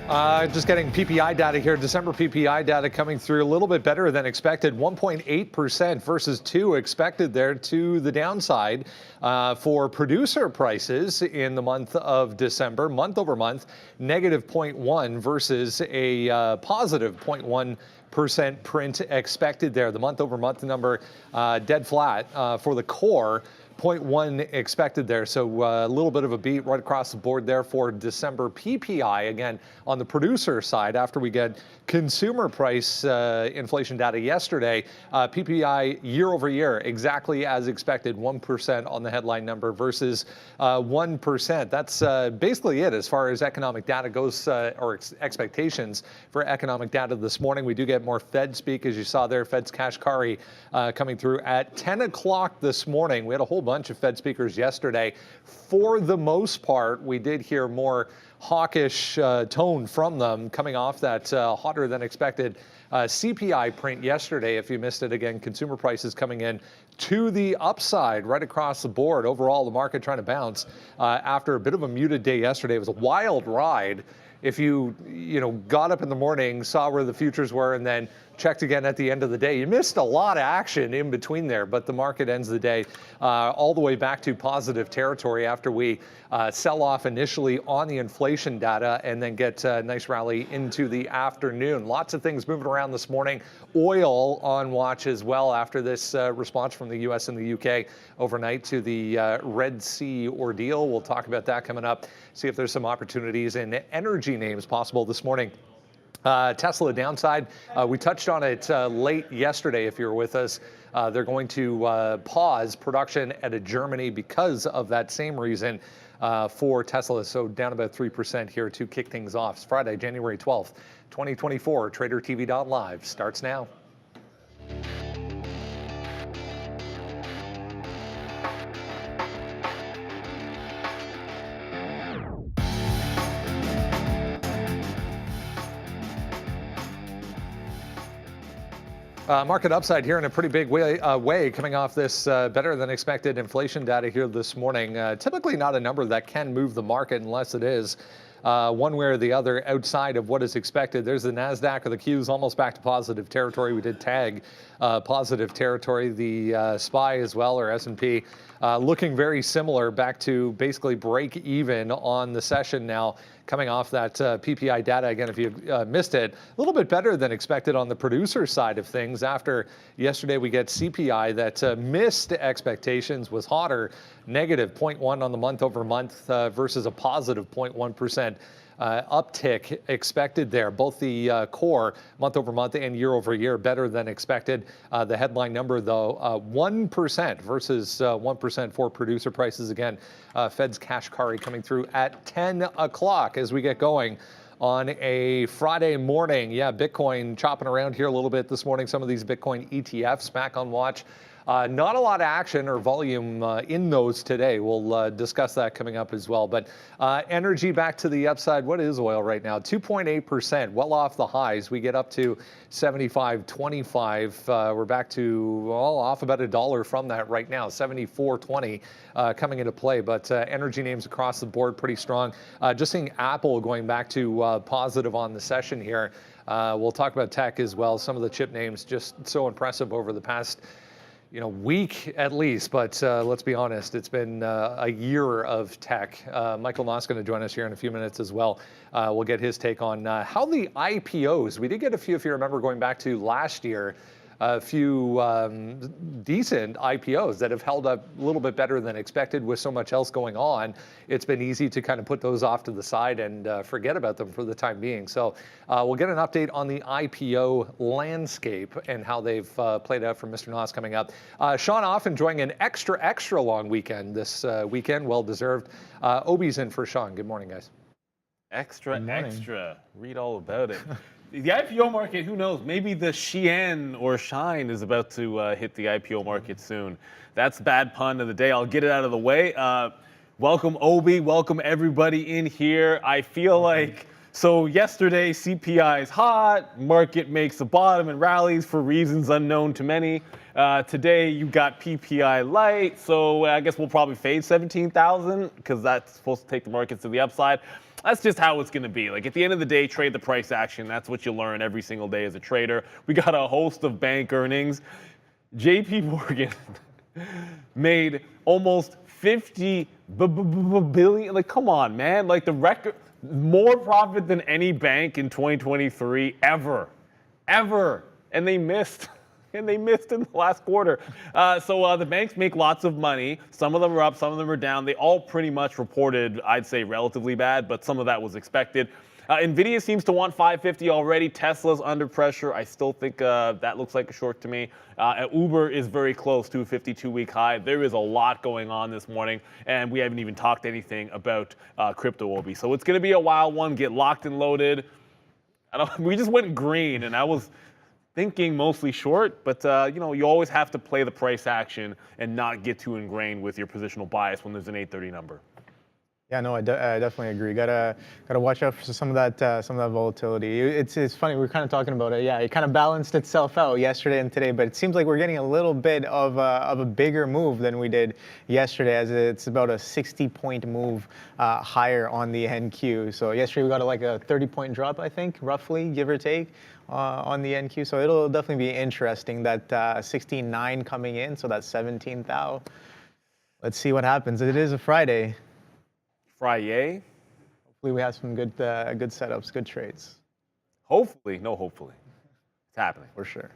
Just getting PPI data here. December PPI data coming through a little bit better than expected. 1.8% versus 2% expected there to the downside for producer prices in the month of December. Month over month, negative 0.1 versus a positive 0.1% print expected there. The month over month number dead flat for the core. 0.1 expected there, so a little bit of a beat right across the board there for December PPI. Again, on the producer side, after we get consumer price inflation data yesterday, PPI year over year, exactly as expected, 1% on the headline number versus 1%. That's basically it as far as economic data goes, or expectations for economic data this morning. We do get more Fed speak, as you saw there, Fed's Kashkari coming through at 10 o'clock this morning. We had a whole bunch of Fed speakers yesterday. For the most part, we did hear more hawkish tone from them coming off that hotter than expected CPI print yesterday. If you missed it, again, consumer prices coming in to the upside right across the board. Overall, the market trying to bounce after a bit of a muted day yesterday. It was a wild ride. If you got up in the morning, saw where the futures were, and then checked again at the end of the day, you missed a lot of action in between there, but the market ends the day all the way back to positive territory after we sell off initially on the inflation data and then get a nice rally into the afternoon. Lots of things moving around this morning. Oil on watch as well after this response from the US and the UK overnight to the Red Sea ordeal. We'll talk about that coming up, see if there's some opportunities in energy names possible this morning. Tesla downside, we touched on it late yesterday if you were with us. They're going to pause production out of Germany because of that same reason for Tesla. So down about 3% here to kick things off. It's Friday, January 12th, 2024. Tradertv.live starts now. Market upside here in a pretty big way coming off this better than expected inflation data here this morning. Typically not a number that can move the market unless it is one way or the other outside of what is expected. There's the NASDAQ or the Q's almost back to positive territory. We did tag positive territory. The SPY as well, or S&P, looking very similar, back to basically break even on the session now, coming off that PPI data. Again, if you missed it, a little bit better than expected on the producer side of things. After yesterday, we get CPI that missed expectations, was hotter, negative 0.1 on the month over month versus a positive 0.1% uptick expected there. Both the core month over month and year over year better than expected. The headline number, though, 1% versus 1% for producer prices. Again, Fed's Kashkari coming through at 10 o'clock as we get going on a Friday morning. Yeah, Bitcoin chopping around here a little bit this morning. Some of these Bitcoin ETFs back on watch. Not a lot of action or volume in those today. We'll discuss that coming up as well. But energy back to the upside. What is oil right now? 2.8%, well off the highs. We get up to 75.25. We're back to, well, off about $1 from that right now. 74.20 coming into play. But energy names across the board pretty strong. Just seeing Apple going back to positive on the session here. We'll talk about tech as well. Some of the chip names just so impressive over the past week at least, but let's be honest, it's been a year of tech. Michael Noss going to join us here in a few minutes as well. We'll get his take on how the IPOs, we did get a few, if you remember, going back to last year, a few decent IPOs that have held up a little bit better than expected with so much else going on. It's been easy to kind of put those off to the side and forget about them for the time being. So we'll get an update on the IPO landscape and how they've played out from Mr. Noss coming up. Sean Off enjoying an extra long weekend this weekend, well-deserved. Obi's in for Sean. Good morning, guys. Extra. Read all about it. The IPO market, who knows? Maybe the Shein or Shine is about to hit the IPO market soon. That's bad pun of the day. I'll get it out of the way. Welcome, Obi. Welcome, everybody in here. I feel like, so yesterday, CPI is hot. Market makes a bottom and rallies for reasons unknown to many. Today, you got PPI light. So I guess we'll probably fade 17,000 because that's supposed to take the markets to the upside. That's just how it's going to be. Like at the end of the day, trade the price action. That's what you learn every single day as a trader. We got a host of bank earnings. JP Morgan made almost 50 billion. Like, come on, man. Like the record, more profit than any bank in 2023 ever. And they missed. And they missed in the last quarter. So the banks make lots of money. Some of them are up, some of them are down. They all pretty much reported, I'd say, relatively bad, but some of that was expected. NVIDIA seems to want 550 already. Tesla's under pressure. I still think that looks like a short to me. Uber is very close to a 52-week high. There is a lot going on this morning, and we haven't even talked anything about crypto, Obi. So it's going to be a wild one. Get locked and loaded. We just went green, and I was thinking mostly short, but you always have to play the price action and not get too ingrained with your positional bias when there's an 830 number. Yeah, no, I definitely agree. Gotta watch out for some of that volatility. It's funny, we're kind of talking about it. Yeah, it kind of balanced itself out yesterday and today, but it seems like we're getting a little bit of a bigger move than we did yesterday, as it's about a 60-point move higher on the NQ. So yesterday we got like a 30-point drop, I think, roughly, give or take, on the NQ. So it'll definitely be interesting, that 69 coming in, so that's 17,000. Let's see what happens. It is a Friday. Friday. Hopefully we have some good setups, good trades. Hopefully. It's happening. For sure.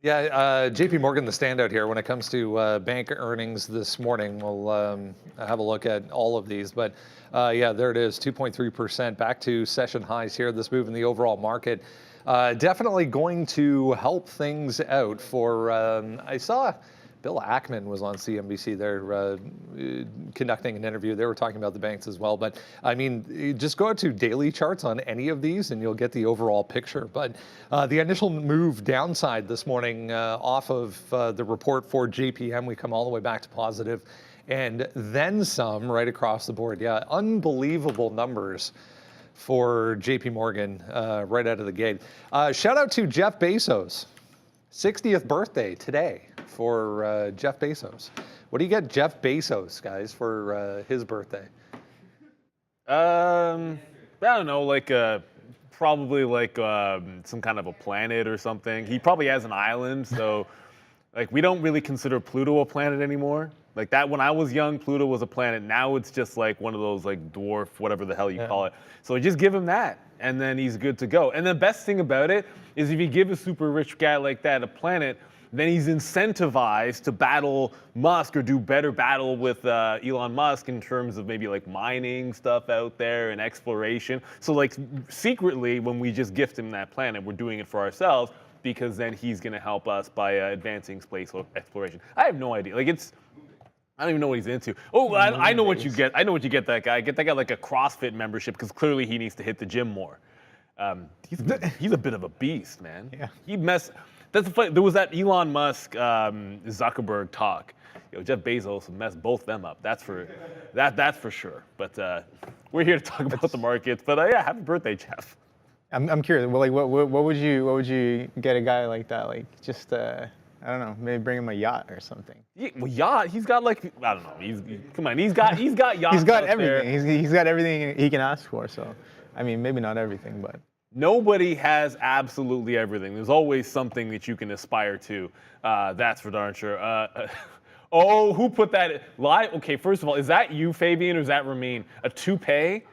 Yeah, JP Morgan, the standout here when it comes to bank earnings this morning. We'll have a look at all of these, but yeah, there it is, 2.3%, back to session highs here. This move in the overall market definitely going to help things out for, I saw Bill Ackman was on CNBC there conducting an interview. They were talking about the banks as well. But I mean, just go out to daily charts on any of these and you'll get the overall picture. But the initial move downside this morning off of the report for JPM, we come all the way back to positive and then some right across the board. Yeah, unbelievable numbers for JP Morgan right out of the gate. Shout out to Jeff Bezos. 60th birthday today for Jeff Bezos. What do you get Jeff Bezos, guys, for his birthday? I don't know, like probably like some kind of a planet or something. He probably has an island, so like we don't really consider Pluto a planet anymore. Like that, when I was young, Pluto was a planet. Now it's just like one of those like dwarf, whatever the hell you call it. So just give him that, and then he's good to go. And the best thing about it is if you give a super rich guy like that a planet, then he's incentivized to battle Musk or do better battle with Elon Musk in terms of maybe like mining stuff out there and exploration. So like secretly, when we just gift him that planet, we're doing it for ourselves because then he's going to help us by advancing space exploration. I have no idea. Like I don't even know what he's into. Oh, I know what you get. I know what you get that guy. Get that guy like a CrossFit membership because clearly he needs to hit the gym more. He's a bit of a beast, man. Yeah. That's the funny. There was that Elon Musk Zuckerberg talk. Jeff Bezos messed both them up. That's for sure. But we're here to talk about the markets. But yeah, happy birthday, Jeff. I'm curious. Well, like, what would you get a guy like that? Like, just I don't know, maybe bring him a yacht or something. Yeah, well, yacht. He's got like I don't know. Come on. He's got yachts. He's got everything. He's got everything he can ask for. So, I mean, maybe not everything, but. Nobody has absolutely everything. There's always something that you can aspire to. That's for darn sure. Oh, who put that live? Okay, first of all, is that you, Fabian, or is that Ramin? A toupee?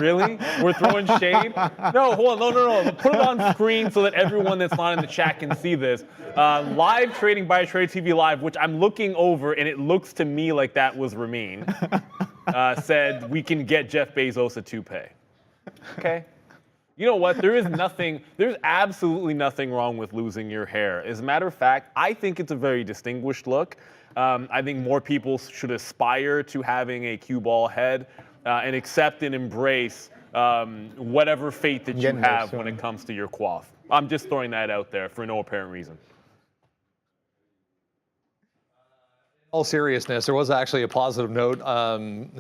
Really? We're throwing shade? No, hold on. No. Put it on screen so that everyone that's not in the chat can see this. Live trading by TraderTV Live, which I'm looking over, and it looks to me like that was Ramin, said we can get Jeff Bezos a toupee. Okay? You know what? There's absolutely nothing wrong with losing your hair. As a matter of fact, I think it's a very distinguished look. I think more people should aspire to having a cue ball head and accept and embrace whatever fate that you have when it comes to your coif. I'm just throwing that out there for no apparent reason. All seriousness, there was actually a positive note.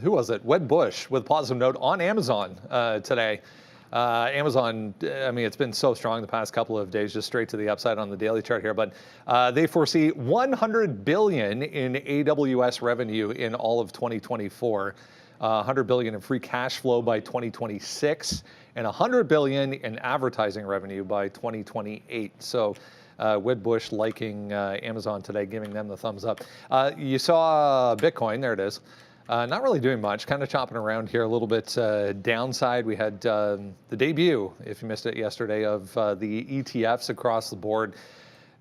Who was it? Wed Bush with a positive note on Amazon today. Amazon, I mean, it's been so strong the past couple of days, just straight to the upside on the daily chart here. But they foresee $100 billion in AWS revenue in all of 2024. 100 billion in free cash flow by 2026, and 100 billion in advertising revenue by 2028. So Wedbush liking Amazon today, giving them the thumbs up. You saw Bitcoin, there it is. Not really doing much, kind of chopping around here a little bit downside. We had the debut, if you missed it yesterday, of the ETFs across the board.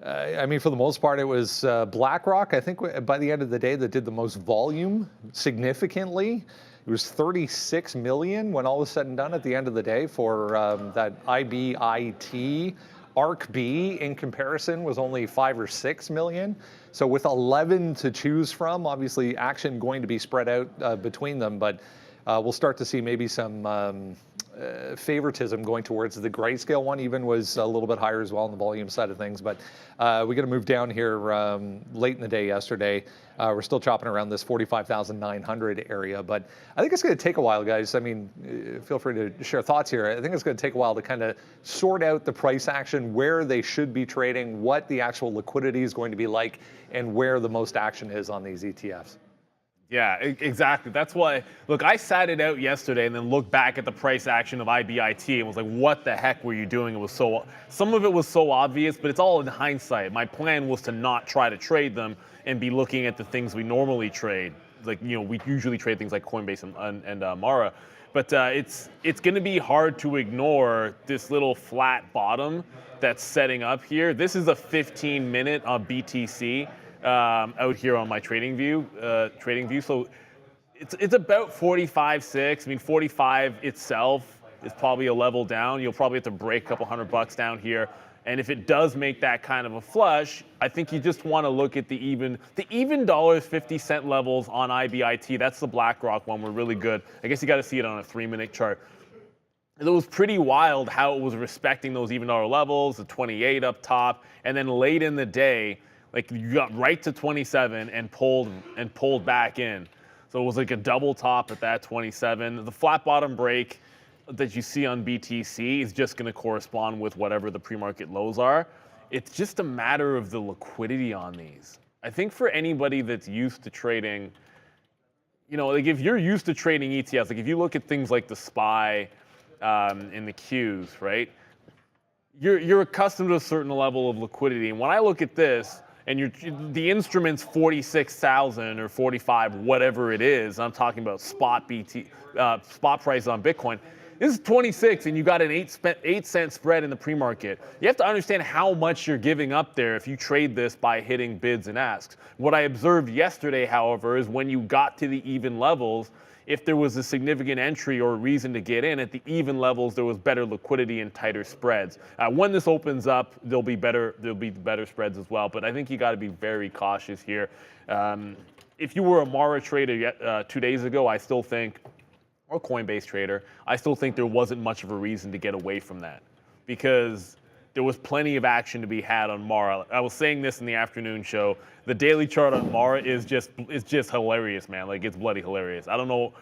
I mean, for the most part, it was BlackRock, I think, by the end of the day, that did the most volume significantly. It was 36 million when all was said and done at the end of the day for that IBIT. ARC-B in comparison was only 5 or 6 million. So with 11 to choose from, obviously action going to be spread out between them, but we'll start to see maybe some favoritism going towards the grayscale one. Even was a little bit higher as well on the volume side of things, but we got to move down here late in the day yesterday. We're still chopping around this 45,900 area, but I think it's going to take a while, guys. I mean, feel free to share thoughts here. I think it's going to take a while to kind of sort out the price action, where they should be trading, what the actual liquidity is going to be like, and where the most action is on these ETFs. Yeah, exactly. That's why, look, I sat it out yesterday and then looked back at the price action of IBIT and was like, what the heck were you doing? It was so, some of it was so obvious, but it's all in hindsight. My plan was to not try to trade them and be looking at the things we normally trade. Like, you know, we usually trade things like Coinbase and Mara. But it's going to be hard to ignore this little flat bottom that's setting up here. This is a 15-minute on BTC. Out here on my trading view. So it's about 45.6. I mean, 45 itself is probably a level down. You'll probably have to break a couple $100 down here. And if it does make that kind of a flush, I think you just want to look at the even $50 levels on IBIT. That's the BlackRock one. We're really good. I guess you got to see it on a 3-minute chart. It was pretty wild how it was respecting those even dollar levels, the 28 up top, and then late in the day, like you got right to 27 and pulled back in. So it was like a double top at that 27. The flat bottom break that you see on BTC is just going to correspond with whatever the pre-market lows are. It's just a matter of the liquidity on these. I think for anybody that's used to trading, you know, like if you're used to trading ETFs, like if you look at things like the SPY and the Qs, right? You're accustomed to a certain level of liquidity. And when I look at this, and the instrument's 46,000 or 45, whatever it is. I'm talking about spot price on Bitcoin. This is 26, and you got an 8-cent spread in the pre-market. You have to understand how much you're giving up there if you trade this by hitting bids and asks. What I observed yesterday, however, is when you got to the even levels, if there was a significant entry or reason to get in at the even levels, there was better liquidity and tighter spreads. When this opens up, there'll be better spreads as well. But I think you got to be very cautious here. If you were a Mara trader 2 days ago, I still think, or Coinbase trader, I still think there wasn't much of a reason to get away from that, because there was plenty of action to be had on Mara. I was saying this in the afternoon show. The daily chart on Mara is just hilarious, man. Like, it's bloody hilarious. I don't know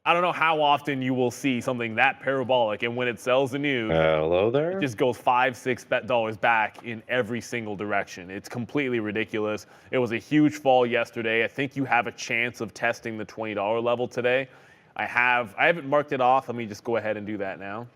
how often you will see something that parabolic, and when it sells the news, hello there, it just goes $5-6 back in every single direction. It's completely ridiculous. It was a huge fall yesterday. I think you have a chance of testing the $20 level today. I haven't marked it off. Let me just go ahead and do that now.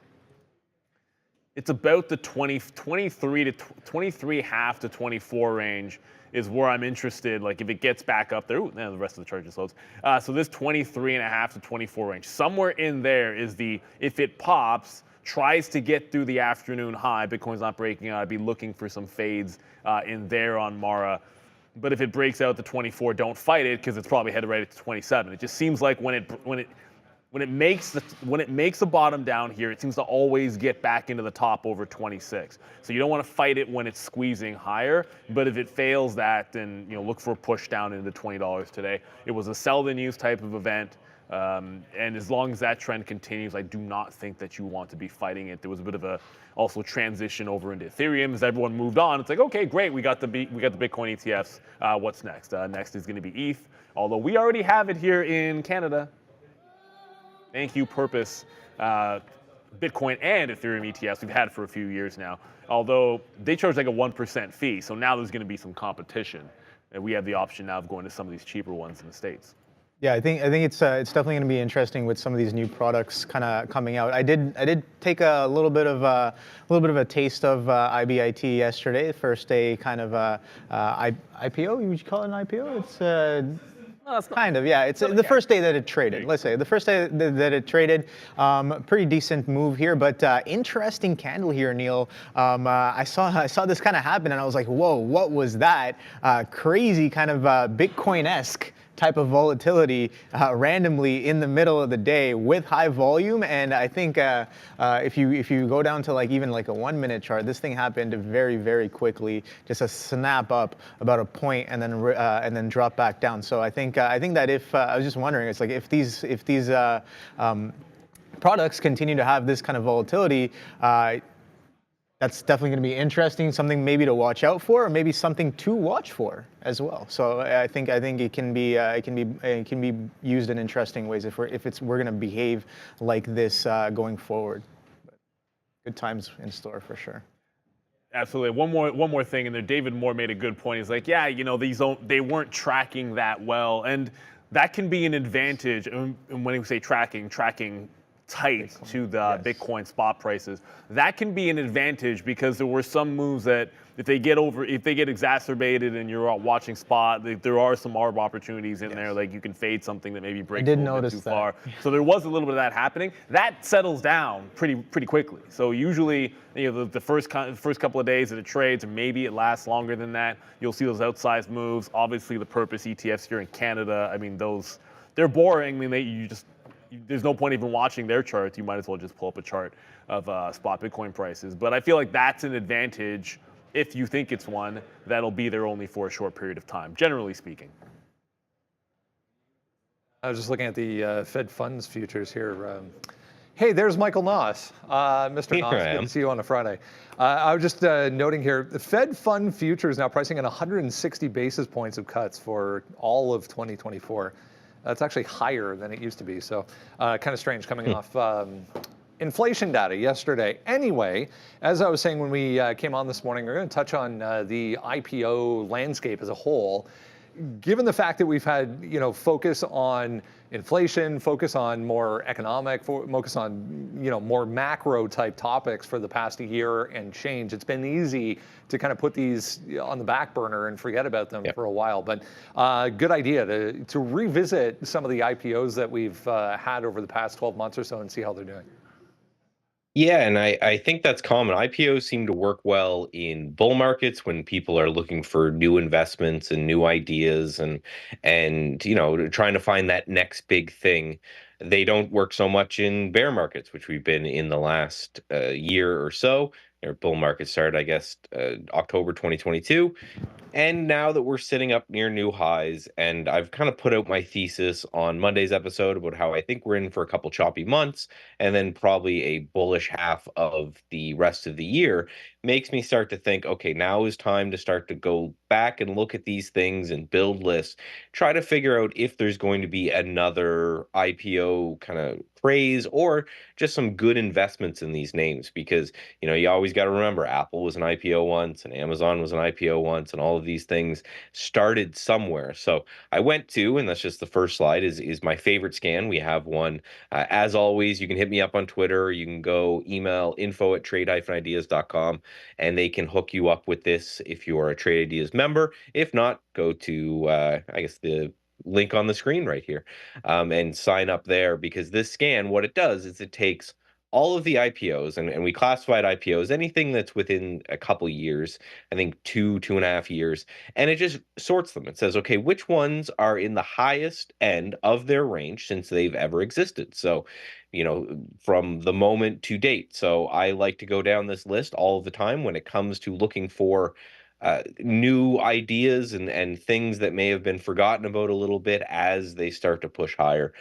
It's about the 23.5 to 24 range is where I'm interested. Like if it gets back up there, the rest of the chart just loads. So this 23.5 to 24 range, somewhere in there is if it pops, tries to get through the afternoon high, Bitcoin's not breaking out, I'd be looking for some fades in there on Mara. But if it breaks out to 24, don't fight it, because it's probably headed right to 27. It just seems like when it makes a bottom down here, it seems to always get back into the top over 26. So you don't want to fight it when it's squeezing higher. But if it fails that, then look for a push down into $20 today. It was a sell the news type of event. And as long as that trend continues, I do not think that you want to be fighting it. There was a bit of a also transition over into Ethereum as everyone moved on. It's like, okay, great, we got the Bitcoin ETFs. What's next? Next is going to be ETH, although we already have it here in Canada. Thank you, Purpose. Bitcoin and Ethereum ETFs we've had for a few years now, although they charge like a 1% fee. So now there's going to be some competition. And we have the option now of going to some of these cheaper ones in the States. Yeah, I think it's definitely going to be interesting with some of these new products kind of coming out. I did take a little bit of a taste of IBIT yesterday, first day kind of IPO. Would you call it an IPO? It's kind of, yeah. It's the first day that it traded. Let's say the first day that it traded. Pretty decent move here, but interesting candle here, Neil. I saw this kind of happen, and I was like, whoa, what was that? Crazy kind of Bitcoin-esque type of volatility randomly in the middle of the day with high volume. And I think if you go down to like even like a 1 minute chart, this thing happened very, very quickly, just a snap up about a point and then drop back down. So I think that if I was just wondering, it's like if these products continue to have this kind of volatility, that's definitely going to be interesting, something maybe to watch out for, or maybe something to watch for as well. So I think it can be used in interesting ways if we're going to behave like this going forward. But good times in store for sure. Absolutely. One more thing in there. David Moore made a good point. He's like, yeah, they weren't tracking that well, and that can be an advantage. And when we say tracking tight Bitcoin, to the Bitcoin spot prices, that can be an advantage because there were some moves that if they get exacerbated and you're watching spot, there are some arb opportunities in there, like you can fade something that maybe breaks a little bit too far. So there was a little bit of that happening. That settles down pretty quickly. So usually, the first couple of days that it trades, or maybe it lasts longer than that, you'll see those outsized moves. Obviously, the purpose ETFs here in Canada, I mean, they're boring. I mean, there's no point even watching their charts. You might as well just pull up a chart of spot Bitcoin prices. But I feel like that's an advantage if you think it's one that'll be there only for a short period of time, generally speaking. I was just looking at the Fed funds futures here. Hey, there's Michael Noss. Mr. Noss, good to see you on a Friday. I was just noting here, the Fed fund futures now pricing at 160 basis points of cuts for all of 2024. That's actually higher than it used to be. So kind of strange coming off inflation data yesterday. Anyway, as I was saying when we came on this morning, we're going to touch on the IPO landscape as a whole. Given the fact that we've had, focus on inflation, focus on more economic, focus on, more macro type topics for the past year and change, it's been easy to kind of put these on the back burner and forget about them for a while. But good idea to revisit some of the IPOs that we've had over the past 12 months or so and see how they're doing. Yeah, and I think that's common. IPOs seem to work well in bull markets when people are looking for new investments and new ideas and trying to find that next big thing. They don't work so much in bear markets, which we've been in the last year or so. Our bull market started, I guess, October 2022. And now that we're sitting up near new highs, and I've kind of put out my thesis on Monday's episode about how I think we're in for a couple choppy months, and then probably a bullish half of the rest of the year, makes me start to think, okay, now is time to start to go back and look at these things and build lists, try to figure out if there's going to be another IPO kind of craze or just some good investments in these names, because you always got to remember Apple was an IPO once and Amazon was an IPO once, and all of these things started somewhere. So I went to, and that's just the first slide, is my favorite scan. We have one. As always, you can hit me up on Twitter. You can go email info@trade-ideas.com, and they can hook you up with this if you are a Trade Ideas member. If not, go to, I guess, the link on the screen right here, and sign up there, because this scan, what it does is it takes all of the IPOs, and we classified IPOs, anything that's within a couple years, I think 2.5 years, and it just sorts them. It says, okay, which ones are in the highest end of their range since they've ever existed? So, from the moment to date. So I like to go down this list all of the time when it comes to looking for new ideas and things that may have been forgotten about a little bit as they start to push higher.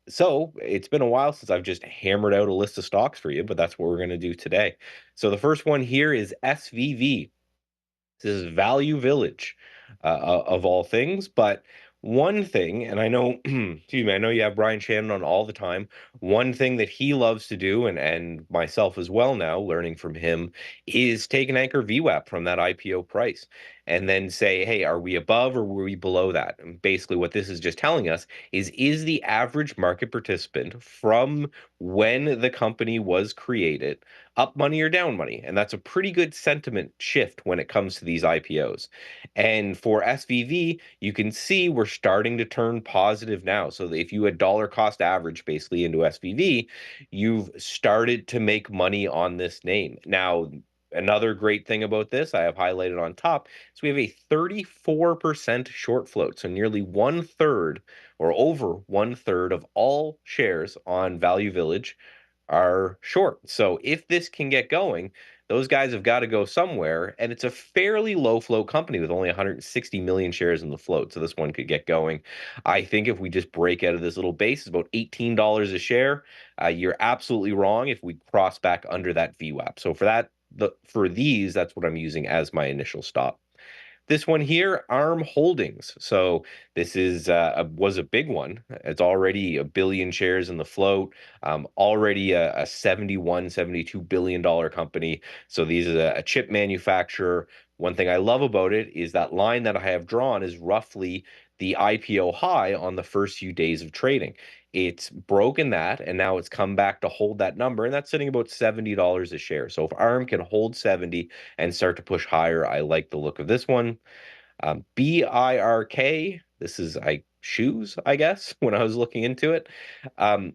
So it's been a while since I've just hammered out a list of stocks for you, but that's what we're going to do today. So the first one here is SVV. This is Value Village, of all things. But one thing, and I know, excuse me, I know you have Brian Shannon on all the time. One thing that he loves to do, and myself as well now, learning from him, is take an anchor VWAP from that IPO price. and then say, hey, are we above or were we below that? And basically what this is just telling us is the average market participant from when the company was created up money or down money? And that's a pretty good sentiment shift when it comes to these IPOs. And for SVV, you can see we're starting to turn positive now. So if you had dollar cost average basically into SVV, you've started to make money on this name. Now, another great thing about this, I have highlighted on top, is we have a 34% short float. So nearly 1/3 or over 1/3 of all shares on Value Village are short. So if this can get going, those guys have got to go somewhere, and it's a fairly low float company with only 160 million shares in the float. So this one could get going. I think if we just break out of this little base, it's about $18 a share. You're absolutely wrong if we cross back under that VWAP. So for these, that's what I'm using as my initial stop. This one here, ARM Holdings. So this was a big one. It's already 1 billion shares in the float, already a 71, $72 billion company. So these is a chip manufacturer. One thing I love about it is that line that I have drawn is roughly the IPO high on the first few days of trading. It's broken that, and now it's come back to hold that number, and that's sitting about $70 a share. So if ARM can hold 70 and start to push higher, I like the look of this one. BIRK, this is shoes, I guess, when I was looking into it.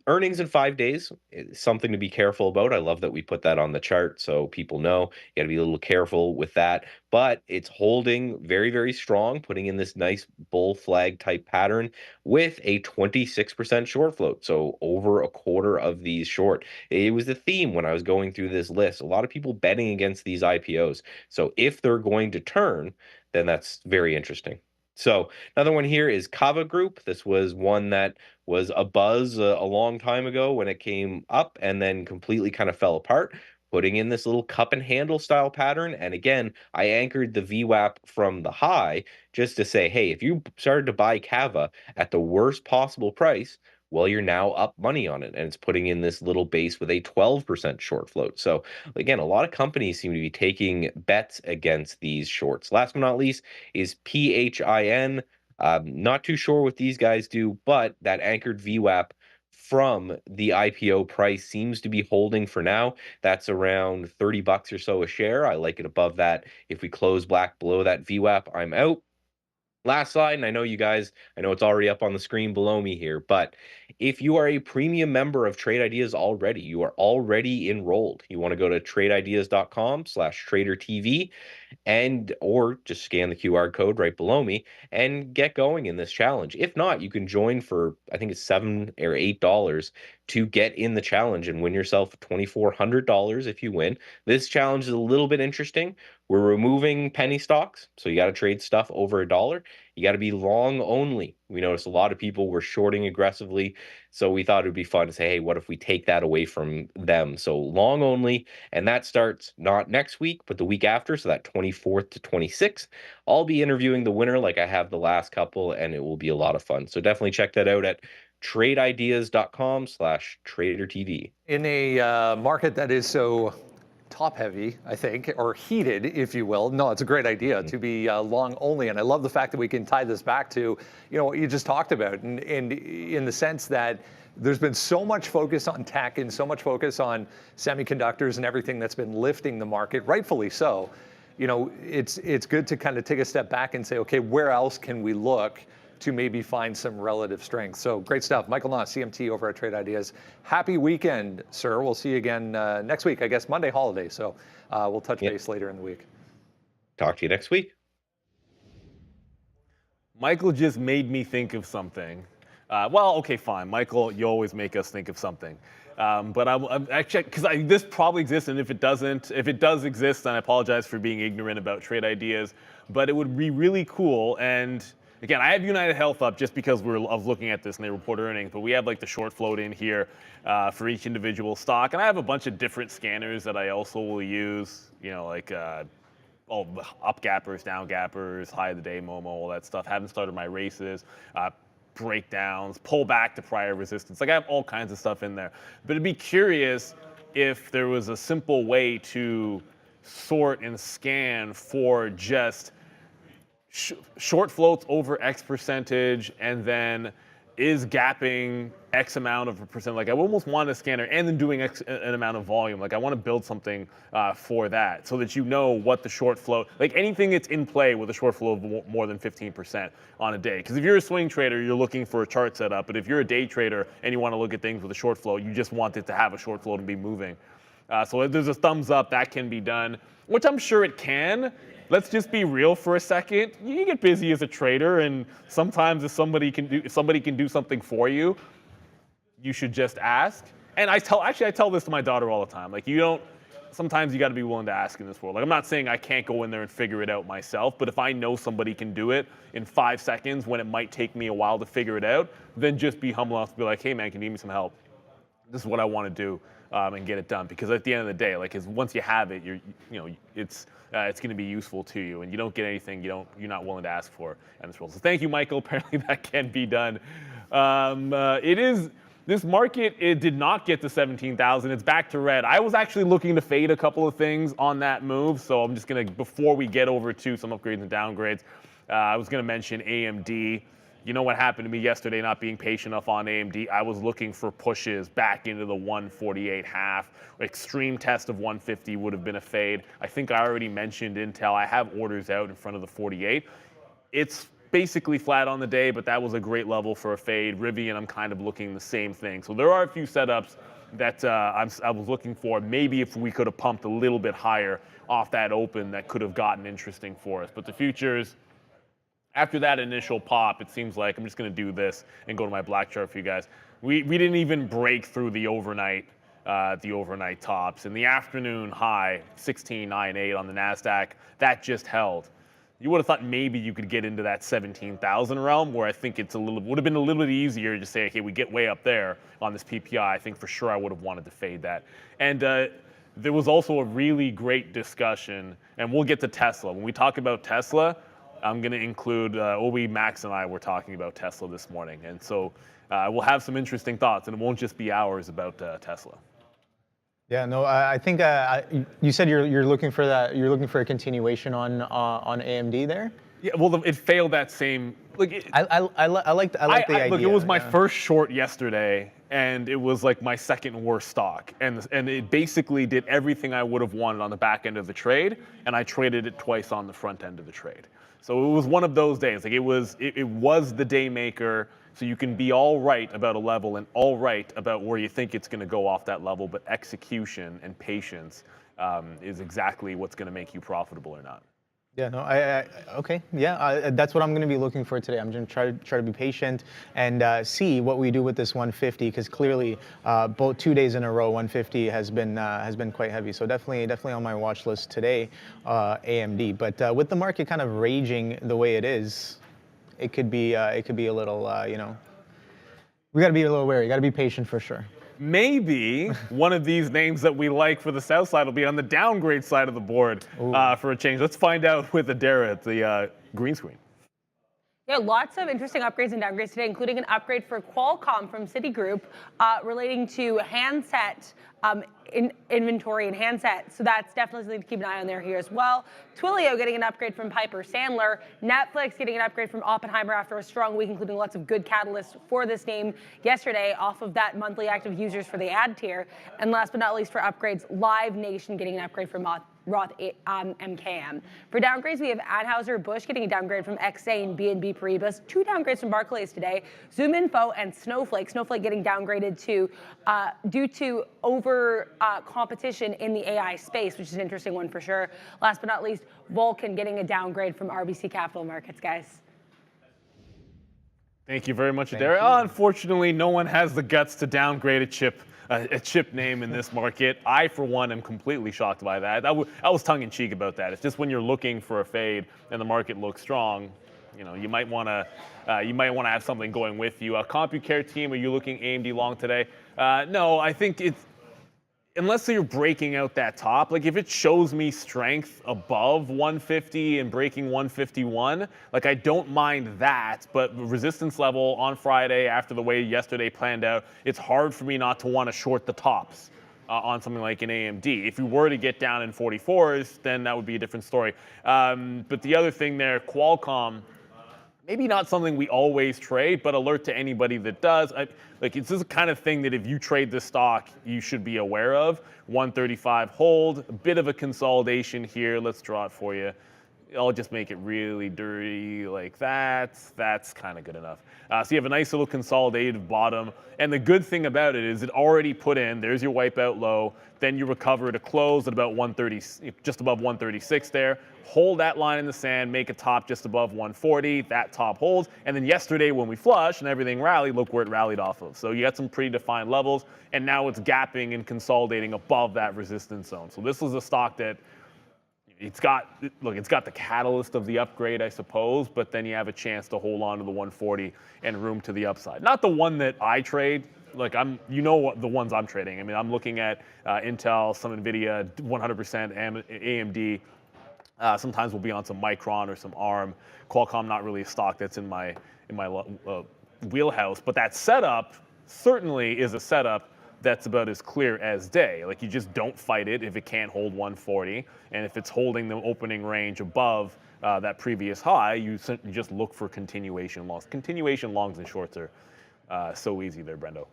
Earnings in 5 days is something to be careful about. I love that we put that on the chart so people know. You got to be a little careful with that. But it's holding very, very strong, putting in this nice bull flag type pattern with a 26% short float. So over a quarter of these short. It was the theme when I was going through this list. A lot of people betting against these IPOs. So if they're going to turn, then that's very interesting. So another one here is Kava Group. This was one that was a buzz a long time ago when it came up and then completely kind of fell apart, putting in this little cup and handle style pattern. And again, I anchored the VWAP from the high just to say, hey, if you started to buy Kava at the worst possible price, well, you're now up money on it, and it's putting in this little base with a 12% short float. So again, a lot of companies seem to be taking bets against these shorts. Last but not least is PHIN. Not too sure what these guys do, but that anchored VWAP from the IPO price seems to be holding for now. That's around $30 or so a share. I like it above that. If we close black below that VWAP, I'm out. Last slide, and I know it's already up on the screen below me here, but if you are a premium member of Trade Ideas already, you are already enrolled. You want to go to tradeideas.com/tradertv or just scan the QR code right below me and get going in this challenge. If not, you can join for, I think it's $7 or $8 to get in the challenge and win yourself $2,400 if you win. This challenge is a little bit interesting. We're removing penny stocks, so you got to trade stuff over $1. You got to be long only. We noticed a lot of people were shorting aggressively, so we thought it would be fun to say, hey, what if we take that away from them? So long only, and that starts not next week, but the week after, so that 24th to 26th. I'll be interviewing the winner like I have the last couple, and it will be a lot of fun. So definitely check that out at tradeideas.com/tradertv. In a market that is so top heavy, I think, or heated, if you will. No, it's a great idea to be long only. And I love the fact that we can tie this back to, what you just talked about. And in the sense that there's been so much focus on tech and so much focus on semiconductors and everything that's been lifting the market, rightfully so. It's good to kind of take a step back and say, okay, where else can we look to maybe find some relative strength? So great stuff. Michael Naw, CMT over at Trade Ideas. Happy weekend, sir. We'll see you again next week, I guess, Monday holiday. So we'll touch base later in the week. Talk to you next week. Michael just made me think of something. Well, okay, fine. Michael, you always make us think of something. But I'm actually, because this probably exists, and if it does exist, then I apologize for being ignorant about Trade Ideas. But it would be really cool, and again, I have United Health up just because I was looking at this and they report earnings, but we have like the short float in here for each individual stock. And I have a bunch of different scanners that I also will use, like all the up gappers, down gappers, high of the day, Momo, all that stuff. Haven't started my races, breakdowns, pull back to prior resistance. Like I have all kinds of stuff in there. But I'd be curious if there was a simple way to sort and scan for just short floats over X percentage, and then is gapping X amount of a percent. Like I almost want a scanner and then doing an amount of volume. Like I want to build something for that so that you know what the short float, like anything that's in play with a short flow of more than 15% on a day. Because if you're a swing trader, you're looking for a chart setup. But if you're a day trader and you want to look at things with a short flow, you just want it to have a short flow to be moving. So there's a thumbs up that can be done, which I'm sure it can. Let's just be real for a second. You get busy as a trader, and sometimes if somebody can do something for you, you should just ask. And I tell this to my daughter all the time. Like sometimes you got to be willing to ask in this world. Like I'm not saying I can't go in there and figure it out myself, but if I know somebody can do it in 5 seconds when it might take me a while to figure it out, then just be humble enough to be like, hey man, can you give me some help? This is what I want to do, and get it done. Because at the end of the day, like once you have it, it's going to be useful to you, and you don't get anything you're not willing to ask for in this world. So thank you, Michael. Apparently that can be done. This market, it did not get to 17,000. It's back to red. I was actually looking to fade a couple of things on that move, so I'm just going to, before we get over to some upgrades and downgrades, I was going to mention AMD. You know what happened to me yesterday, not being patient enough on AMD. I was looking for pushes back into the 148.5. Extreme test of 150 would have been a fade. I think I already mentioned Intel. I have orders out in front of the 48. It's basically flat on the day, but that was a great level for a fade. Rivian, I'm kind of looking the same thing. So there are a few setups that I was looking for. Maybe if we could have pumped a little bit higher off that open, that could have gotten interesting for us. But the futures, after that initial pop, it seems like I'm just going to do this and go to my black chart for you guys. We didn't even break through the overnight tops. In the afternoon high, 16.98 on the NASDAQ, that just held. You would have thought maybe you could get into that 17,000 realm, where I think would have been a little bit easier to say, okay, we get way up there on this PPI. I think for sure I would have wanted to fade that. And there was also a really great discussion, and we'll get to Tesla. When we talk about Tesla, I'm going to include Obi, Max, and I were talking about Tesla this morning. And so we'll have some interesting thoughts, and it won't just be ours about Tesla. Yeah, no, I think you said you're looking for that. You're looking for a continuation on AMD there. Yeah, well, it failed that same. Like I like the idea. Look, it was my first short yesterday, and it was like my second worst stock, and it basically did everything I would have wanted on the back end of the trade, and I traded it twice on the front end of the trade. So it was one of those days. Like it was the day maker. So you can be all right about a level and all right about where you think it's going to go off that level, but execution and patience is exactly what's going to make you profitable or not. Yeah, no, okay, yeah, that's what I'm going to be looking for today. I'm going to try to be patient and see what we do with this 150, because clearly, both 2 days in a row, 150 has been quite heavy. So definitely on my watch list today, AMD. But with the market kind of raging the way it is, it could be a little, we got to be a little wary. Got to be patient for sure. Maybe one of these names that we like for the south side will be on the downgrade side of the board for a change. Let's find out with Adara at the green screen. Yeah, lots of interesting upgrades and downgrades today, including an upgrade for Qualcomm from Citigroup relating to handset inventory and handset. So that's definitely something to keep an eye on there here as well. Twilio getting an upgrade from Piper Sandler. Netflix getting an upgrade from Oppenheimer after a strong week, including lots of good catalysts for this name yesterday off of that monthly active users for the ad tier. And last but not least for upgrades, Live Nation getting an upgrade from Roth MKM. For downgrades, we have Anheuser-Busch getting a downgrade from XA and BNB Paribas. 2 downgrades from Barclays today. ZoomInfo and Snowflake. Snowflake getting downgraded due to over competition in the AI space, which is an interesting one for sure. Last but not least, Vulcan getting a downgrade from RBC Capital Markets, guys. Thank you very much, Adara. Unfortunately, no one has the guts to downgrade a chip name in this market. I, for one, am completely shocked by that. I was tongue-in-cheek about that. It's just when you're looking for a fade and the market looks strong, you might want to have something going with you. CompuCare team, are you looking AMD long today? No, I think it's, unless you're breaking out that top, like if it shows me strength above 150 and breaking 151, like I don't mind that, but resistance level on Friday after the way yesterday planned out, it's hard for me not to want to short the tops on something like an AMD. If you were to get down in 44s, then that would be a different story. But the other thing there, Qualcomm, maybe not something we always trade, but alert to anybody that does. Like, it's this kind of thing that if you trade this stock, you should be aware of. 135 hold, a bit of a consolidation here. Let's draw it for you. I'll just make it really dirty like that. That's kind of good enough. So you have a nice little consolidated bottom. And the good thing about it is it already put in, there's your wipeout low. Then you recover to close at about 130, just above 136 there. Hold that line in the sand, make a top just above 140. That top holds. And then yesterday when we flushed and everything rallied, look where it rallied off of. So you got some pretty defined levels. And now it's gapping and consolidating above that resistance zone. So this is a stock that it's got the catalyst of the upgrade, I suppose, but then you have a chance to hold on to the 140 and room to the upside. Not the one that I trade. Like, the ones I'm trading. I mean, I'm looking at Intel, some NVIDIA, 100% AMD. Sometimes we'll be on some Micron or some ARM. Qualcomm, not really a stock that's in my wheelhouse, but that setup certainly is a setup that's about as clear as day. Like, you just don't fight it if it can't hold 140, and if it's holding the opening range above that previous high, you just look for continuation longs. Continuation longs and shorts are so easy there, Brendo.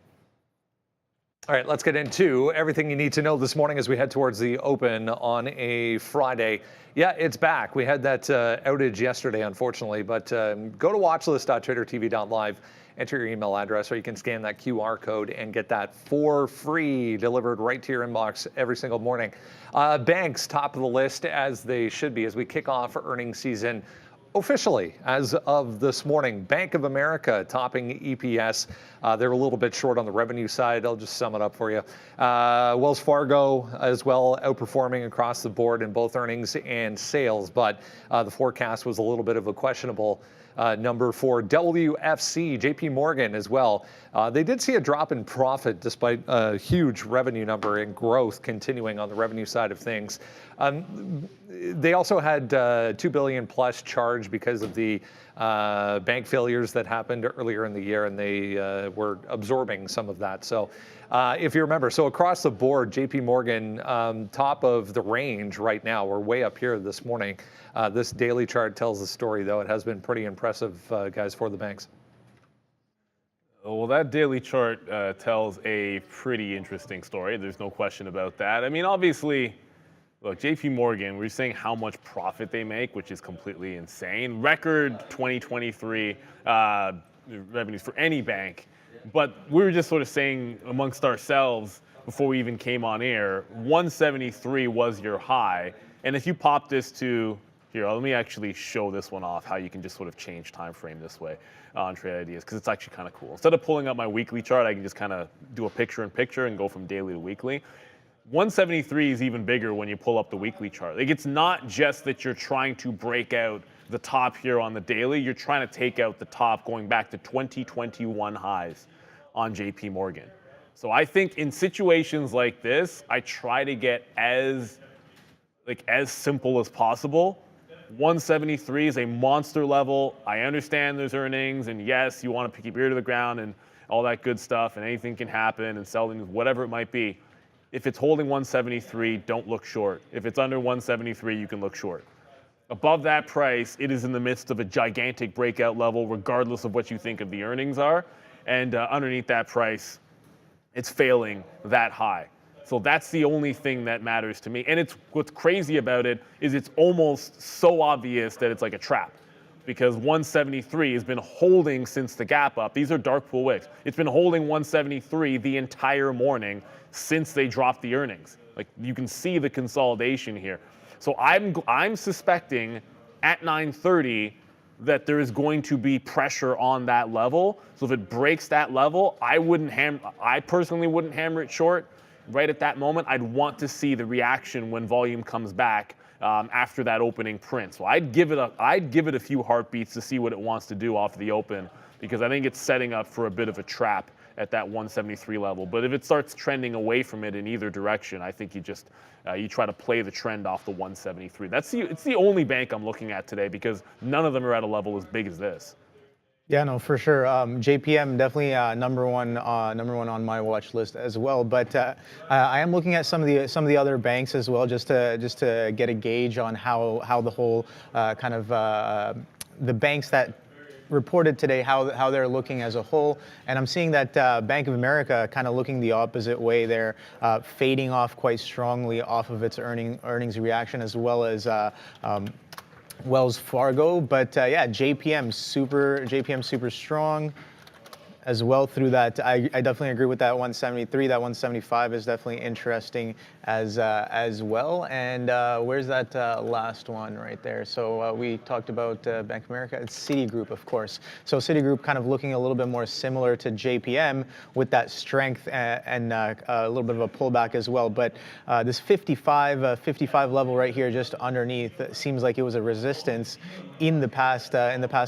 All right, let's get into everything you need to know this morning as we head towards the open on a Friday. Yeah, it's back. We had that outage yesterday, unfortunately, but go to watchlist.tradertv.live. Enter your email address, or you can scan that QR code and get that for free, delivered right to your inbox every single morning. Banks top of the list, as they should be, as we kick off earnings season officially as of this morning. Bank of America topping EPS. They're a little bit short on the revenue side. I'll just sum it up for you. Wells Fargo as well, outperforming across the board in both earnings and sales, but the forecast was a little bit of a questionable number for WFC, JP Morgan as well. They did see a drop in profit despite a huge revenue number and growth continuing on the revenue side of things. They also had $2 billion plus charge because of the bank failures that happened earlier in the year, and they were absorbing some of that. So if you remember, so across the board, JP Morgan, top of the range right now. We're way up here this morning. This daily chart tells the story, though. It has been pretty impressive, guys, for the banks. Well, that daily chart tells a pretty interesting story. There's no question about that. I mean, obviously, look, JP Morgan, we're saying how much profit they make, which is completely insane. Record 2023 revenues for any bank. But we were just sort of saying amongst ourselves before we even came on air, 173 was your high. And if you pop this to, here, let me actually show this one off, how you can just sort of change time frame this way on Trade Ideas, because it's actually kind of cool. Instead of pulling up my weekly chart, I can just kind of do a picture-in-picture and go from daily to weekly. 173 is even bigger when you pull up the weekly chart. Like, it's not just that you're trying to break out the top here on the daily, you're trying to take out the top going back to 2021 highs on JP Morgan. So I think in situations like this, I try to get as simple as possible. 173 is a monster level. I understand there's earnings, and yes, you want to keep your ear to the ground and all that good stuff, and anything can happen, and selling, whatever it might be. If it's holding 173, don't look short. If it's under 173, you can look short. Above that price, it is in the midst of a gigantic breakout level, regardless of what you think of the earnings are. And underneath that price, it's failing that high. So that's the only thing that matters to me. And what's crazy about it is it's almost so obvious that it's like a trap, because 173 has been holding since the gap up. These are dark pool wicks. It's been holding 173 the entire morning since they dropped the earnings. Like, you can see the consolidation here. So I'm suspecting at 9:30 that there is going to be pressure on that level. So if it breaks that level, I personally wouldn't hammer it short right at that moment. I'd want to see the reaction when volume comes back after that opening print. So I'd give it a few heartbeats to see what it wants to do off the open, because I think it's setting up for a bit of a trap at that 173 level. But if it starts trending away from it in either direction, I think you just you try to play the trend off the 173. It's the only bank I'm looking at today, because none of them are at a level as big as this. Yeah, no, for sure. JPM definitely number one on my watch list as well. But I am looking at some of the other banks as well, just to get a gauge on how the whole kind of the banks that reported today, how they're looking as a whole. And I'm seeing that Bank of America kind of looking the opposite way. They're fading off quite strongly off of its earnings reaction, as well as Wells Fargo. But yeah, JPM super strong as well through that. I definitely agree with that 173. That 175 is definitely interesting as well. And where's that last one right there? So we talked about Bank of America. It's Citigroup, of course. So Citigroup kind of looking a little bit more similar to JPM with that strength and a little bit of a pullback as well. But this 55 level right here, just underneath, seems like it was a resistance in the past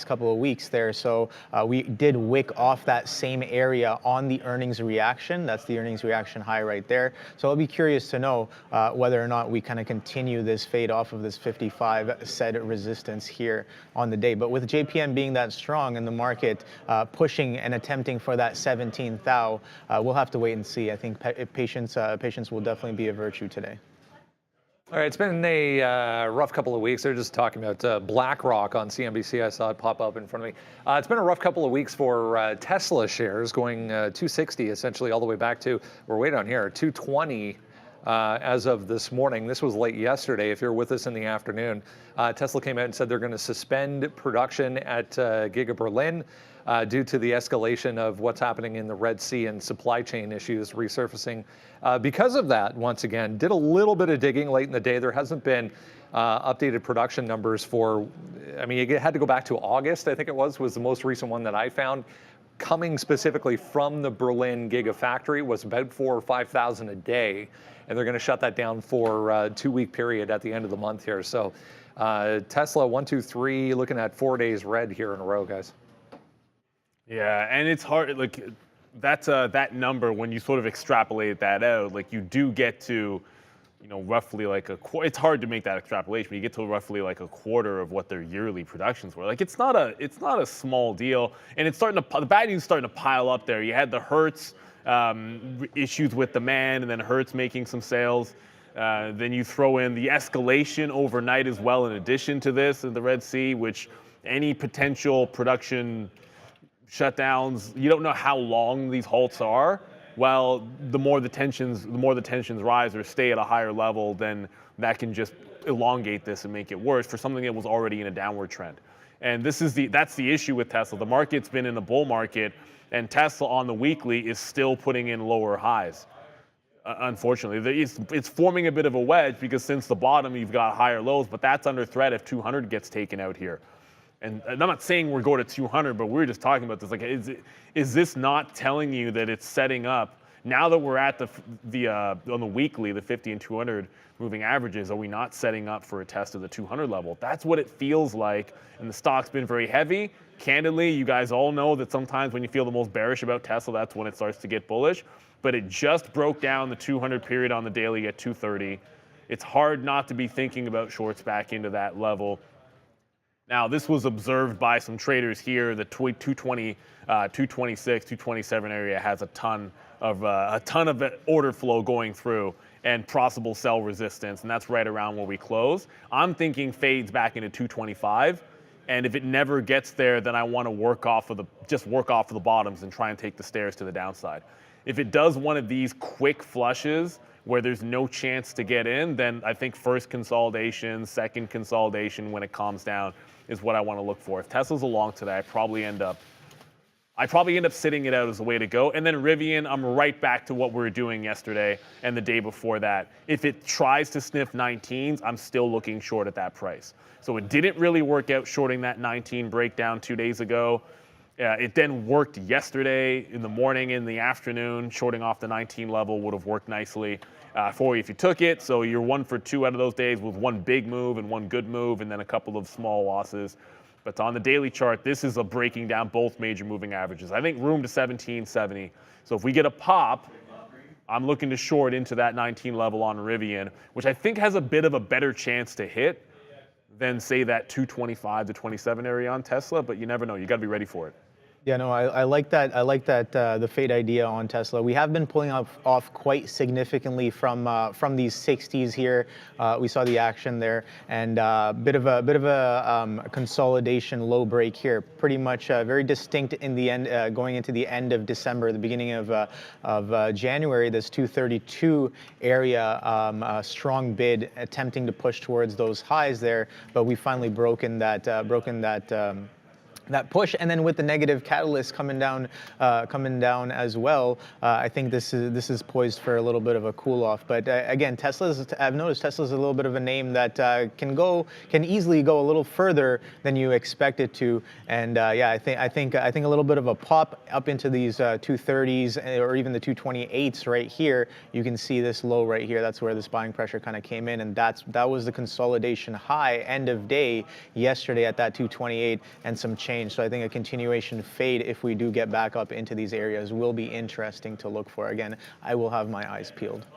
couple of weeks there. So we did wick off that same area on the earnings reaction. That's the earnings reaction high right there. So I'll be curious to know whether or not we kind of continue this fade off of this 55 said resistance here on the day. But with JPM being that strong and the market pushing and attempting for that 17th thou, we'll have to wait and see. I think patience will definitely be a virtue today. All right, it's been a rough couple of weeks. They're just talking about BlackRock on CNBC. I saw it pop up in front of me. It's been a rough couple of weeks for Tesla shares, going 260 essentially all the way back to, we're way down here, 220 as of this morning. This was late yesterday. If you're with us in the afternoon, Tesla came out and said they're going to suspend production at Giga Berlin due to the escalation of what's happening in the Red Sea and supply chain issues resurfacing. Because of that, once again, did a little bit of digging late in the day. There hasn't been updated production numbers for, I mean, you had to go back to August, I think it was the most recent one that I found. Coming specifically from the Berlin Gigafactory was about 4,000 or 5,000 a day, and they're going to shut that down for a 2-week period at the end of the month here. So Tesla 1, 2, 3, looking at 4 days red here in a row, guys. Yeah, and it's hard, like, that's that number, when you sort of extrapolate that out, like, you do get to, you know, roughly like it's hard to make that extrapolation, but you get to roughly like a quarter of what their yearly productions were. Like, it's not a small deal, and it's starting to, the bad news is starting to pile up there. You had the Hertz issues with demand, and then Hertz making some sales. Then you throw in the escalation overnight as well, in addition to this in the Red Sea, which any potential production shutdowns, you don't know how long these halts are. Well, the more the tensions rise or stay at a higher level, then that can just elongate this and make it worse for something that was already in a downward trend. And that's the issue with Tesla. The market's been in a bull market, and Tesla on the weekly is still putting in lower highs. Unfortunately, it's forming a bit of a wedge, because since the bottom you've got higher lows, but that's under threat if 200 gets taken out here. And I'm not saying we're going to 200, but we're just talking about this. Like, is this not telling you that it's setting up, now that we're at on the weekly, the 50 and 200 moving averages, are we not setting up for a test of the 200 level? That's what it feels like, and the stock's been very heavy. Candidly, you guys all know that sometimes when you feel the most bearish about Tesla, that's when it starts to get bullish. But it just broke down the 200 period on the daily at 230. It's hard not to be thinking about shorts back into that level. Now, this was observed by some traders here. The 220, 226, 227 area has a ton of order flow going through and possible sell resistance, and that's right around where we close. I'm thinking fades back into 225, and if it never gets there, then I want to work off of the bottoms and try and take the stairs to the downside. If it does one of these quick flushes where there's no chance to get in, then I think first consolidation, second consolidation when it calms down is what I want to look for. If Tesla's along today, I probably end up sitting it out as a way to go. And then Rivian, I'm right back to what we were doing yesterday and the day before that. If it tries to sniff 19s, I'm still looking short at that price. So it didn't really work out shorting that 19 breakdown 2 days ago. It then worked yesterday in the morning, in the afternoon. Shorting off the 19 level would have worked nicely for you if you took it. So you're 1 for 2 out of those days with one big move and one good move, and then a couple of small losses. But on the daily chart, this is a breaking down both major moving averages. I think room to 1770. So if we get a pop, I'm looking to short into that 19 level on Rivian, which I think has a bit of a better chance to hit than, say, that 225 to 27 area on Tesla. But you never know. You got to be ready for it. Yeah, no, I like that. I like that the fade idea on Tesla. We have been pulling off quite significantly from these 60s here. We saw the action there, and bit of a consolidation low break here. Pretty much very distinct in the end, going into the end of December, the beginning of January. This 232 area, strong bid attempting to push towards those highs there, but we finally broken that that push, and then with the negative catalyst coming down as well, I think this is poised for a little bit of a cool off. But again, I've noticed Tesla's a little bit of a name that can easily go a little further than you expect it to. And yeah, I think a little bit of a pop up into these 230s or even the 228s right here. You can see this low right here. That's where this buying pressure kind of came in, and that was the consolidation high end of day yesterday at that 228 and some change. So I think a continuation fade, if we do get back up into these areas, will be interesting to look for. Again, I will have my eyes peeled.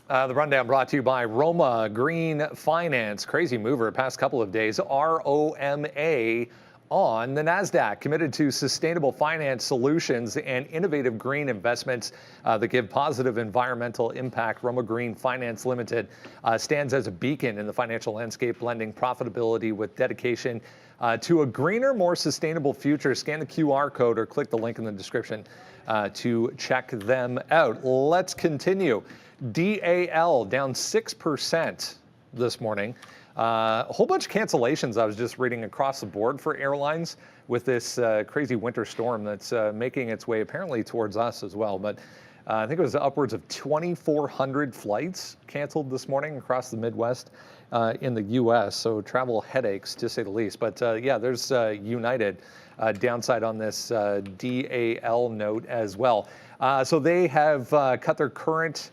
The rundown brought to you by Roma Green Finance. Crazy mover past couple of days. ROMA on the NASDAQ, committed to sustainable finance solutions and innovative green investments that give positive environmental impact. Roma Green Finance Limited stands as a beacon in the financial landscape, blending profitability with dedication to a greener, more sustainable future. Scan the QR code or click the link in the description to check them out. Let's continue. DAL down 6% this morning. A whole bunch of cancellations I was just reading across the board for airlines with this crazy winter storm that's making its way apparently towards us as well. But I think it was upwards of 2,400 flights canceled this morning across the Midwest in the U.S. So travel headaches, to say the least. But yeah, there's United downside on this DAL note as well. So they have cut their current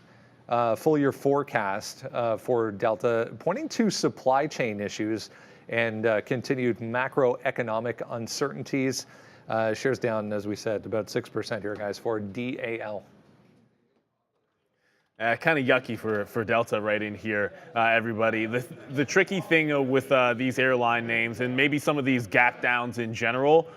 full year forecast for Delta, pointing to supply chain issues and continued macroeconomic uncertainties. Shares down, as we said, about 6% here, guys, for DAL. Kind of yucky for Delta right in here, everybody. The tricky thing with these airline names and maybe some of these gap downs in general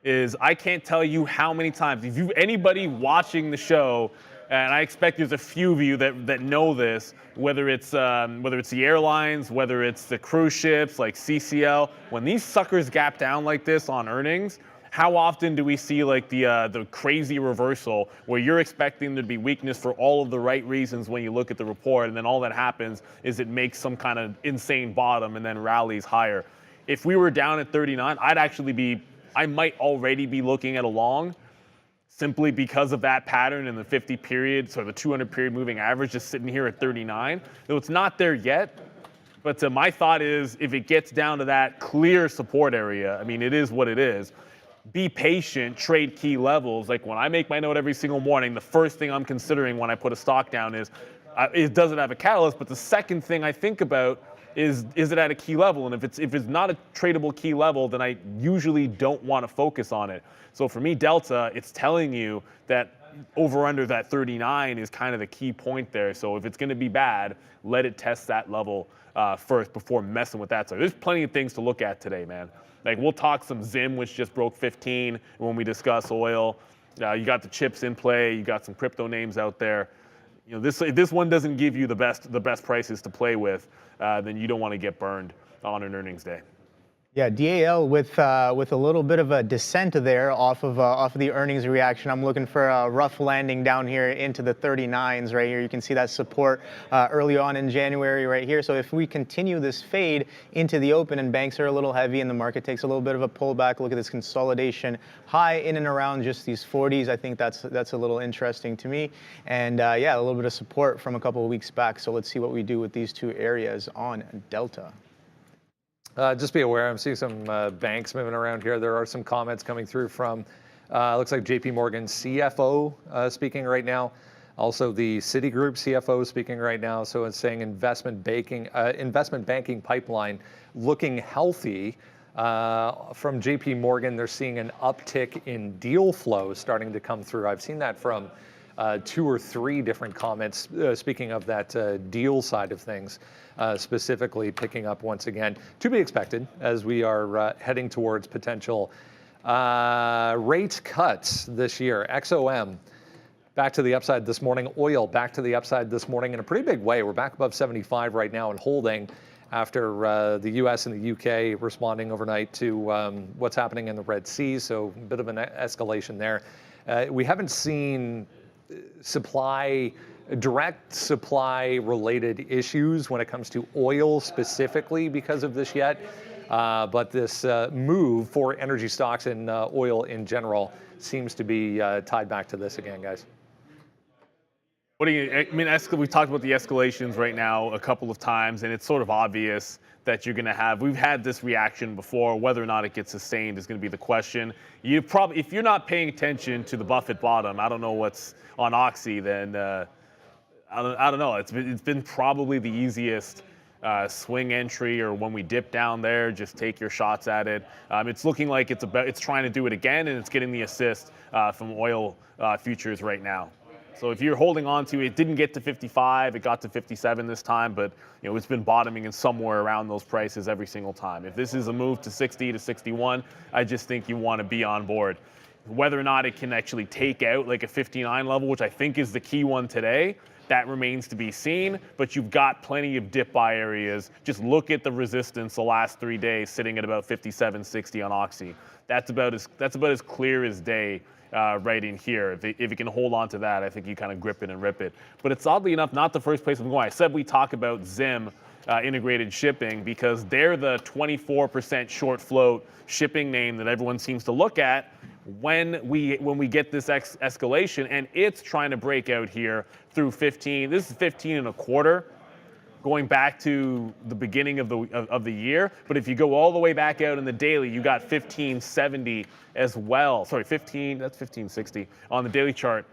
is I can't tell you how many times, if you've anybody watching the show, and I expect there's a few of you that know this, whether it's the airlines, whether it's the cruise ships like CCL, when these suckers gap down like this on earnings, how often do we see like the crazy reversal where you're expecting there to be weakness for all of the right reasons when you look at the report, and then all that happens is it makes some kind of insane bottom and then rallies higher. If we were down at 39, I might already be looking at a long, simply because of that pattern in the 50 period, so the 200 period moving average just sitting here at 39. Though it's not there yet, but my thought is if it gets down to that clear support area, I mean, it is what it is. Be patient, trade key levels. Like when I make my note every single morning, the first thing I'm considering when I put a stock down is does it have a catalyst? But the second thing I think about is it at a key level? And if it's not a tradable key level, then I usually don't want to focus on it. So for me, Delta, it's telling you that over under that 39 is kind of the key point there. So if it's going to be bad, let it test that level first before messing with that. So there's plenty of things to look at today, man. Like we'll talk some Zim, which just broke 15 when we discuss oil. You got the chips in play. You got some crypto names out there. You know, if this one doesn't give you the best prices to play with, then you don't want to get burned on an earnings day. Yeah, DAL with a little bit of a descent there off of the earnings reaction. I'm looking for a rough landing down here into the 39s right here. You can see that support early on in January right here. So if we continue this fade into the open and banks are a little heavy and the market takes a little bit of a pullback, look at this consolidation high in and around just these 40s. I think that's a little interesting to me. And yeah, a little bit of support from a couple of weeks back. So let's see what we do with these two areas on Delta. Just be aware, I'm seeing some banks moving around here. There are some comments coming through from, looks like JP Morgan CFO speaking right now. Also the Citigroup CFO speaking right now. So it's saying investment banking pipeline looking healthy. From JP Morgan, they're seeing an uptick in deal flow starting to come through. I've seen that from 2 or 3 different comments, speaking of that deal side of things, specifically picking up once again, to be expected as we are heading towards potential Rate cuts this year. XOM back to the upside this morning. Oil back to the upside this morning in a pretty big way. We're back above 75 right now and holding after the U.S. and the U.K. responding overnight to what's happening in the Red Sea. So a bit of an escalation there. We haven't seen direct supply related issues when it comes to oil specifically because of this yet. But this move for energy stocks and oil in general seems to be tied back to this again, guys. What do you, I mean, we talked about the escalations right now a couple of times, and it's sort of obvious that you're going to have, we've had this reaction before. Whether or not it gets sustained is going to be the question. You probably, if you're not paying attention to the Buffett bottom, I don't know what's on OXY, then I don't know. It's been probably the easiest swing entry, or when we dip down there, just take your shots at it. It's looking like it's trying to do it again, and it's getting the assist from oil futures right now. So if you're holding on to it, didn't get to 55, it got to 57 this time, but it's been bottoming in somewhere around those prices every single time. If this is a move to 60 to 61, I just think you want to be on board. Whether or not it can actually take out like a 59 level, which I think is the key one today, that remains to be seen, but you've got plenty of dip buy areas. Just look at the resistance the last 3 days sitting at about 57.60 on OXY. That's about as clear as day right in here. If you can hold on to that, I think you kind of grip it and rip it. But it's oddly enough not the first place I'm going. I said we talk about ZIM integrated shipping because they're the 24% short float shipping name that everyone seems to look at when we get this escalation, and it's trying to break out here through 15. This is 15 and a quarter, going back to the beginning of the year. But if you go all the way back out in the daily, you got 1570 as well. Sorry, that's 1560 on the daily chart.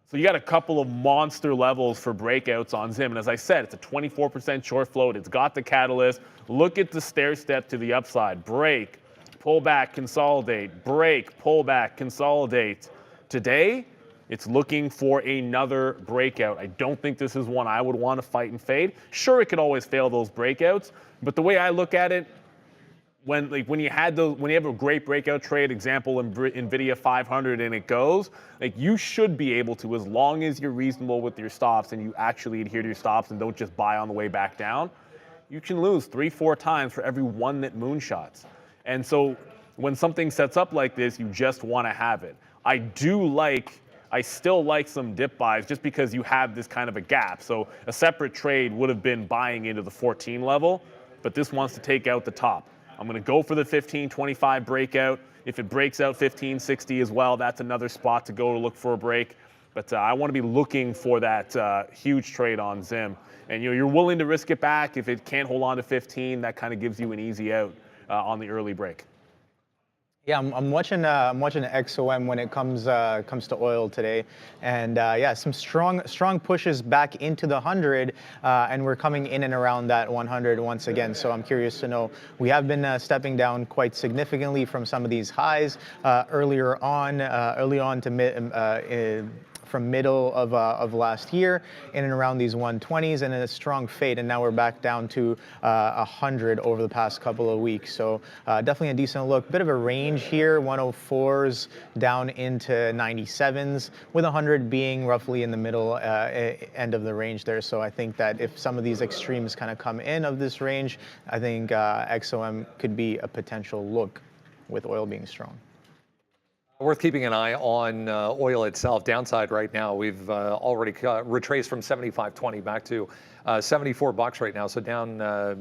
So you got a couple of monster levels for breakouts on ZIM. And as I said, it's a 24% short float. It's got the catalyst. Look at the stair step to the upside. Break, pull back, consolidate, break, pull back, consolidate. Today, it's looking for another breakout. I don't think this is one I would want to fight and fade. Sure, it could always fail those breakouts, but the way I look at it, when you have a great breakout trade, example in NVIDIA 500, and it goes, you should be able to, as long as you're reasonable with your stops and you actually adhere to your stops and don't just buy on the way back down, you can lose 3-4 times for every one that moonshots. And so when something sets up like this, you just want to have it. I still like some dip buys just because you have this kind of a gap. So a separate trade would have been buying into the 14 level, but this wants to take out the top. I'm going to go for the 1525 breakout. If it breaks out 1560 as well, that's another spot to go to look for a break. But I want to be looking for that huge trade on ZIM. And you're willing to risk it back. If it can't hold on to 15, that kind of gives you an easy out on the early break. Yeah, I'm watching XOM when it comes to oil today, and yeah, some strong pushes back into the 100, and we're coming in and around that 100 once again. So I'm curious to know. We have been stepping down quite significantly from some of these highs early on to mid. From middle of last year, in and around these 120s, and a strong fade, and now we're back down to 100 over the past couple of weeks. So definitely a decent look. Bit of a range here, 104s down into 97s, with 100 being roughly in the middle end of the range there. So I think that if some of these extremes kind of come in of this range, I think XOM could be a potential look with oil being strong. Worth keeping an eye on oil itself. Downside right now, we've already retraced from 75.20 back to $74 right now. So down, a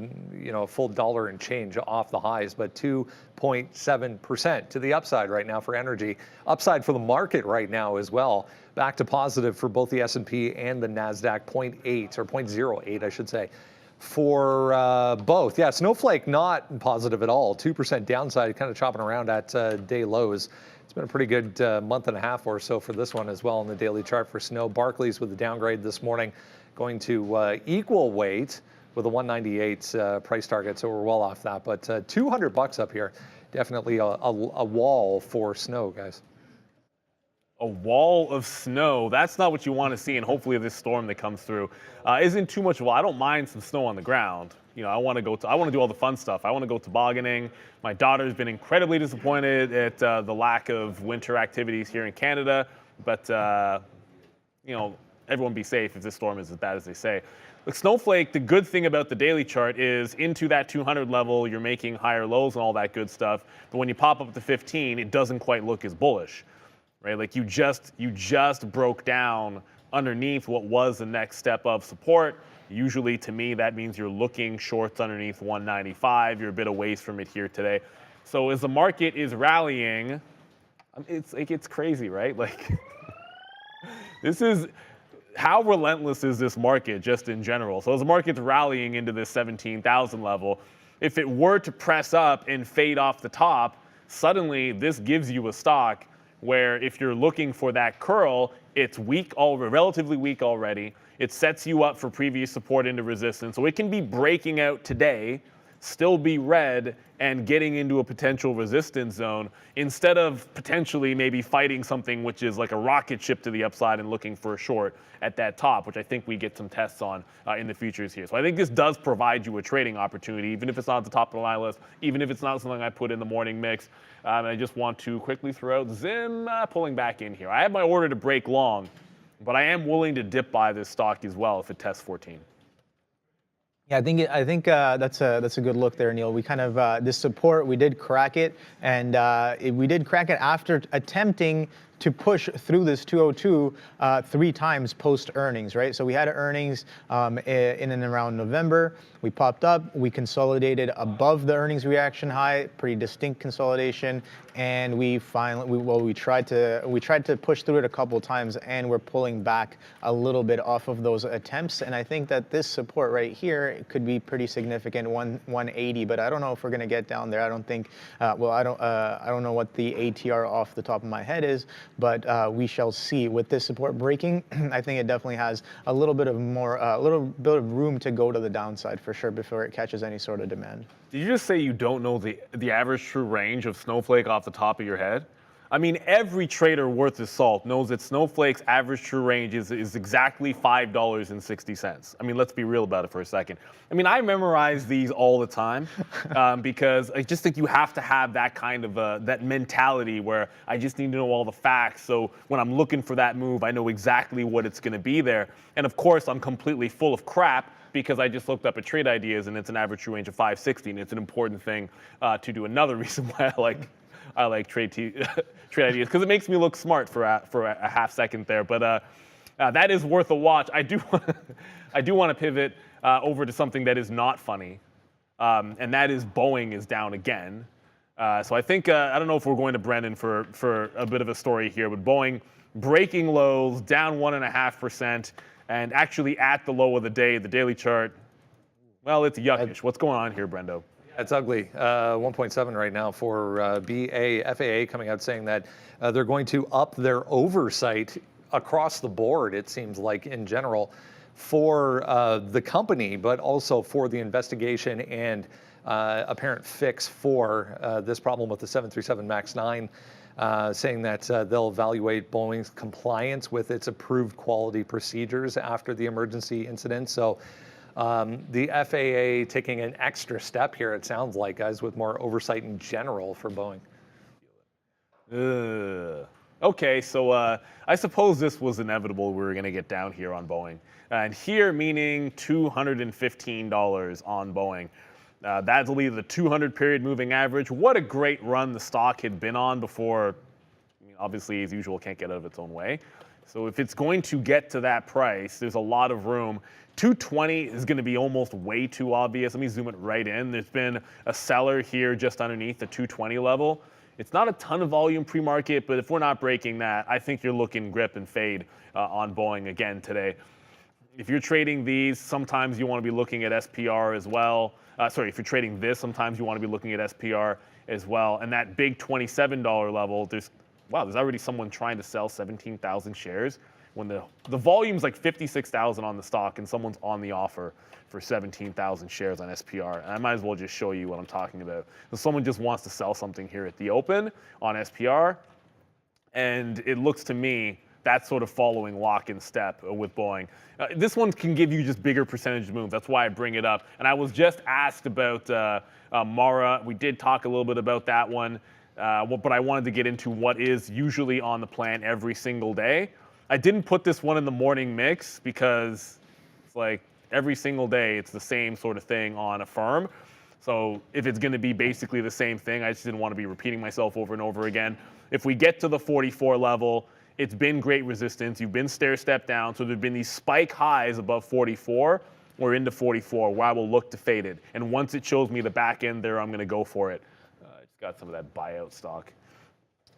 full dollar and change off the highs, but 2.7% to the upside right now for energy. Upside for the market right now as well. Back to positive for both the S&P and the NASDAQ, 0.8 or 0.08, I should say. For both. Yeah, Snowflake not positive at all. 2% downside, kind of chopping around at day lows. It's been a pretty good month and a half or so for this one as well on the daily chart for Snow. Barclays with the downgrade this morning, going to equal weight with a 198 price target, so we're well off that. But $200 up here, definitely a wall for Snow, guys. A wall of snow. That's not what you want to see, and hopefully this storm that comes through isn't too much. Well, I don't mind some snow on the ground. You know, I want to do all the fun stuff. I want to go tobogganing. My daughter's been incredibly disappointed at the lack of winter activities here in Canada. But, you know, everyone be safe if this storm is as bad as they say. Look, Snowflake, the good thing about the daily chart is into that 200 level, you're making higher lows and all that good stuff. But when you pop up to 15, it doesn't quite look as bullish, right? Like you just broke down underneath what was the next step of support. Usually, to me, that means you're looking shorts underneath 195. You're a bit of ways from it here today. So as the market is rallying, it's crazy, right? Like this is. How relentless is this market just in general? So as the market's rallying into this 17,000 level, if it were to press up and fade off the top, suddenly this gives you a stock where if you're looking for that curl, it's weak already, relatively weak already. It sets you up for previous support into resistance. So it can be breaking out today, still be red, and getting into a potential resistance zone instead of potentially maybe fighting something which is like a rocket ship to the upside and looking for a short at that top, which I think we get some tests on in the futures here. So I think this does provide you a trading opportunity, even if it's not at the top of my list, even if it's not something I put in the morning mix. I just want to quickly throw out Zim pulling back in here. I have my order to break long, but I am willing to dip buy this stock as well if it tests 14. Yeah, I think that's a good look there, Neil. We kind of this support, we did crack it, and we did crack it after attempting to push through this 202 3 times post earnings, right? So we had earnings in and around November. We popped up, we consolidated above the earnings reaction high, pretty distinct consolidation, and we tried to push through it a couple times, and we're pulling back a little bit off of those attempts. And I think that this support right here could be pretty significant, 180. But I don't know if we're going to get down there. I don't think. I don't know what the ATR off the top of my head is, but we shall see. With this support breaking, I think it definitely has a little bit of room to go to the downside for sure before it catches any sort of demand. Did you just say you don't know the average true range of Snowflake off the top of your head? I mean, every trader worth his salt knows that Snowflake's average true range is exactly $5.60. I mean, let's be real about it for a second. I mean, I memorize these all the time because I just think you have to have that kind of that mentality where I just need to know all the facts. So when I'm looking for that move, I know exactly what it's going to be there. And of course, I'm completely full of crap because I just looked up at Trade Ideas and it's an average true range of 560, and it's an important thing to do. Another reason why I like Trade Ideas, because it makes me look smart for a half second there. But that is worth a watch. I do want to pivot over to something that is not funny, and that is Boeing is down again. So I think I don't know if we're going to Brendan for a bit of a story here, but Boeing breaking lows, down 1.5%, and actually at the low of the day, the daily chart. Well, it's yuckish. What's going on here, Brendo? It's ugly. 1.7 right now for FAA coming out saying that they're going to up their oversight across the board, it seems like, in general, for the company, but also for the investigation and apparent fix for this problem with the 737 MAX 9, saying that they'll evaluate Boeing's compliance with its approved quality procedures after the emergency incident. So the FAA taking an extra step here, it sounds like, guys, with more oversight in general for Boeing. Okay, so I suppose this was inevitable. We were going to get down here on Boeing. And here meaning $215 on Boeing. That'll be the 200 period moving average. What a great run the stock had been on before. I mean, obviously, as usual, can't get out of its own way. So if it's going to get to that price, there's a lot of room. 220 is going to be almost way too obvious. Let me zoom it right in. There's been a seller here just underneath the 220 level. It's not a ton of volume pre-market, but if we're not breaking that, I think you're looking grip and fade on Boeing again today. If you're trading these, sometimes you want to be looking at SPR as well. If you're trading this, sometimes you want to be looking at SPR as well. And that big $27 level, there's already someone trying to sell 17,000 shares when the volume's like 56,000 on the stock and someone's on the offer for 17,000 shares on SPR. And I might as well just show you what I'm talking about. So someone just wants to sell something here at the open on SPR, and it looks to me that's sort of following lock in step with Boeing. This one can give you just bigger percentage moves. That's why I bring it up. And I was just asked about Mara. We did talk a little bit about that one, but I wanted to get into what is usually on the plan every single day. I didn't put this one in the morning mix because it's like every single day it's the same sort of thing on a firm. So if it's going to be basically the same thing, I just didn't want to be repeating myself over and over again. If we get to the 44 level, it's been great resistance. You've been stair-step down. So there've been these spike highs above 44 or into 44 where I will look to fade it. And once it shows me the back end there, I'm going to go for it. It's got some of that buyout stock.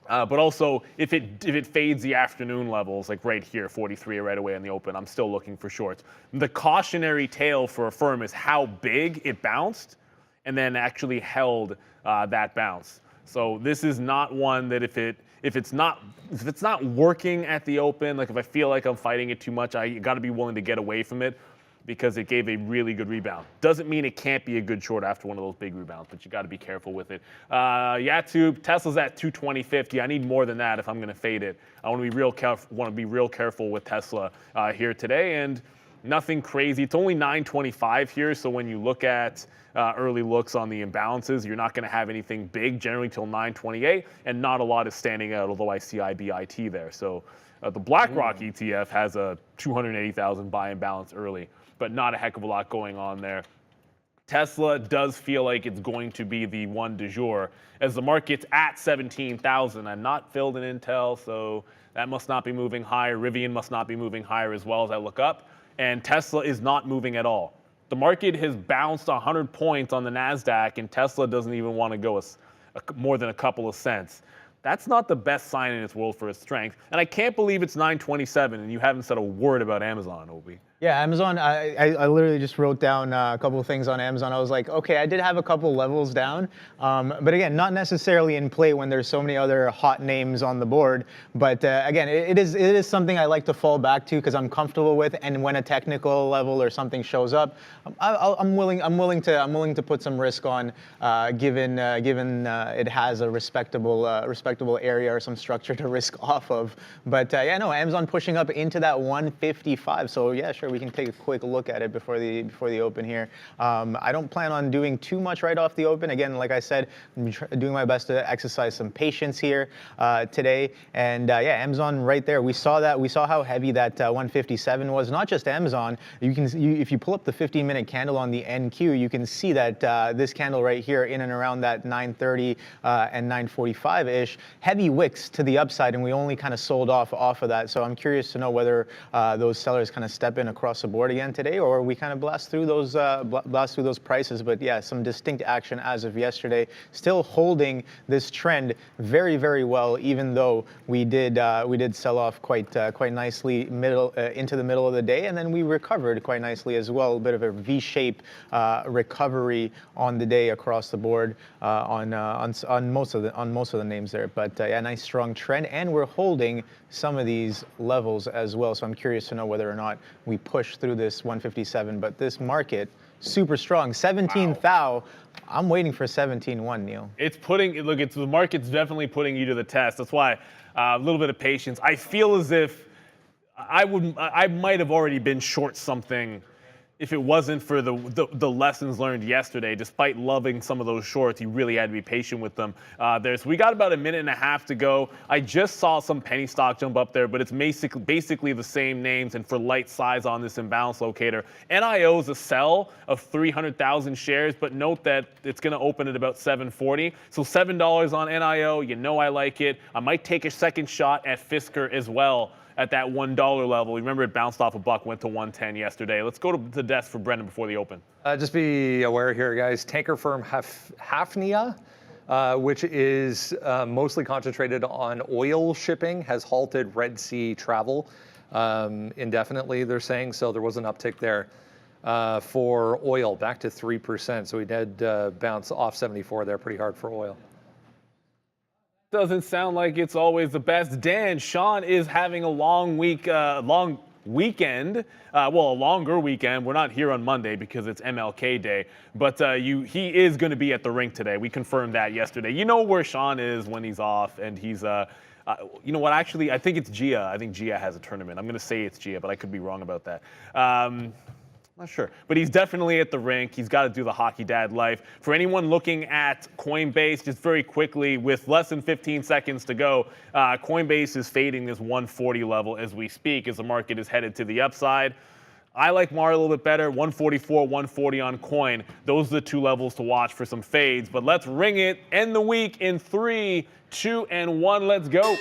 But also, if it fades the afternoon levels, like right here, 43 right away in the open, I'm still looking for shorts. The cautionary tale for a firm is how big it bounced and then actually held that bounce. So this is not one that if it's not working at the open, like if I feel like I'm fighting it too much, I got to be willing to get away from it because it gave a really good rebound. Doesn't mean it can't be a good short after one of those big rebounds, but you got to be careful with it. Yatube, Tesla's at 220.50. I need more than that if I'm going to fade it. I want to be real careful with Tesla here today, and nothing crazy. It's only 925 here, so when you look at early looks on the imbalances, you're not going to have anything big generally till 928, and not a lot is standing out, although I see IBIT there. So the BlackRock ETF has a 280,000 buy imbalance early, but not a heck of a lot going on there. Tesla does feel like it's going to be the one du jour as the market's at 17,000. I'm not filled in Intel, so that must not be moving higher. Rivian must not be moving higher as well as I look up. And Tesla is not moving at all. The market has bounced 100 points on the NASDAQ, and Tesla doesn't even want to go more than a couple of cents. That's not the best sign in its world for its strength. And I can't believe it's 927 and you haven't said a word about Amazon, Obi. Yeah, Amazon, I literally just wrote down a couple of things on Amazon. I was like, okay, I did have a couple levels down. But again, not necessarily in play when there's so many other hot names on the board. But again, it is something I like to fall back to because I'm comfortable with. And when a technical level or something shows up, I'm willing to put some risk on, given it has a respectable area or some structure to risk off of. But yeah, no, Amazon pushing up into that 155. So yeah, sure. We can take a quick look at it before the open here. I don't plan on doing too much right off the open. Again, like I said, I'm doing my best to exercise some patience here today. And yeah, Amazon right there. We saw how heavy that 157 was. Not just Amazon. If you pull up the 15-minute candle on the NQ, you can see that this candle right here in and around that 930 and 945-ish, heavy wicks to the upside, and we only kind of sold off of that. So I'm curious to know whether those sellers kind of step in across the board again today, or we kind of blast through those prices. But yeah, some distinct action as of yesterday, still holding this trend very, very well, even though we did sell off quite nicely into the middle of the day, and then we recovered quite nicely as well. A bit of a V-shape recovery on the day across the board on most of the names there. But yeah, nice strong trend, and we're holding some of these levels as well. So I'm curious to know whether or not we push through this 157, but this market, super strong. 17 thou. I'm waiting for 17.1, Neil. The market's definitely putting you to the test. That's why a little bit of patience. I feel as if I might have already been short something if it wasn't for the lessons learned yesterday. Despite loving some of those shorts, you really had to be patient with them. So we got about a minute and a half to go. I just saw some penny stock jump up there, but it's basically the same names and for light size on this imbalance locator. NIO is a sell of 300,000 shares, but note that it's going to open at about 740. So $7 on NIO. You know I like it. I might take a second shot at Fisker as well at that $1 level. Remember, it bounced off a buck, went to 110 yesterday. Let's go to the desk for Brendan before the open. Just be aware here, guys. Tanker firm Hafnia, which is mostly concentrated on oil shipping, has halted Red Sea travel indefinitely, they're saying. So there was an uptick there for oil, back to 3%. So we did bounce off 74 there pretty hard for oil. Doesn't sound like it's always the best. Dan, Sean is having a long weekend. A longer weekend. We're not here on Monday because it's MLK Day, but he is going to be at the rink today. We confirmed that yesterday. You know where Sean is when he's off, and he's You know what? Actually, I think it's Gia. I think Gia has a tournament. I'm going to say it's Gia, but I could be wrong about that. Not sure, but he's definitely at the rink. He's got to do the hockey dad life. For anyone looking at Coinbase, just very quickly, with less than 15 seconds to go, Coinbase is fading this 140 level as we speak, as the market is headed to the upside. I like Mara a little bit better, 144, 140 on Coin. Those are the two levels to watch for some fades. But let's ring it. End the week in 3, 2, and 1. Let's go.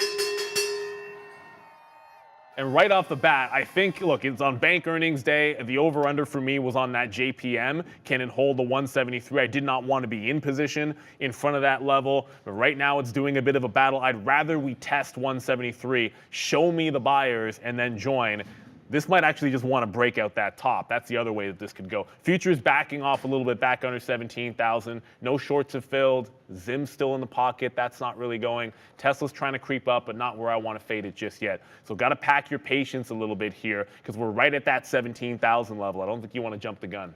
And right off the bat, I think, look, it's on bank earnings day. The over-under for me was on that JPM. Can it hold the 173? I did not want to be in position in front of that level. But right now, it's doing a bit of a battle. I'd rather we test 173, show me the buyers, and then join. This might actually just want to break out that top. That's the other way that this could go. Futures backing off a little bit, back under 17,000. No shorts have filled. Zim's still in the pocket. That's not really going. Tesla's trying to creep up, but not where I want to fade it just yet. So got to pack your patience a little bit here because we're right at that 17,000 level. I don't think you want to jump the gun.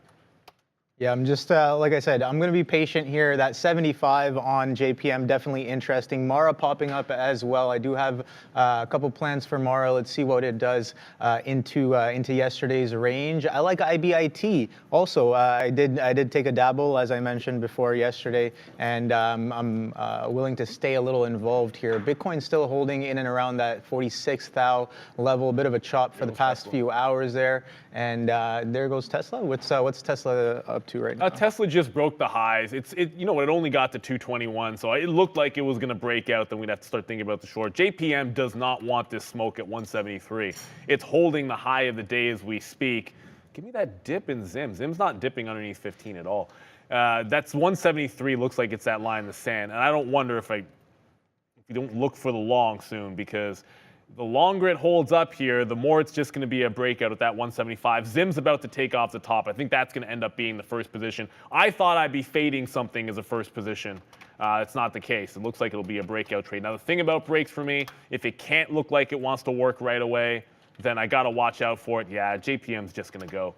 Yeah, I'm just, like I said, I'm going to be patient here. That 75 on JPM, definitely interesting. Mara popping up as well. I do have a couple plans for Mara. Let's see what it does into yesterday's range. I like IBIT. Also, I did take a dabble, as I mentioned before yesterday, and I'm willing to stay a little involved here. Bitcoin still holding in and around that 46,000 level. A bit of a chop for the past few hours there. And there goes Tesla. What's Tesla up to right now? Tesla just broke the highs. You know, it only got to 221, so it looked like it was going to break out. Then we'd have to start thinking about the short. JPM does not want this smoke at 173. It's holding the high of the day as we speak. Give me that dip in Zim. Zim's not dipping underneath 15 at all. That's 173. Looks like it's that line in the sand, and I don't wonder if you don't look for the long soon, because the longer it holds up here, the more it's just going to be a breakout at that 175. Zim's about to take off the top. I think that's going to end up being the first position. I thought I'd be fading something as a first position. It's not the case. It looks like it'll be a breakout trade. Now, the thing about breaks for me, if it can't look like it wants to work right away, then I got to watch out for it. Yeah, JPM's just going to go.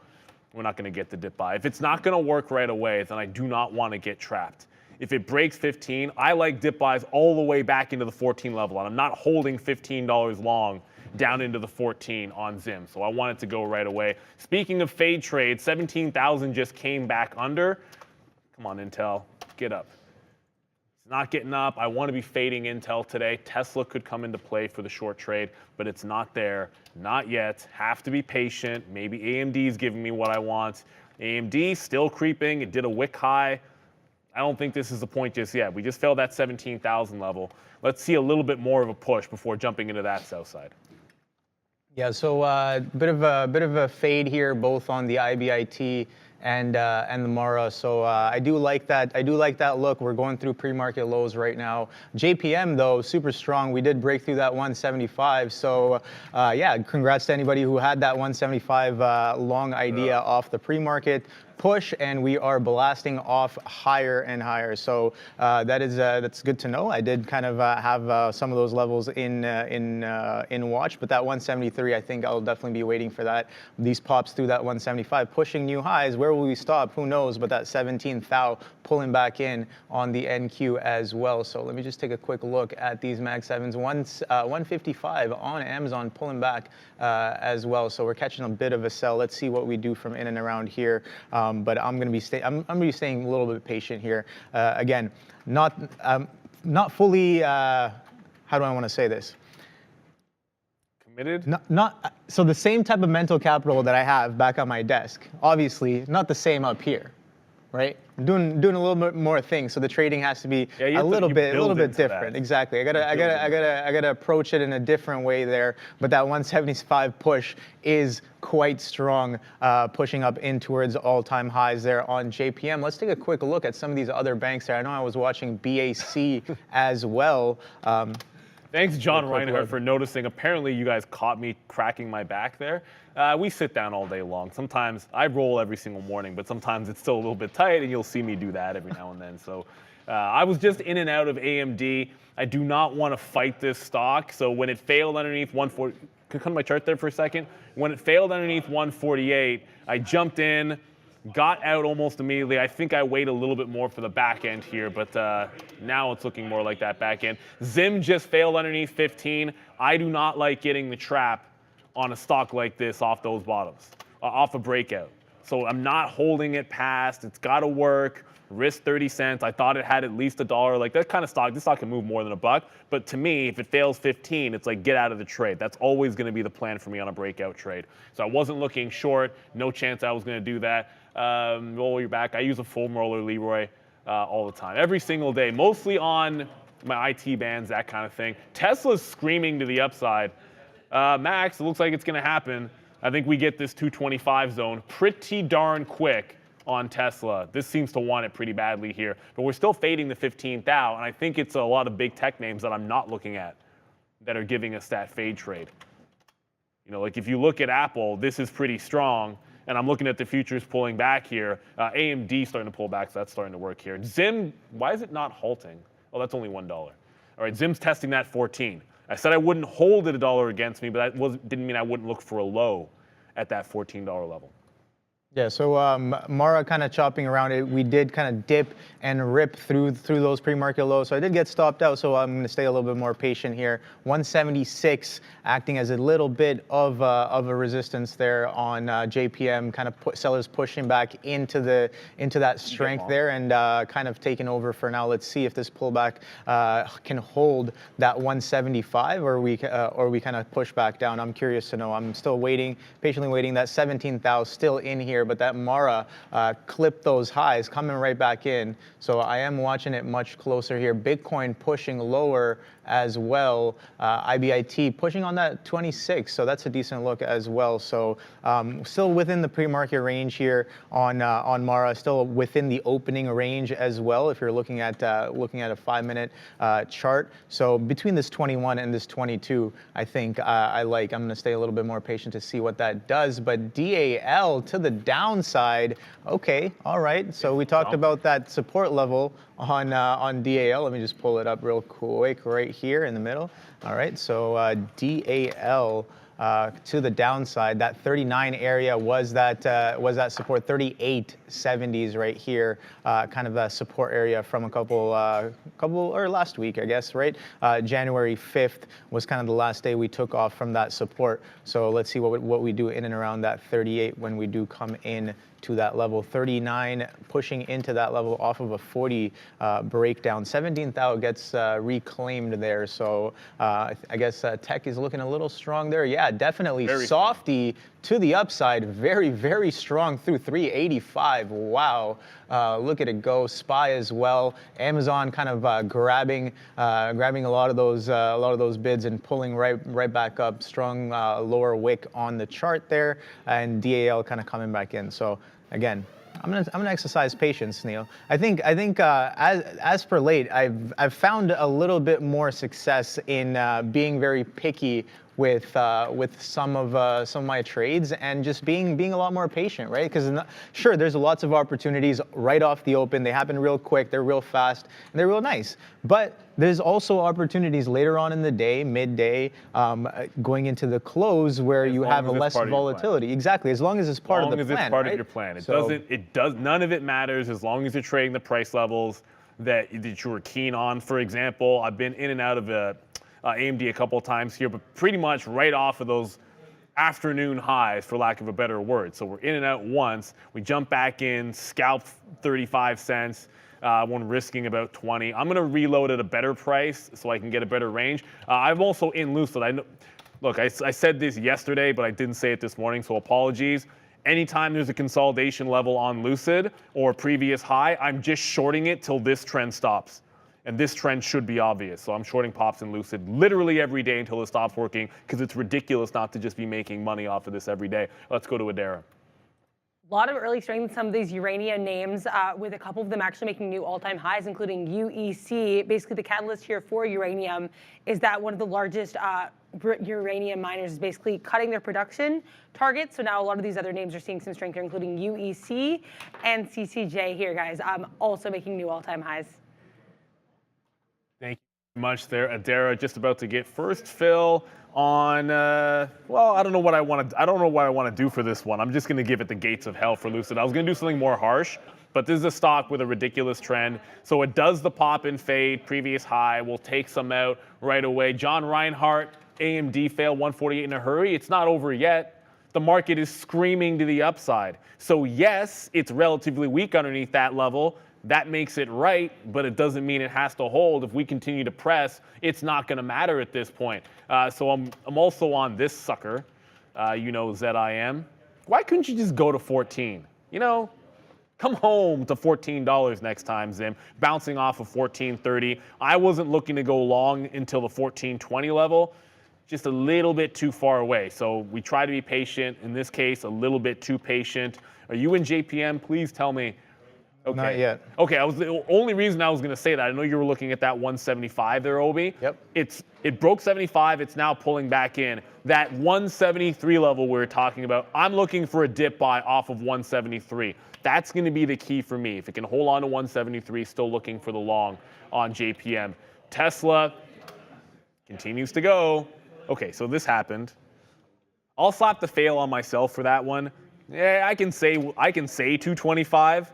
We're not going to get the dip buy. If it's not going to work right away, then I do not want to get trapped. If it breaks 15, I like dip buys all the way back into the 14 level. And I'm not holding $15 long down into the 14 on Zim. So I want it to go right away. Speaking of fade trades, 17,000 just came back under. Come on, Intel, get up. It's not getting up. I want to be fading Intel today. Tesla could come into play for the short trade, but it's not there. Not yet. Have to be patient. Maybe AMD's giving me what I want. AMD still creeping. It did a wick high. I don't think this is the point just yet. We just failed that 17,000 level. Let's see a little bit more of a push before jumping into that sell side. Yeah, so bit of a fade here, both on the IBIT and the Mara. So I do like that. I do like that look. We're going through pre-market lows right now. JPM though, super strong. We did break through that 175. So yeah, congrats to anybody who had that 175 long idea off the pre-market push, and we are blasting off higher and higher. So that's good to know. I did kind of have some of those levels in watch, but that 173, I think I'll definitely be waiting for that. These pops through that 175, pushing new highs. Where will we stop? Who knows? But that 17,000 pulling back in on the NQ as well. So let me just take a quick look at these Mag 7s. 155 on Amazon pulling back as well. So we're catching a bit of a sell. Let's see what we do from in and around here. But I'm going to be staying a little bit patient here. Again, not fully. How do I want to say this? Committed? So the same type of mental capital that I have back on my desk. Obviously, not the same up here, right? Doing a little bit more things, so the trading has to be a little bit different. Exactly. I gotta approach it in a different way there. But that 175 push is quite strong, pushing up in towards all-time highs there on JPM. Let's take a quick look at some of these other banks there. I know I was watching BAC as well. Thanks, John Reinhardt, for noticing. Apparently, you guys caught me cracking my back there. We sit down all day long. Sometimes I roll every single morning, but sometimes it's still a little bit tight, and you'll see me do that every now and then. So I was just in and out of AMD. I do not want to fight this stock. So when it failed underneath 140, could come to my chart there for a second. When it failed underneath 148, I jumped in, got out almost immediately. I think I wait a little bit more for the back end here, but now it's looking more like that back end. Zim just failed underneath 15. I do not like getting the trap on a stock like this off those bottoms, off a breakout. So I'm not holding it past. It's got to work. Risk 30 cents. I thought it had at least $1. Like that kind of stock, this stock can move more than $1. But to me, if it fails 15, it's like get out of the trade. That's always going to be the plan for me on a breakout trade. So I wasn't looking short. No chance I was going to do that. Roll your back. I use a foam roller, Leroy, all the time, every single day, mostly on my IT bands, that kind of thing. Tesla's screaming to the upside. Max, it looks like it's going to happen. I think we get this 225 zone pretty darn quick on Tesla. This seems to want it pretty badly here, but we're still fading the 15th Dow, and I think it's a lot of big tech names that I'm not looking at that are giving us that fade trade. You know, like if you look at Apple, this is pretty strong, and I'm looking at the futures pulling back here. AMD starting to pull back, so that's starting to work here. Zim, why is it not halting? Oh, that's only $1. All right, Zim's testing that 14. I said I wouldn't hold it $1 against me, but that didn't mean I wouldn't look for a low at that $14 level. Yeah, so Mara kind of chopping around it. We did kind of dip and rip through those pre-market lows. So I did get stopped out, so I'm going to stay a little bit more patient here. 176 acting as a little bit of a resistance there on JPM, kind of sellers pushing back into that strength there and kind of taking over for now. Let's see if this pullback can hold that 175 or we kind of push back down. I'm curious to know. I'm still waiting, patiently waiting. That 17,000 still in here, but that Mara clipped those highs, coming right back in. So I am watching it much closer here. Bitcoin pushing lower as well. IBIT pushing on that 26, so that's a decent look as well. So still within the pre-market range here on Mara, still within the opening range as well. If you're looking at a 5-minute chart, so between this 21 and this 22, I think I'm going to stay a little bit more patient to see what that does. But DAL to the downside, okay, all right. So we talked about that support level on DAL. Let me just pull it up real quick right here in the middle. All right, so DAL to the downside, that 39 area was that support. 38.70s right here, kind of that support area from a couple or last week, I guess, right? January 5th was kind of the last day we took off from that support. So let's see what we do in and around that 38 when we do come in to that level. 39 pushing into that level off of a 40 breakdown. 17,000 gets reclaimed there. So I guess tech is looking a little strong there. Yeah, definitely very softy to the upside. Very, very strong through 385. Wow. Look at it go. SPY as well. Amazon kind of grabbing a lot of those bids and pulling right back up. Strong lower wick on the chart there, and DAL kind of coming back in. So again, I'm gonna exercise patience, Neil. I think as per late, I've found a little bit more success in being very picky with some of my trades and just being a lot more patient, right? Because sure, there's lots of opportunities right off the open. They happen real quick, they're real fast, and they're real nice. But there's also opportunities later on in the day, midday, going into the close where you have a less volatility. Exactly, as long as it's part of the plan. As long as it's part of your plan. None of it matters as long as you're trading the price levels that you were keen on. For example, I've been in and out of AMD a couple of times here, but pretty much right off of those afternoon highs, for lack of a better word. So we're in and out once. We jump back in, scalp 35 cents. One risking about 20. I'm going to reload at a better price so I can get a better range. I'm also in Lucid. Look, I said this yesterday, but I didn't say it this morning, so apologies. Anytime there's a consolidation level on Lucid or previous high, I'm just shorting it till this trend stops. And this trend should be obvious. So I'm shorting Pops and Lucid literally every day until it stops working, because it's ridiculous not to just be making money off of this every day. Let's go to Adara. A lot of early strength in some of these uranium names, with a couple of them actually making new all-time highs, including UEC. Basically, the catalyst here for uranium is that one of the largest uranium miners is basically cutting their production targets. So now a lot of these other names are seeing some strength here, including UEC and CCJ here, guys, also making new all-time highs. Thank you very much there, Adara. Just about to get first fill on, well, I don't know what I want to do for this one. I'm just going to give it the gates of hell for Lucid. I was going to do something more harsh, but this is a stock with a ridiculous trend. So it does the pop and fade, previous high. We'll take some out right away. John Reinhardt, AMD fail 148 in a hurry. It's not over yet. The market is screaming to the upside. So yes, it's relatively weak underneath that level. That makes it right, but it doesn't mean it has to hold. If we continue to press, it's not going to matter at this point. So I'm also on this sucker. You know ZIM. Why couldn't you just go to 14? You know, come home to $14 next time, Zim. Bouncing off of 14.30. I wasn't looking to go long until the 14.20 level. Just a little bit too far away. So we try to be patient. In this case, a little bit too patient. Are you in JPM? Please tell me. Okay. Not yet. Okay, the only reason I was going to say that, I know you were looking at that 175 there, Obi. Yep. It broke 75. It's now pulling back in. That 173 level we were talking about, I'm looking for a dip buy off of 173. That's going to be the key for me. If it can hold on to 173, still looking for the long on JPM. Tesla continues to go. Okay, so this happened. I'll slap the fail on myself for that one. Yeah, I can say 225.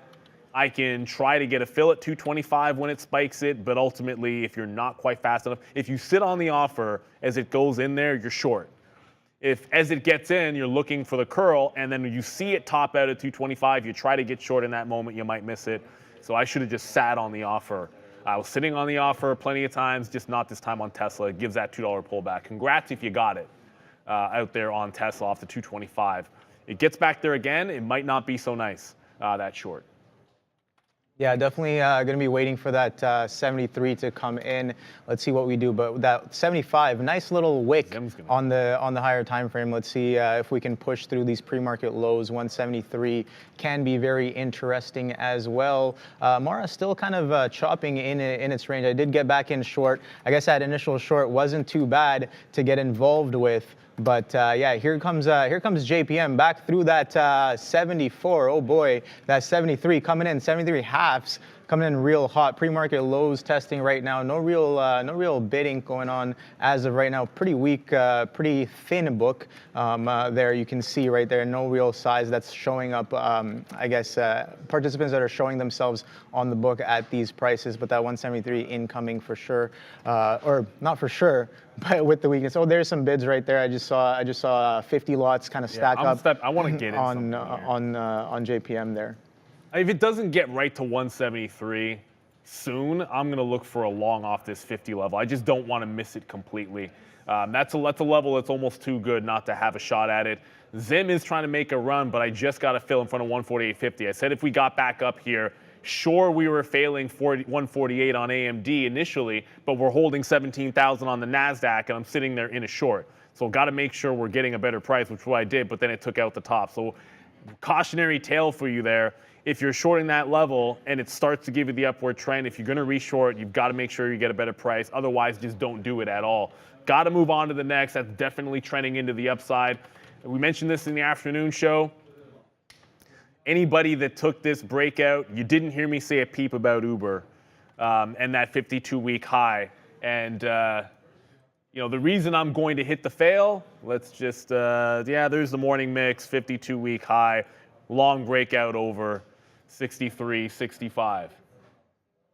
I can try to get a fill at 225 when it spikes it, but ultimately, if you're not quite fast enough, if you sit on the offer as it goes in there, you're short. If as it gets in, you're looking for the curl, and then you see it top out at 225, you try to get short in that moment, you might miss it. So I should have just sat on the offer. I was sitting on the offer plenty of times, just not this time on Tesla. It gives that $2 pullback. Congrats if you got it out there on Tesla off the 225. It gets back there again, it might not be so nice, that short. Yeah, definitely going to be waiting for that 73 to come in. Let's see what we do. But that 75, nice little wick on the higher time frame. Let's see if we can push through these pre-market lows. 173 can be very interesting as well. Mara still kind of chopping in its range. I did get back in short. I guess that initial short wasn't too bad to get involved with. But yeah, here comes JPM back through that 74. Oh boy, that 73 coming in, 73 halves coming in real hot. Pre-market lows testing right now. No real bidding going on as of right now. Pretty weak, pretty thin book there. You can see right there, no real size that's showing up. I guess participants that are showing themselves on the book at these prices. But that 173 incoming for sure, or not for sure. But with the weakness, oh, there's some bids right there. I just saw 50 lots kind of stack up. I want to get in on JPM there. If it doesn't get right to 173 soon, I'm going to look for a long off this 50 level. I just don't want to miss it completely. That's a level that's almost too good not to have a shot at it. Zim is trying to make a run, but I just got to fill in front of 148.50. I said if we got back up here, sure, we were failing 148 on AMD initially, but we're holding 17,000 on the NASDAQ, and I'm sitting there in a short. So got to make sure we're getting a better price, which is what I did, but then it took out the top. So cautionary tale for you there. If you're shorting that level and it starts to give you the upward trend, if you're going to reshort, you've got to make sure you get a better price. Otherwise, just don't do it at all. Got to move on to the next. That's definitely trending into the upside. We mentioned this in the afternoon show. Anybody that took this breakout, you didn't hear me say a peep about Uber and that 52-week high. And you know, the reason I'm going to hit the fail, let's just, yeah, there's the morning mix, 52-week high, long breakout over 63, 65.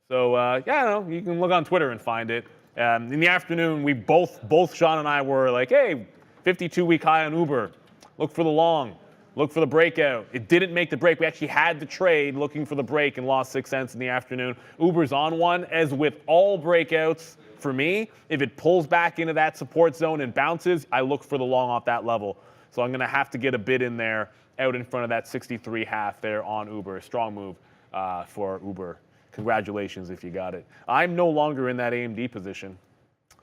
So yeah, I don't know, you can look on Twitter and find it. In the afternoon, we both Sean and I were like, hey, 52-week high on Uber, look for the long. Look for the breakout. It didn't make the break. We actually had the trade looking for the break and lost 6 cents in the afternoon. Uber's on one. As with all breakouts, for me, if it pulls back into that support zone and bounces, I look for the long off that level. So I'm going to have to get a bid in there out in front of that 63 half there on Uber. Strong move for Uber. Congratulations if you got it. I'm no longer in that AMD position.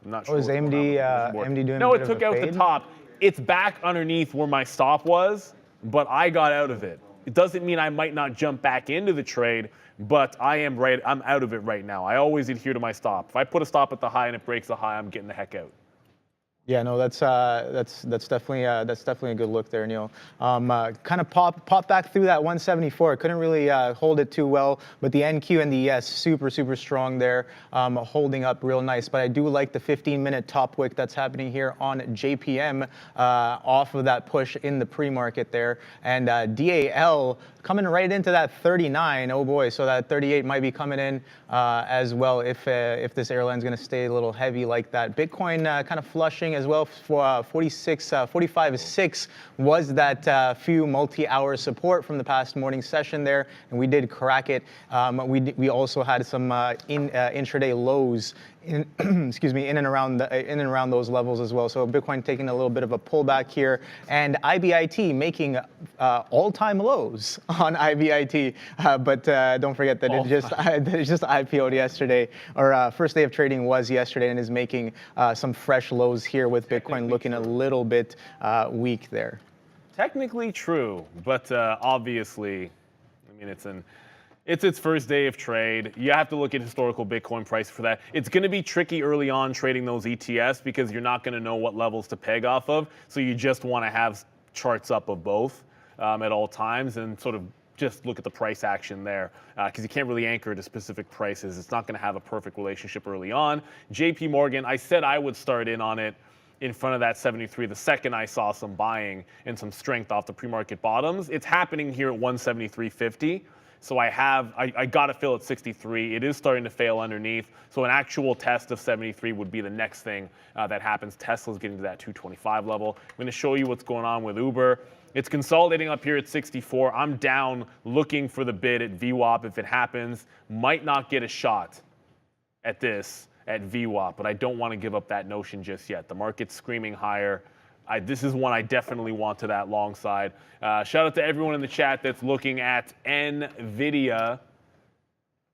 I'm not sure. Oh, is AMD doing No, it took out the top. It's back underneath where my stop was, but I got out of it. It doesn't mean I might not jump back into the trade, but I'm out of it right now. I always adhere to my stop. If I put a stop at the high and it breaks the high, I'm getting the heck out. Yeah, no, that's definitely a good look there, Neil. Kind of pop back through that 174. Couldn't really hold it too well, but the NQ and the ES super strong there, holding up real nice. But I do like the 15-minute top wick that's happening here on JPM off of that push in the pre-market there, and DAL coming right into that 39. Oh boy, so that 38 might be coming in as well if this airline's going to stay a little heavy like that. Bitcoin kind of flushing as well for 45.6 was that few multi-hour support from the past morning session there, and we did crack it. We also had some intraday lows excuse me, in and around those levels as well. So Bitcoin taking a little bit of a pullback here, and IBIT making all-time lows on IBIT. But don't forget that it just IPO'd yesterday, or first day of trading was yesterday, and is making some fresh lows here with Bitcoin looking a little bit weak there. Technically true, but obviously, I mean, it's its first day of trade. You have to look at historical Bitcoin price for that. It's going to be tricky early on trading those ETFs because you're not going to know what levels to peg off of. So you just want to have charts up of both at all times and sort of just look at the price action there because you can't really anchor to specific prices. It's not going to have a perfect relationship early on. JP Morgan, I said I would start in on it in front of that 73 the second I saw some buying and some strength off the pre-market bottoms. It's happening here at 173.50. So I got to fill at 63. It is starting to fail underneath. So an actual test of 73 would be the next thing that happens. Tesla's getting to that 225 level. I'm going to show you what's going on with Uber. It's consolidating up here at 64. I'm down looking for the bid at VWAP if it happens. Might not get a shot at this at VWAP, but I don't want to give up that notion just yet. The market's screaming higher. This is one I definitely want to that long side. Shout out to everyone in the chat that's looking at NVIDIA.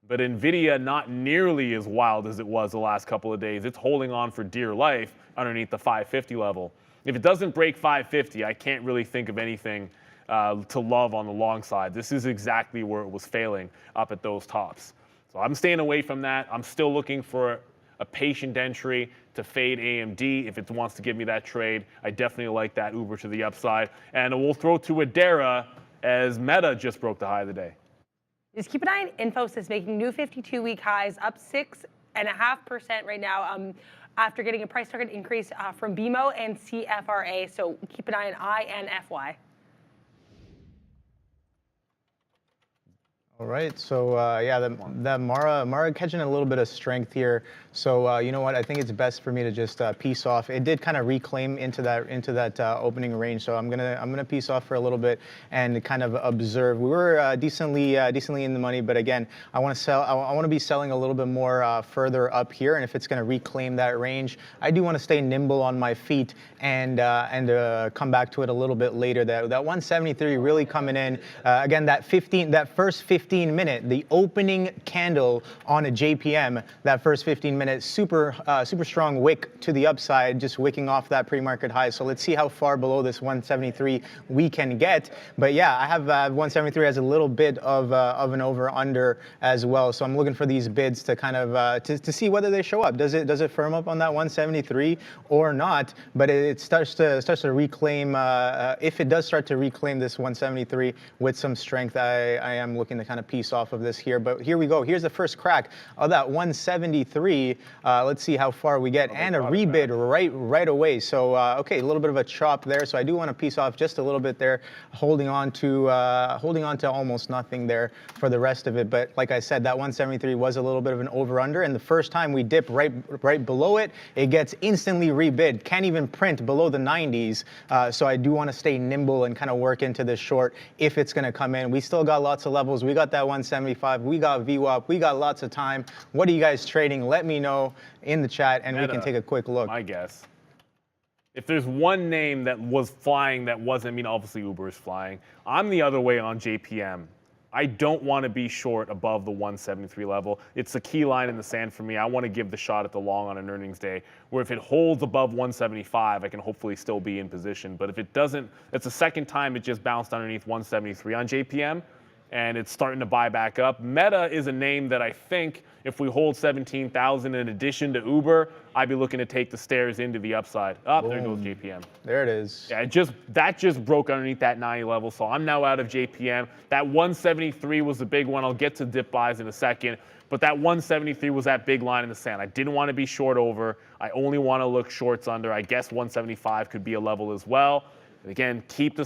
But NVIDIA not nearly as wild as it was the last couple of days. It's holding on for dear life underneath the 550 level. If it doesn't break 550, I can't really think of anything to love on the long side. This is exactly where it was failing up at those tops. So I'm staying away from that. I'm still looking for a patient entry to fade AMD if it wants to give me that trade. I definitely like that Uber to the upside. And we'll throw to Adara as Meta just broke the high of the day. Just keep an eye on Infosys making new 52-week highs, up 6.5% right now after getting a price target increase from BMO and CFRA. So keep an eye on INFY. All right, so yeah, that Mara catching a little bit of strength here. So you know what? I think it's best for me to just piece off. It did kind of reclaim into that opening range. So I'm gonna piece off for a little bit and kind of observe. We were decently in the money, but again, I want to sell. I want to be selling a little bit more further up here. And if it's gonna reclaim that range, I do want to stay nimble on my feet and come back to it a little bit later. That 173 really coming in again. That first 15 minute, the opening candle on a JPM, that first 15 minute, super strong wick to the upside, just wicking off that pre-market high. So let's see how far below this 173 we can get. But yeah, I have 173 as a little bit of an over/under as well. So I'm looking for these bids to kind of to see whether they show up. Does it firm up on that 173 or not? But it starts to reclaim. If it does start to reclaim this 173 with some strength, I am looking to kind of piece off of this here. But here we go. Here's the first crack of that 173. Let's see how far we get, and a rebid right away. So okay, a little bit of a chop there. So I do want to piece off just a little bit there, holding on to almost nothing there for the rest of it. But like I said, that 173 was a little bit of an over/under, and the first time we dip right below it, it gets instantly rebid. Can't even print below the 90s. So I do want to stay nimble and kind of work into this short if it's going to come in. We still got lots of levels. We got that 175. We got VWAP. We got lots of time. What are you guys trading? Let me know in the chat, and we can take a quick look. My guess. If there's one name that was flying that wasn't, I mean, obviously Uber is flying. I'm the other way on JPM. I don't want to be short above the 173 level. It's a key line in the sand for me. I want to give the shot at the long on an earnings day, where if it holds above 175, I can hopefully still be in position. But if it doesn't, it's the second time it just bounced underneath 173 on JPM. and it's starting to buy back up. Meta is a name that I think if we hold 17,000 in addition to Uber, I'd be looking to take the stairs into the upside. Up, there goes JPM. There it is. Yeah, that just broke underneath that 90 level, so I'm now out of JPM. That 173 was the big one. I'll get to dip buys in a second, but that 173 was that big line in the sand. I didn't want to be short over. I only want to look shorts under. I guess 175 could be a level as well. And again, keep the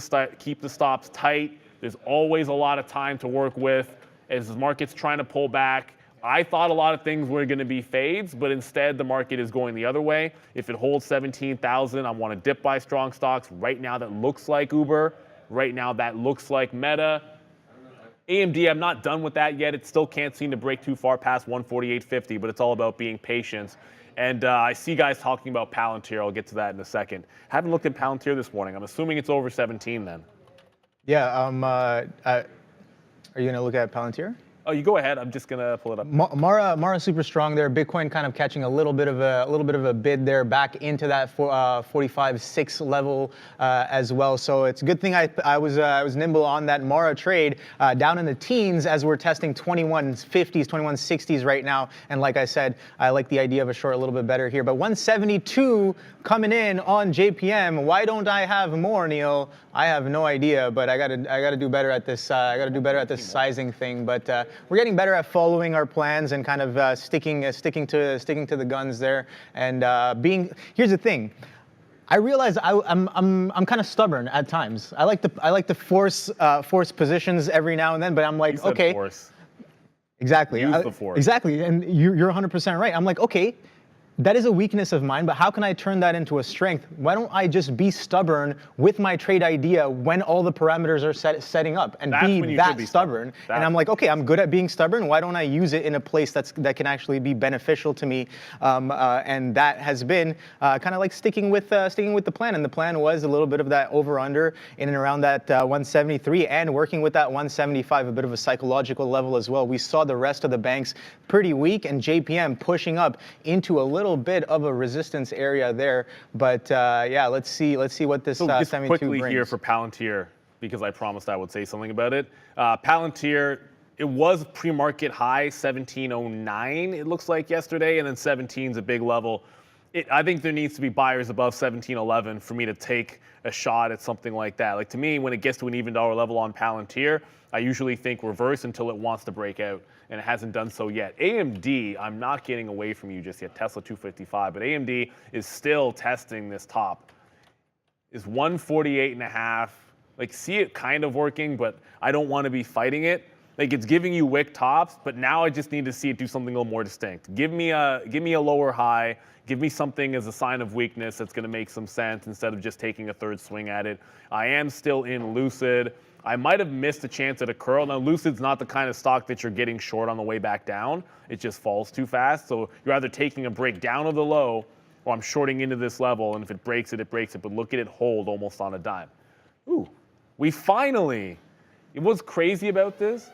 stops tight. There's always a lot of time to work with as the market's trying to pull back. I thought a lot of things were going to be fades, but instead the market is going the other way. If it holds 17,000, I want to dip buy strong stocks. Right now that looks like Uber. Right now that looks like Meta. AMD, I'm not done with that yet. It still can't seem to break too far past 148.50, but it's all about being patient. And I see guys talking about Palantir. I'll get to that in a second. Haven't looked at Palantir this morning. I'm assuming it's over 17 then. Yeah. Are you going to look at Palantir? Oh, you go ahead. I'm just gonna pull it up. Mara super strong there. Bitcoin kind of catching a little bit of a bid there back into that 45.6 level as well. So it's a good thing I was nimble on that Mara trade down in the teens as we're testing 2150s, 2160s right now. And like I said, I like the idea of a short a little bit better here. But 172 coming in on JPM. Why don't I have more, Neil? I have no idea, but I gotta do better at this. I gotta do better at this sizing thing. But we're getting better at following our plans and kind of sticking to the guns there. And here's the thing. I realize I'm kind of stubborn at times. I like to force positions every now and then, but I'm like, okay. Force. Exactly. Use the force. Exactly, and you're 100% right. I'm like, okay. That is a weakness of mine, but how can I turn that into a strength? Why don't I just be stubborn with my trade idea when all the parameters are setting up and be that stubborn? And I'm like, okay, I'm good at being stubborn. Why don't I use it in a place that can actually be beneficial to me? And that has been kind of like sticking with the plan. And the plan was a little bit of that over/under in and around that 173 and working with that 175, a bit of a psychological level as well. We saw the rest of the banks pretty weak and JPM pushing up into a little bit of a resistance area there, but yeah, let's see what this 72 quickly brings. Here for Palantir, because I promised I would say something about it. Palantir, it was pre-market high 1709. It looks like yesterday, and then 17 is a big level. I think there needs to be buyers above 1711 for me to take a shot at something like that. Like to me, when it gets to an even dollar level on Palantir, I usually think reverse until it wants to break out, and it hasn't done so yet. AMD, I'm not getting away from you just yet. Tesla 255, but AMD is still testing this top. Is 148.5. Like, see it kind of working, but I don't want to be fighting it. Like, it's giving you wick tops, but now I just need to see it do something a little more distinct. Give me a lower high. Give me something as a sign of weakness that's going to make some sense instead of just taking a third swing at it. I am still in Lucid. I might have missed a chance at a curl. Now, Lucid's not the kind of stock that you're getting short on the way back down. It just falls too fast. So you're either taking a break down of the low, or I'm shorting into this level, and if it breaks it, it breaks it. But look at it hold almost on a dime. Ooh, what's crazy about this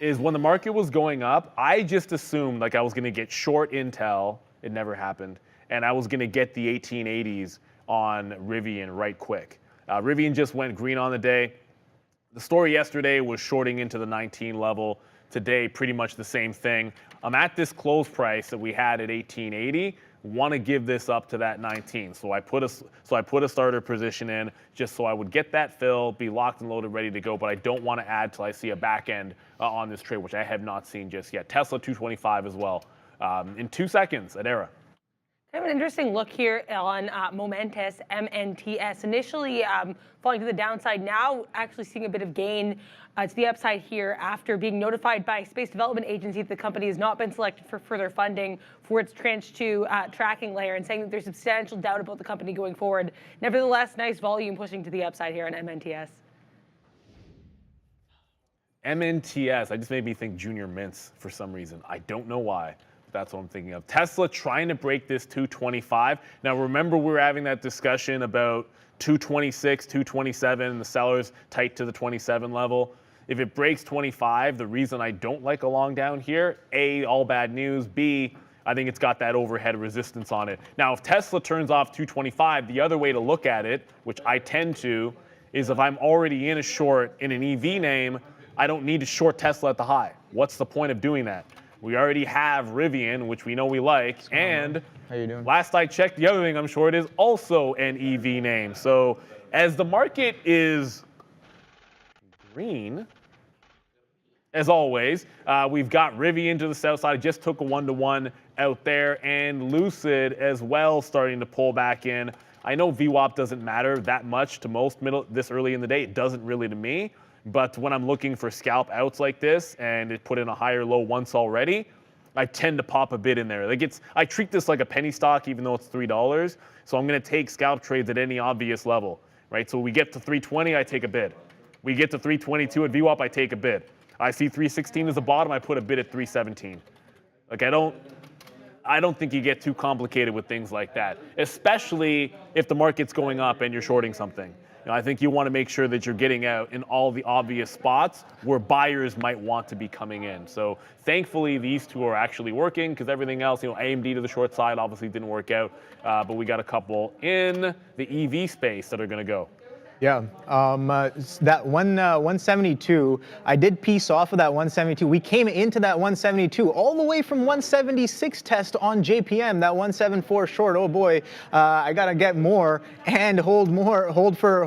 is when the market was going up, I just assumed like I was going to get short Intel. It never happened. And I was going to get the 1880s on Rivian right quick. Rivian just went green on the day. The story yesterday was shorting into the 19 level. Today, pretty much the same thing. I'm at this close price that we had at 1880. Want to give this up to that 19. So I put a starter position in just so I would get that fill, be locked and loaded, ready to go. But I don't want to add till I see a back end on this trade, which I have not seen just yet. Tesla 225 as well. In 2 seconds at Era. I have an interesting look here on Momentous, MNTS. Initially falling to the downside, now actually seeing a bit of gain to the upside here after being notified by Space Development Agency that the company has not been selected for further funding for its Tranche 2 tracking layer, and saying that there's substantial doubt about the company going forward. Nevertheless, nice volume pushing to the upside here on MNTS. MNTS, I just made me think Junior Mints for some reason. I don't know why. That's what I'm thinking of. Tesla trying to break this 225. Now, remember we were having that discussion about 226, 227, and the sellers tight to the 27 level. If it breaks 25, the reason I don't like a long down here, A, all bad news, B, I think it's got that overhead resistance on it. Now, if Tesla turns off 225, the other way to look at it, which I tend to, is if I'm already in a short in an EV name, I don't need to short Tesla at the high. What's the point of doing that? We already have Rivian, which we know we like, and how you doing? Last I checked, the other thing I'm short is also an EV name. So as the market is green, as always, we've got Rivian to the south side. Just took a 1-to-1 out there, and Lucid as well starting to pull back in. I know VWAP doesn't matter that much to most this early in the day. It doesn't really to me. But when I'm looking for scalp outs like this and it put in a higher low once already, I tend to pop a bid in there. Like I treat this like a penny stock, even though it's $3. So I'm going to take scalp trades at any obvious level, right? So we get to 320, I take a bid. We get to 322 at VWAP, I take a bid. I see 316 as the bottom, I put a bid at 317. Like I don't think you get too complicated with things like that, especially if the market's going up and you're shorting something. You know, I think you want to make sure that you're getting out in all the obvious spots where buyers might want to be coming in. So thankfully, these two are actually working because everything else, you know, AMD to the short side obviously didn't work out, but we got a couple in the EV space that are going to go. Yeah, that 172, I did piece off of that 172. We came into that 172 all the way from 176 test on JPM, that 174 short. Oh boy, I gotta get more and hold for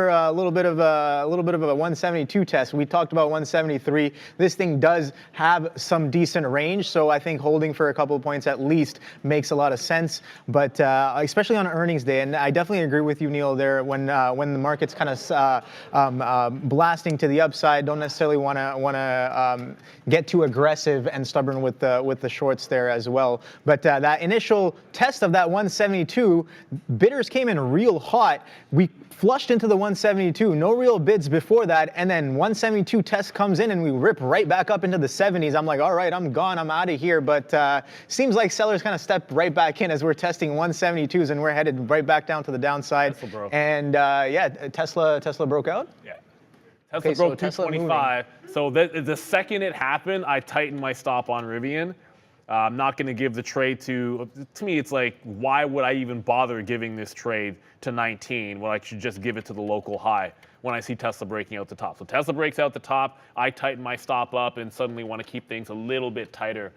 a little bit of a 172 test. We talked about 173. This thing does have some decent range, so I think holding for a couple of points at least makes a lot of sense. But especially on earnings day, and I definitely agree with you, Neil, there when the market's kind of blasting to the upside. Don't necessarily want to get too aggressive and stubborn with the shorts there as well. But that initial test of that 172, bidders came in real hot. We flushed into the 172, no real bids before that, and then 172 test comes in and we rip right back up into the 70s. I'm like, all right, I'm gone, I'm out of here. But seems like sellers kind of stepped right back in as we're testing 172s and we're headed right back down to the downside. And yeah, Tesla broke out? Yeah. Tesla broke 225. So the second it happened, I tightened my stop on Rivian. I'm not going to give the trade to me, it's like, why would I even bother giving this trade to 19 when I should just give it to the local high when I see Tesla breaking out the top? So Tesla breaks out the top, I tighten my stop up and suddenly want to keep things a little bit tighter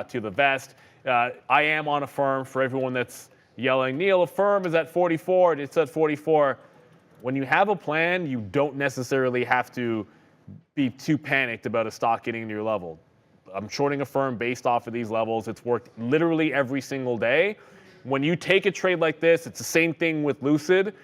to the vest. I am on Affirm for everyone that's yelling, Neil, Affirm is at 44, it's at 44. When you have a plan, you don't necessarily have to be too panicked about a stock getting to your level. I'm shorting Affirm based off of these levels. It's worked literally every single day. When you take a trade like this, it's the same thing with Lucid.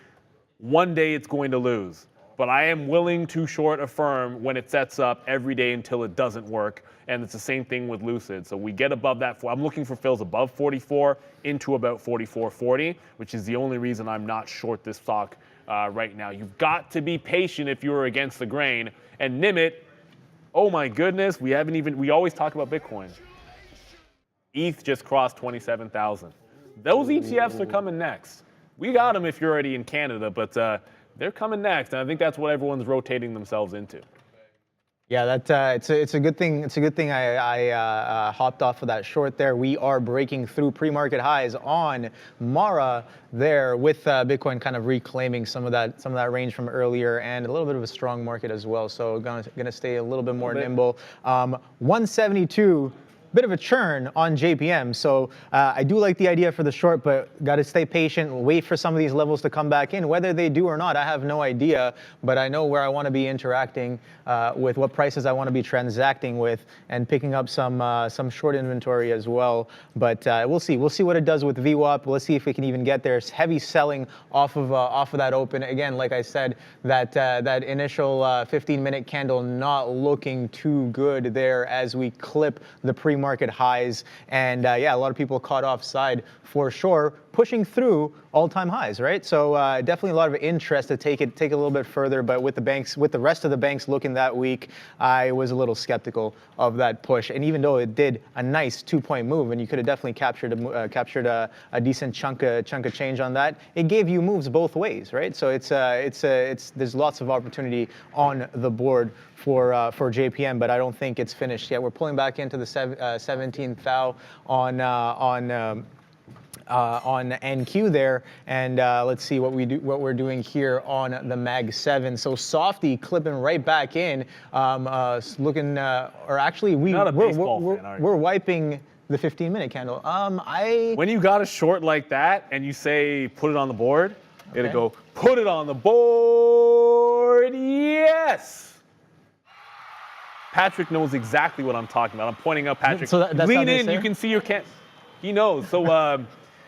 One day it's going to lose. But I am willing to short Affirm when it sets up every day until it doesn't work. And it's the same thing with Lucid. So we get above that. I'm looking for fills above 44 into about 44.40, which is the only reason I'm not short this stock right now. You've got to be patient if you're against the grain. And Nimit, oh my goodness, we always talk about Bitcoin. ETH just crossed 27,000. Those ETFs are coming next. We got them if you're already in Canada, but they're coming next. And I think that's what everyone's rotating themselves into. Yeah, it's a good thing. It's a good thing I hopped off of that short there. We are breaking through pre-market highs on Mara there, with Bitcoin kind of reclaiming some of that range from earlier, and a little bit of a strong market as well. So gonna stay a little bit more nimble. 172. Bit of a churn on JPM, so I do like the idea for the short, but got to stay patient, wait for some of these levels to come back in. Whether they do or not, I have no idea, but I know where I want to be interacting with, what prices I want to be transacting with, and picking up some short inventory as well. But we'll see. We'll see what it does with VWAP. Let's see if we can even get there. It's heavy selling off of that open. Again, like I said, that initial 15-minute candle not looking too good there as we clip the pre-market highs, and yeah, a lot of people caught offside for sure, pushing through all-time highs, right? So definitely a lot of interest to take a little bit further, but with the rest of the banks looking that weak, I was a little skeptical of that push. And even though it did a nice 2-point move, and you could have definitely captured a decent chunk of change on that, it gave you moves both ways, right? So there's lots of opportunity on the board for JPM, but I don't think it's finished yet. We're pulling back into the 17th thou on on NQ there, and let's see what we're doing here on the Mag 7. So Softy clipping right back in, looking, or actually we're wiping the 15-minute candle. When you got a short like that and you say put it on the board, it'll go put it on the board. Yes. Patrick knows exactly what I'm talking about. I'm pointing out Patrick. So that's lean in. You can see your can. He knows. So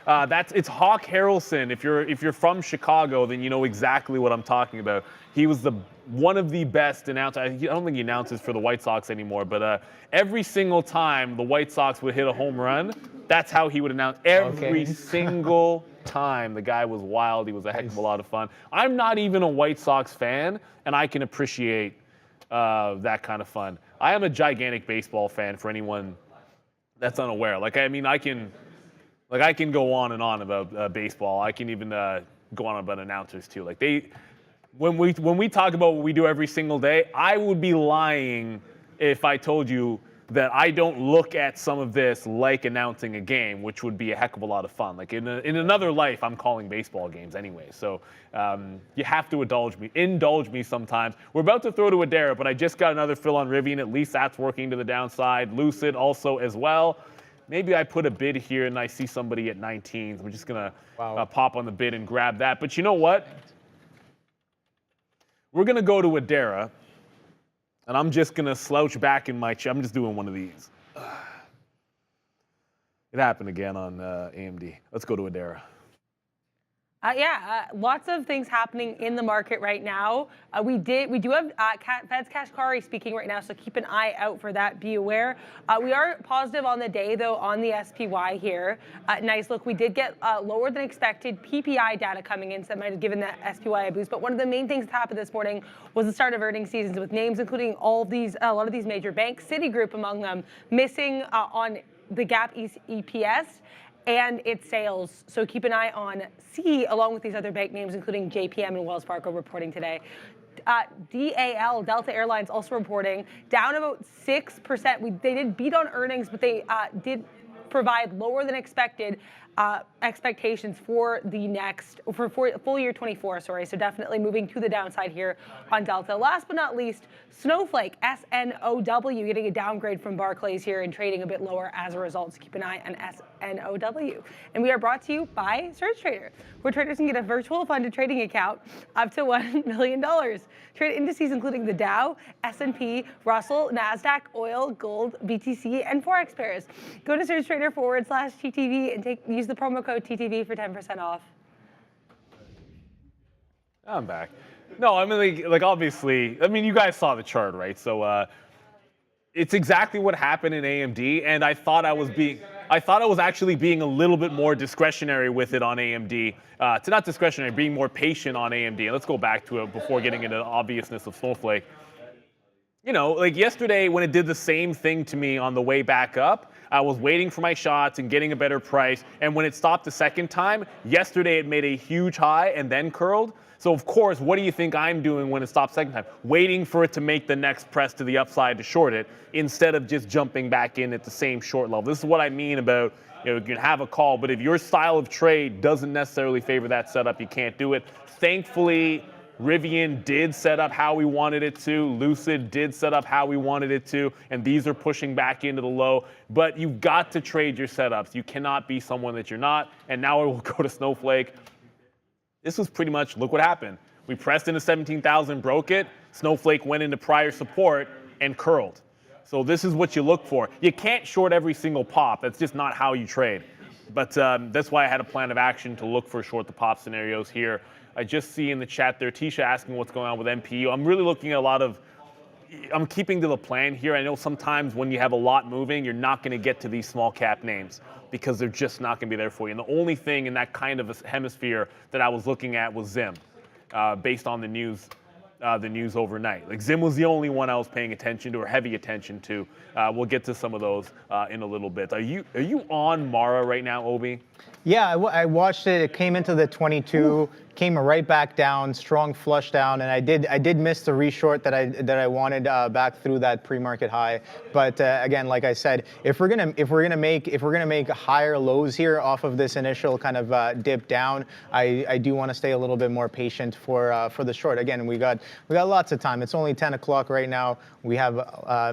it's Hawk Harrelson. If you're from Chicago, then you know exactly what I'm talking about. He was one of the best announcers. I don't think he announces for the White Sox anymore, but every single time the White Sox would hit a home run, that's how he would announce every single time. The guy was wild. He was a heck of a lot of fun. I'm not even a White Sox fan, and I can appreciate that kind of fun. I am a gigantic baseball fan for anyone that's unaware. Like, I mean, I can go on and on about baseball. I can even go on about announcers too. Like when we talk about what we do every single day, I would be lying if I told you that I don't look at some of this like announcing a game, which would be a heck of a lot of fun. Like in another life, I'm calling baseball games anyway. So you have to indulge me sometimes. We're about to throw to Adara, but I just got another fill on Rivian. At least that's working to the downside. Lucid also as well. Maybe I put a bid here and I see somebody at 19. We're just gonna pop on the bid and grab that. But you know what? We're gonna go to Adara. And I'm just going to slouch back in my chair. I'm just doing one of these. It happened again on AMD. Let's go to Adara. Lots of things happening in the market right now. We do have Fed's Kashkari speaking right now, so keep an eye out for that. Be aware. We are positive on the day, though, on the SPY here. Nice look. We did get lower than expected PPI data coming in, so that might have given the SPY a boost. But one of the main things that happened this morning was the start of earnings seasons, with names including a lot of these major banks, Citigroup among them, missing on the GAAP EPS and its sales. So keep an eye on C, along with these other bank names, including JPM and Wells Fargo reporting today. DAL, Delta Airlines, also reporting down about 6%. They did beat on earnings, but they did provide lower than expected expectations for full year 24. So definitely moving to the downside here on Delta. Last but not least, Snowflake, SNOW, getting a downgrade from Barclays here and trading a bit lower as a result. So keep an eye on SNOW. And we are brought to you by SurgeTrader, where traders can get a virtual funded trading account up to $1 million. Trade indices including the Dow, S&P, Russell, NASDAQ, oil, gold, BTC, and Forex pairs. Go to SurgeTrader/TTV and use the promo code TTV for 10% off. I'm back. No, I mean, like obviously, I mean, you guys saw the chart, right? So it's exactly what happened in AMD, and I thought I was actually being a little bit more discretionary with it on AMD. To not discretionary, being more patient on AMD. And let's go back to it before getting into the obviousness of Snowflake. You know, like yesterday when it did the same thing to me on the way back up, I was waiting for my shots and getting a better price. And when it stopped the second time, yesterday it made a huge high and then curled. So of course, what do you think I'm doing when it stops second time? Waiting for it to make the next press to the upside to short it, instead of just jumping back in at the same short level. This is what I mean about, you know, you can have a call, but if your style of trade doesn't necessarily favor that setup, you can't do it. Thankfully, Rivian did set up how we wanted it to. Lucid did set up how we wanted it to. And these are pushing back into the low. But you've got to trade your setups. You cannot be someone that you're not. And now we'll go to Snowflake. This was pretty much, look what happened. We pressed into 17,000, broke it. Snowflake went into prior support and curled. So this is what you look for. You can't short every single pop. That's just not how you trade. But that's why I had a plan of action to look for short the pop scenarios here. I just see in the chat there, Tisha asking what's going on with MPU. I'm really looking at I'm keeping to the plan here. I know sometimes when you have a lot moving, you're not going to get to these small cap names because they're just not going to be there for you. And the only thing in that kind of a hemisphere that I was looking at was Zim, based on the news overnight. Like Zim was the only one I was paying attention to or heavy attention to. We'll get to some of those in a little bit. Are you on Mara right now, Obi? Yeah, I watched it. It came into the 22, came right back down, strong flush down, and I did miss the reshort that I wanted back through that pre-market high. But again, like I said, if we're gonna make higher lows here off of this initial kind of dip down, I do want to stay a little bit more patient for the short. Again, we got lots of time. It's only 10 o'clock right now. We have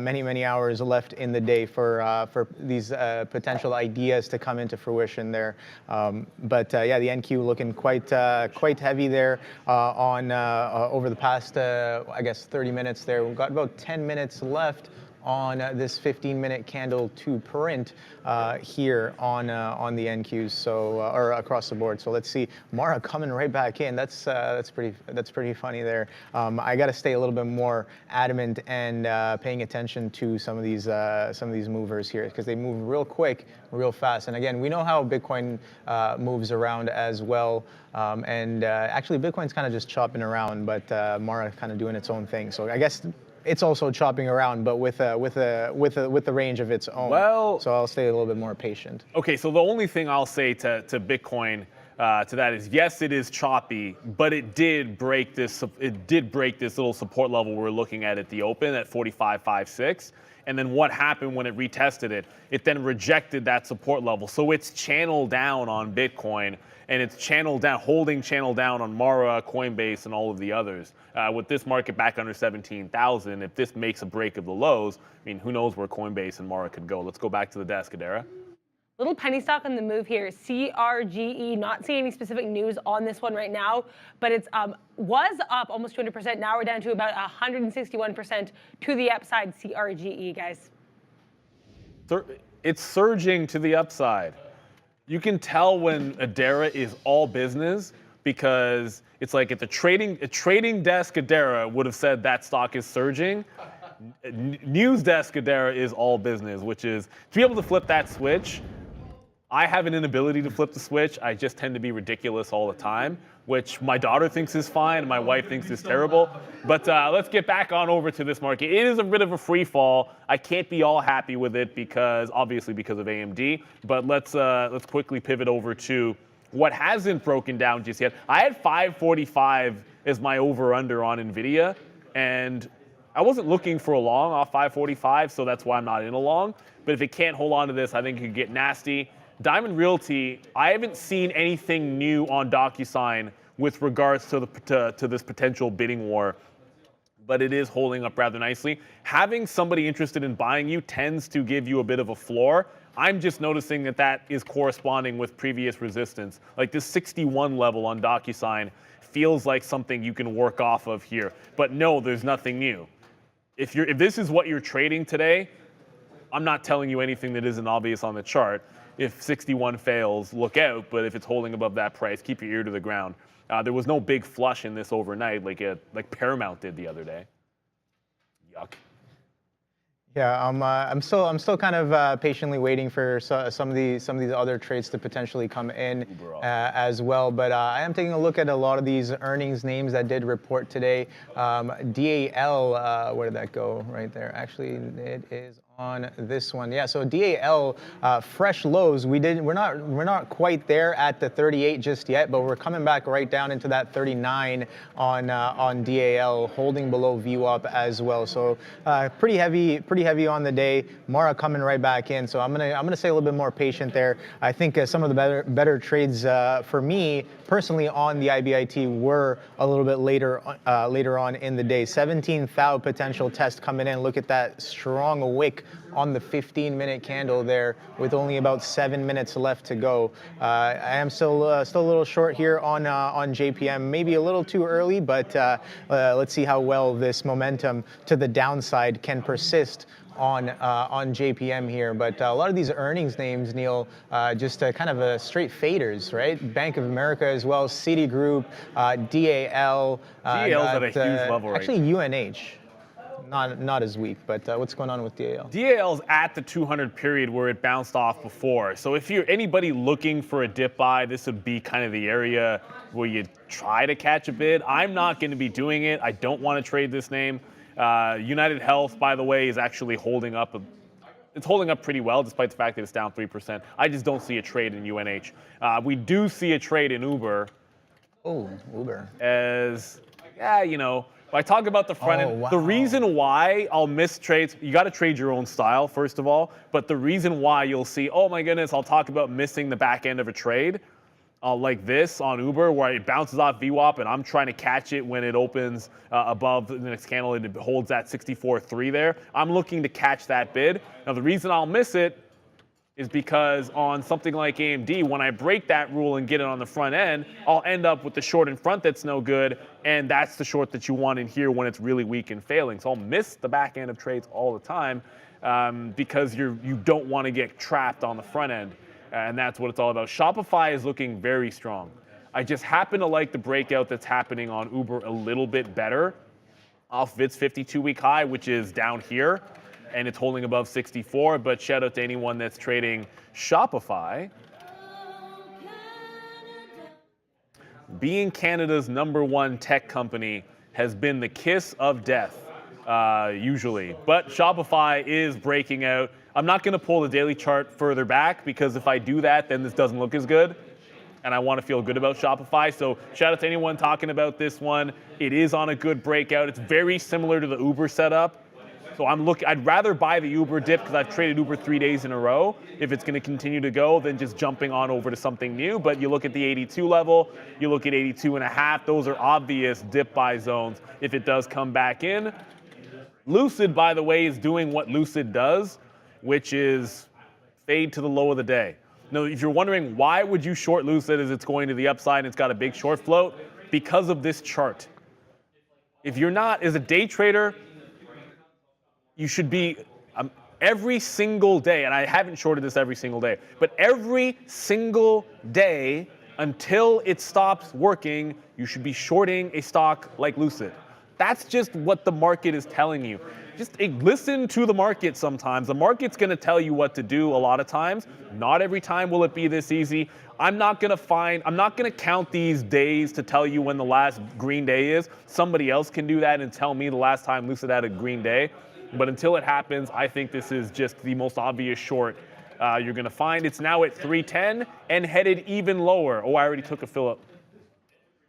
many hours left in the day for these potential ideas to come into fruition there. But yeah, the NQ looking quite heavy there on over the past I guess 30 minutes there. We've got about 10 minutes left on this 15-minute candle to print here on the NQs, so or across the board. So let's see, Mara coming right back in. That's pretty funny there. I got to stay a little bit more adamant and paying attention to some of these movers here, because they move real quick, real fast. And again, we know how Bitcoin moves around as well. And actually, Bitcoin's kind of just chopping around, but Mara kind of doing its own thing. So I guess it's also chopping around, but with the range of its own. Well, so I'll stay a little bit more patient. Okay, so the only thing I'll say to Bitcoin to that is, yes, it is choppy, but it did break this. It did break this little support level we're looking at the open at 45.56. And then what happened when it retested it? It then rejected that support level. So it's channel down on Bitcoin, and it's channel down, holding channel down on Mara, Coinbase, and all of the others. With this market back under 17,000, if this makes a break of the lows, I mean, who knows where Coinbase and Mara could go. Let's go back to the desk, Adara. Little penny stock on the move here. CRGE, not seeing any specific news on this one right now, but it's was up almost 200%. Now we're down to about 161% to the upside. CRGE, guys. It's surging to the upside. You can tell when Adara is all business, because it's like if a trading desk Adara would have said that stock is surging. News desk Adara is all business, which is to be able to flip that switch. I have an inability to flip the switch. I just tend to be ridiculous all the time, which my daughter thinks is fine and my wife thinks is terrible. But let's get back on over to this market. It is a bit of a free fall. I can't be all happy with it obviously because of AMD. But let's quickly pivot over to what hasn't broken down just yet. I had 545 as my over/under on NVIDIA, and I wasn't looking for a long off 545, so that's why I'm not in a long. But if it can't hold on to this, I think it could get nasty. Diamond Realty, I haven't seen anything new on DocuSign with regards to this potential bidding war, but it is holding up rather nicely. Having somebody interested in buying you tends to give you a bit of a floor. I'm just noticing that is corresponding with previous resistance. Like this 61 level on DocuSign feels like something you can work off of here. But no, there's nothing new. If this is what you're trading today, I'm not telling you anything that isn't obvious on the chart. If 61 fails, look out. But if it's holding above that price, keep your ear to the ground. There was no big flush in this overnight like Paramount did the other day. Yuck. Yeah, I'm still kind of patiently waiting for some of these other trades to potentially come in as well. But I am taking a look at a lot of these earnings names that did report today. DAL, where did that go? Right there. Actually, it is on this one. Yeah, so DAL fresh lows. We're not quite there at the 38 just yet, but we're coming back right down into that 39 on DAL, holding below VWAP as well. So pretty heavy on the day. Mara coming right back in. So I'm gonna stay a little bit more patient there. I think some of the better trades for me personally on the IBIT were a little bit later on in the day. 17,000 potential test coming in. Look at that strong wick on the 15-minute candle there with only about 7 minutes left to go. I am still a little short here on JPM, maybe a little too early, but let's see how well this momentum to the downside can persist on JPM here. But a lot of these earnings names, Neil, just kind of straight faders, right? Bank of America as well, Citigroup, DAL. DAL's at a huge level right actually, UNH. Not as weak, but what's going on with DAL? DAL's at the 200 period where it bounced off before. So if you're anybody looking for a dip buy, this would be kind of the area where you try to catch a bid. I'm not going to be doing it. I don't want to trade this name. United Health, by the way, is actually holding up it's holding up pretty well despite the fact that it's down 3%. I just don't see a trade in UNH. We do see a trade in Uber. Oh, Uber. As, yeah, you know, if I talk about the front end, wow. the reason why I'll miss trades, you got to trade your own style, first of all. But the reason why you'll see, oh my goodness, I'll talk about missing the back end of a trade like this on Uber, where it bounces off VWAP and I'm trying to catch it when it opens above the next candle and it holds that 64.3 there. I'm looking to catch that bid. Now, the reason I'll miss it is because on something like AMD, when I break that rule and get it on the front end, I'll end up with the short in front that's no good, and that's the short that you want in here when it's really weak and failing. So I'll miss the back end of trades all the time because you don't want to get trapped on the front end, and that's what it's all about. Shopify is looking very strong. I just happen to like the breakout that's happening on Uber a little bit better off of its 52-week high, which is down here, and it's holding above 64, but shout out to anyone that's trading Shopify. Being Canada's #1 tech company has been the kiss of death, usually. But Shopify is breaking out. I'm not going to pull the daily chart further back because if I do that, then this doesn't look as good. And I want to feel good about Shopify. So shout out to anyone talking about this one. It is on a good breakout. It's very similar to the Uber setup. So I'd rather buy the Uber dip because I've traded Uber 3 days in a row if it's going to continue to go than just jumping on over to something new. But you look at the 82 level, you look at 82.5, those are obvious dip buy zones if it does come back in. Lucid, by the way, is doing what Lucid does, which is fade to the low of the day. Now, if you're wondering why would you short Lucid as it's going to the upside and it's got a big short float, because of this chart. If you're not, as a day trader, you should be every single day, and I haven't shorted this every single day, but every single day until it stops working, you should be shorting a stock like Lucid. That's just what the market is telling you. Just listen to the market sometimes. The market's going to tell you what to do a lot of times. Not every time will it be this easy. I'm not going to count these days to tell you when the last green day is. Somebody else can do that and tell me the last time Lucid had a green day. But until it happens, I think this is just the most obvious short you're going to find. It's now at 310 and headed even lower. Oh, I already took a fill up.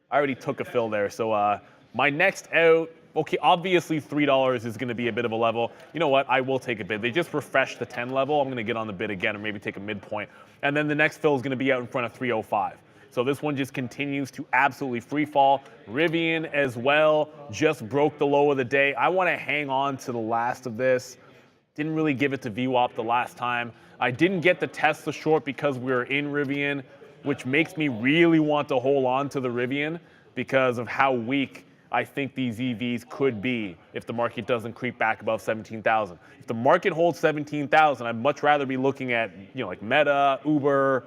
I already took a fill there. So my next out, okay, obviously $3 is going to be a bit of a level. You know what? I will take a bid. They just refreshed the 10 level. I'm going to get on the bid again or maybe take a midpoint. And then the next fill is going to be out in front of 305. So this one just continues to absolutely free fall. Rivian as well just broke the low of the day. I want to hang on to the last of this. Didn't really give it to VWAP the last time. I didn't get the Tesla short because we were in Rivian, which makes me really want to hold on to the Rivian because of how weak I think these EVs could be if the market doesn't creep back above 17,000. If the market holds 17,000, I'd much rather be looking at, like Meta, Uber,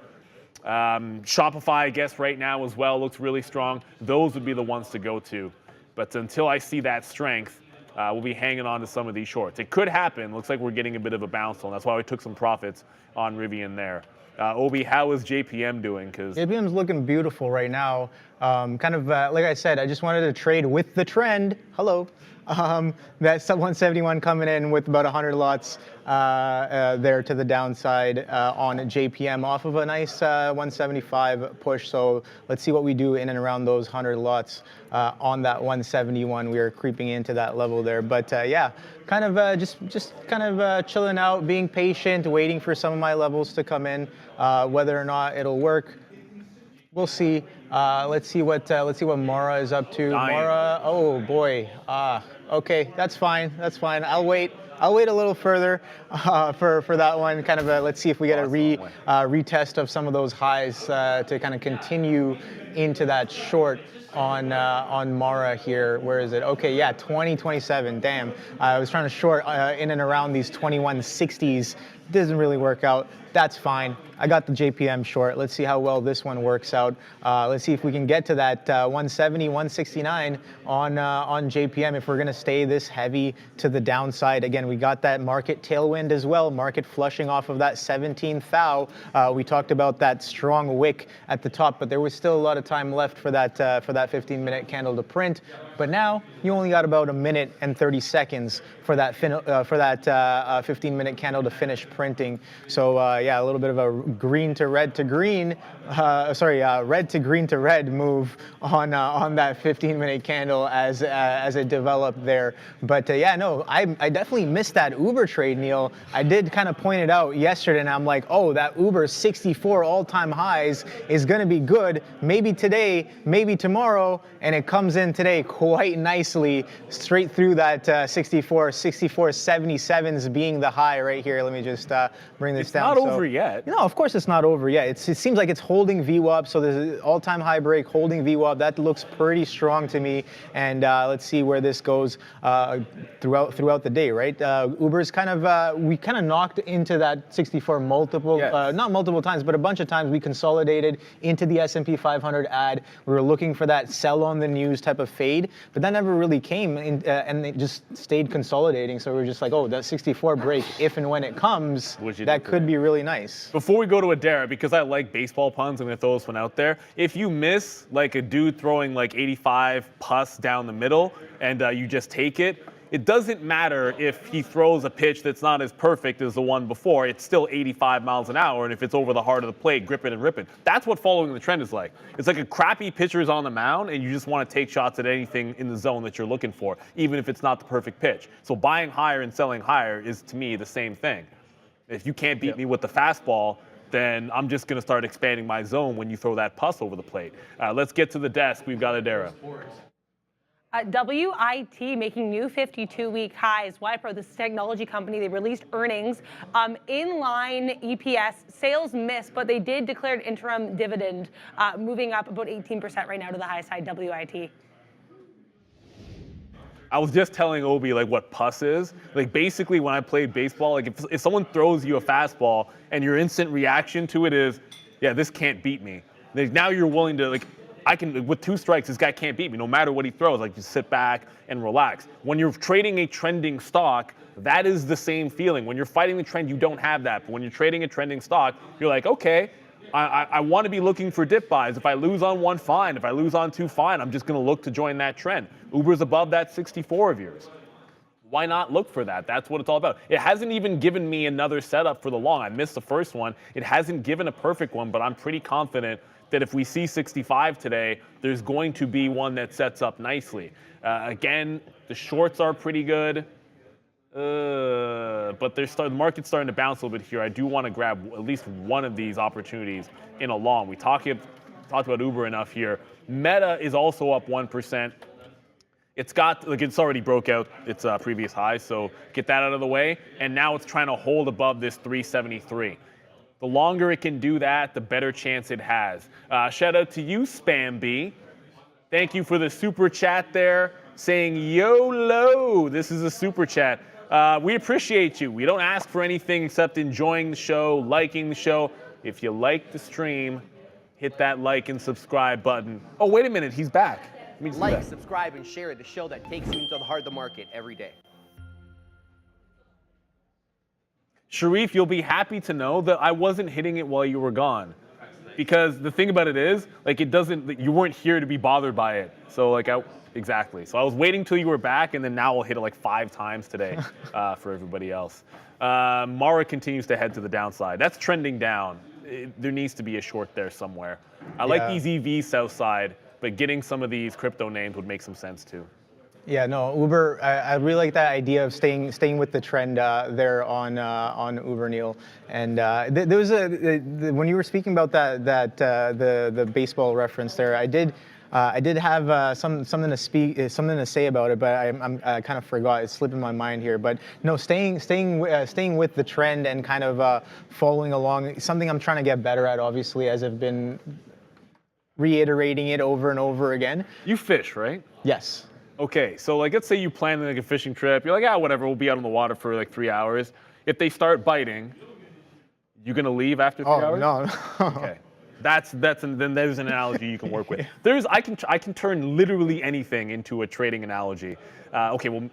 Shopify, I guess right now as well looks really strong. Those would be the ones to go to. But until I see that strength, we'll be hanging on to some of these shorts. It could happen. Looks like we're getting a bit of a bounce on. That's why we took some profits on Rivian there. Obi, how is JPM doing? Because JPM's looking beautiful right now. Like I said, I just wanted to trade with the trend. Hello. That sub 171 coming in with about 100 lots there to the downside on JPM off of a nice 175 push. So let's see what we do in and around those 100 lots on that 171. We are creeping into that level there. But yeah, kind of just kind of chilling out, being patient, waiting for some of my levels to come in. Whether or not it'll work, we'll see. Let's see what Mara is up to. Mara, oh boy. Okay, that's fine. That's fine. I'll wait a little further for that one. Kind of let's see if we get a retest of some of those highs to kind of continue into that short on Mara here. Where is it? Okay, yeah, 2027. Damn, I was trying to short in and around these 2160s. Doesn't really work out. That's fine. I got the JPM short. Let's see how well this one works out. Let's let's see if we can get to that 170, 169 on JPM if we're going to stay this heavy to the downside. Again, we got that market tailwind as well, market flushing off of that 17th thou. We talked about that strong wick at the top, but there was still a lot of time left for that 15-minute candle to print. But now you only got about a minute and 30 seconds for that 15-minute candle to finish printing. So yeah, a little bit of a green to red to green, red to green to red move on that 15-minute candle as it developed there. But yeah, no, I definitely missed that Uber trade, Neil. I did kind of point it out yesterday, and I'm like, oh, that Uber 64 all-time highs is going to be good. Maybe today, maybe tomorrow, and it comes in today quite nicely, straight through that 64.77s being the high right here. Let me just bring this down. It's not over yet. No, of course it's not over yet. It seems like it's holding VWAP, so there's an all-time high break holding VWAP. That looks pretty strong to me, and let's see where this goes throughout the day, right? Uber's kind of, we kind of knocked into that 64 multiple, yes. Not multiple times, but a bunch of times we consolidated into the S&P 500 ad. We were looking for that sell on the news type of fade, but that never really came, and it just stayed consolidating. So we're just like, oh, that 64 break, if and when it comes, that could be really nice. Before we go to Adara, because I like baseball puns, I'm going to throw this one out there. If you miss like a dude throwing like 85 pus down the middle and you just take it, it doesn't matter if he throws a pitch that's not as perfect as the one before. It's still 85 miles an hour, and if it's over the heart of the plate, grip it and rip it. That's what following the trend is like. It's like a crappy pitcher's on the mound, and you just want to take shots at anything in the zone that you're looking for, even if it's not the perfect pitch. So buying higher and selling higher is, to me, the same thing. If you can't beat me with the fastball, then I'm just going to start expanding my zone when you throw that pus over the plate. Let's get to the desk. We've got Adara. WIT making new 52-week highs. Wipro, this technology company, they released earnings. Inline EPS sales missed, but they did declare an interim dividend, moving up about 18% right now to the high side, WIT. I was just telling Obi like what pus is. Like basically when I played baseball, like if someone throws you a fastball and your instant reaction to it is, yeah, this can't beat me. Like now you're willing to like, I can, with 2 strikes, this guy can't beat me no matter what he throws. Like just sit back and relax. When you're trading a trending stock, that is the same feeling. When you're fighting the trend, you don't have that. But when you're trading a trending stock, you're like, okay, I want to be looking for dip buys. If I lose on 1, fine. If I lose on 2, fine. I'm just going to look to join that trend. Uber's above that 64 of yours. Why not look for that? That's what it's all about. It hasn't even given me another setup for the long. I missed the first one. It hasn't given a perfect one, but I'm pretty confident that if we see 65 today, there's going to be one that sets up nicely. Again, the shorts are pretty good. But the market's starting to bounce a little bit here. I do want to grab at least one of these opportunities in a long. We talked about Uber enough here. Meta is also up 1%. It's got, like, it's already broke out its previous high, so get that out of the way. And now it's trying to hold above this 373. The longer it can do that, the better chance it has. Shout out to you, Spam B. Thank you for the super chat there, saying YOLO. This is a super chat. We appreciate you. We don't ask for anything except enjoying the show, liking the show. If you like the stream, hit that like and subscribe button. Oh, wait a minute, he's back. Let me just Like, subscribe, and share the show that takes you into the heart of the market every day. Sharif, you'll be happy to know that I wasn't hitting it while you were gone. Because the thing about it is, like, you weren't here to be bothered by it. So, like, exactly. So I was waiting till you were back, and then now I'll hit it like 5 times today for everybody else. Mara continues to head to the downside. That's trending down. There needs to be a short there somewhere. I like these EVs south side, but getting some of these crypto names would make some sense too. Yeah, no, Uber. I really like that idea of staying with the trend there on Uber, Neil. And there was when you were speaking about the baseball reference there, I did have something to say about it, but I kind of forgot. It's slipping my mind here. But no, staying with the trend and kind of following along. Something I'm trying to get better at, obviously, as I've been reiterating it over and over again. You fish, right? Yes. Okay, so like let's say you plan like a fishing trip. You're like, yeah, whatever. We'll be out on the water for like 3 hours. If they start biting, you gonna leave after 3 hours? No. Okay. Then there's an analogy you can work with. I can turn literally anything into a trading analogy. Okay, well,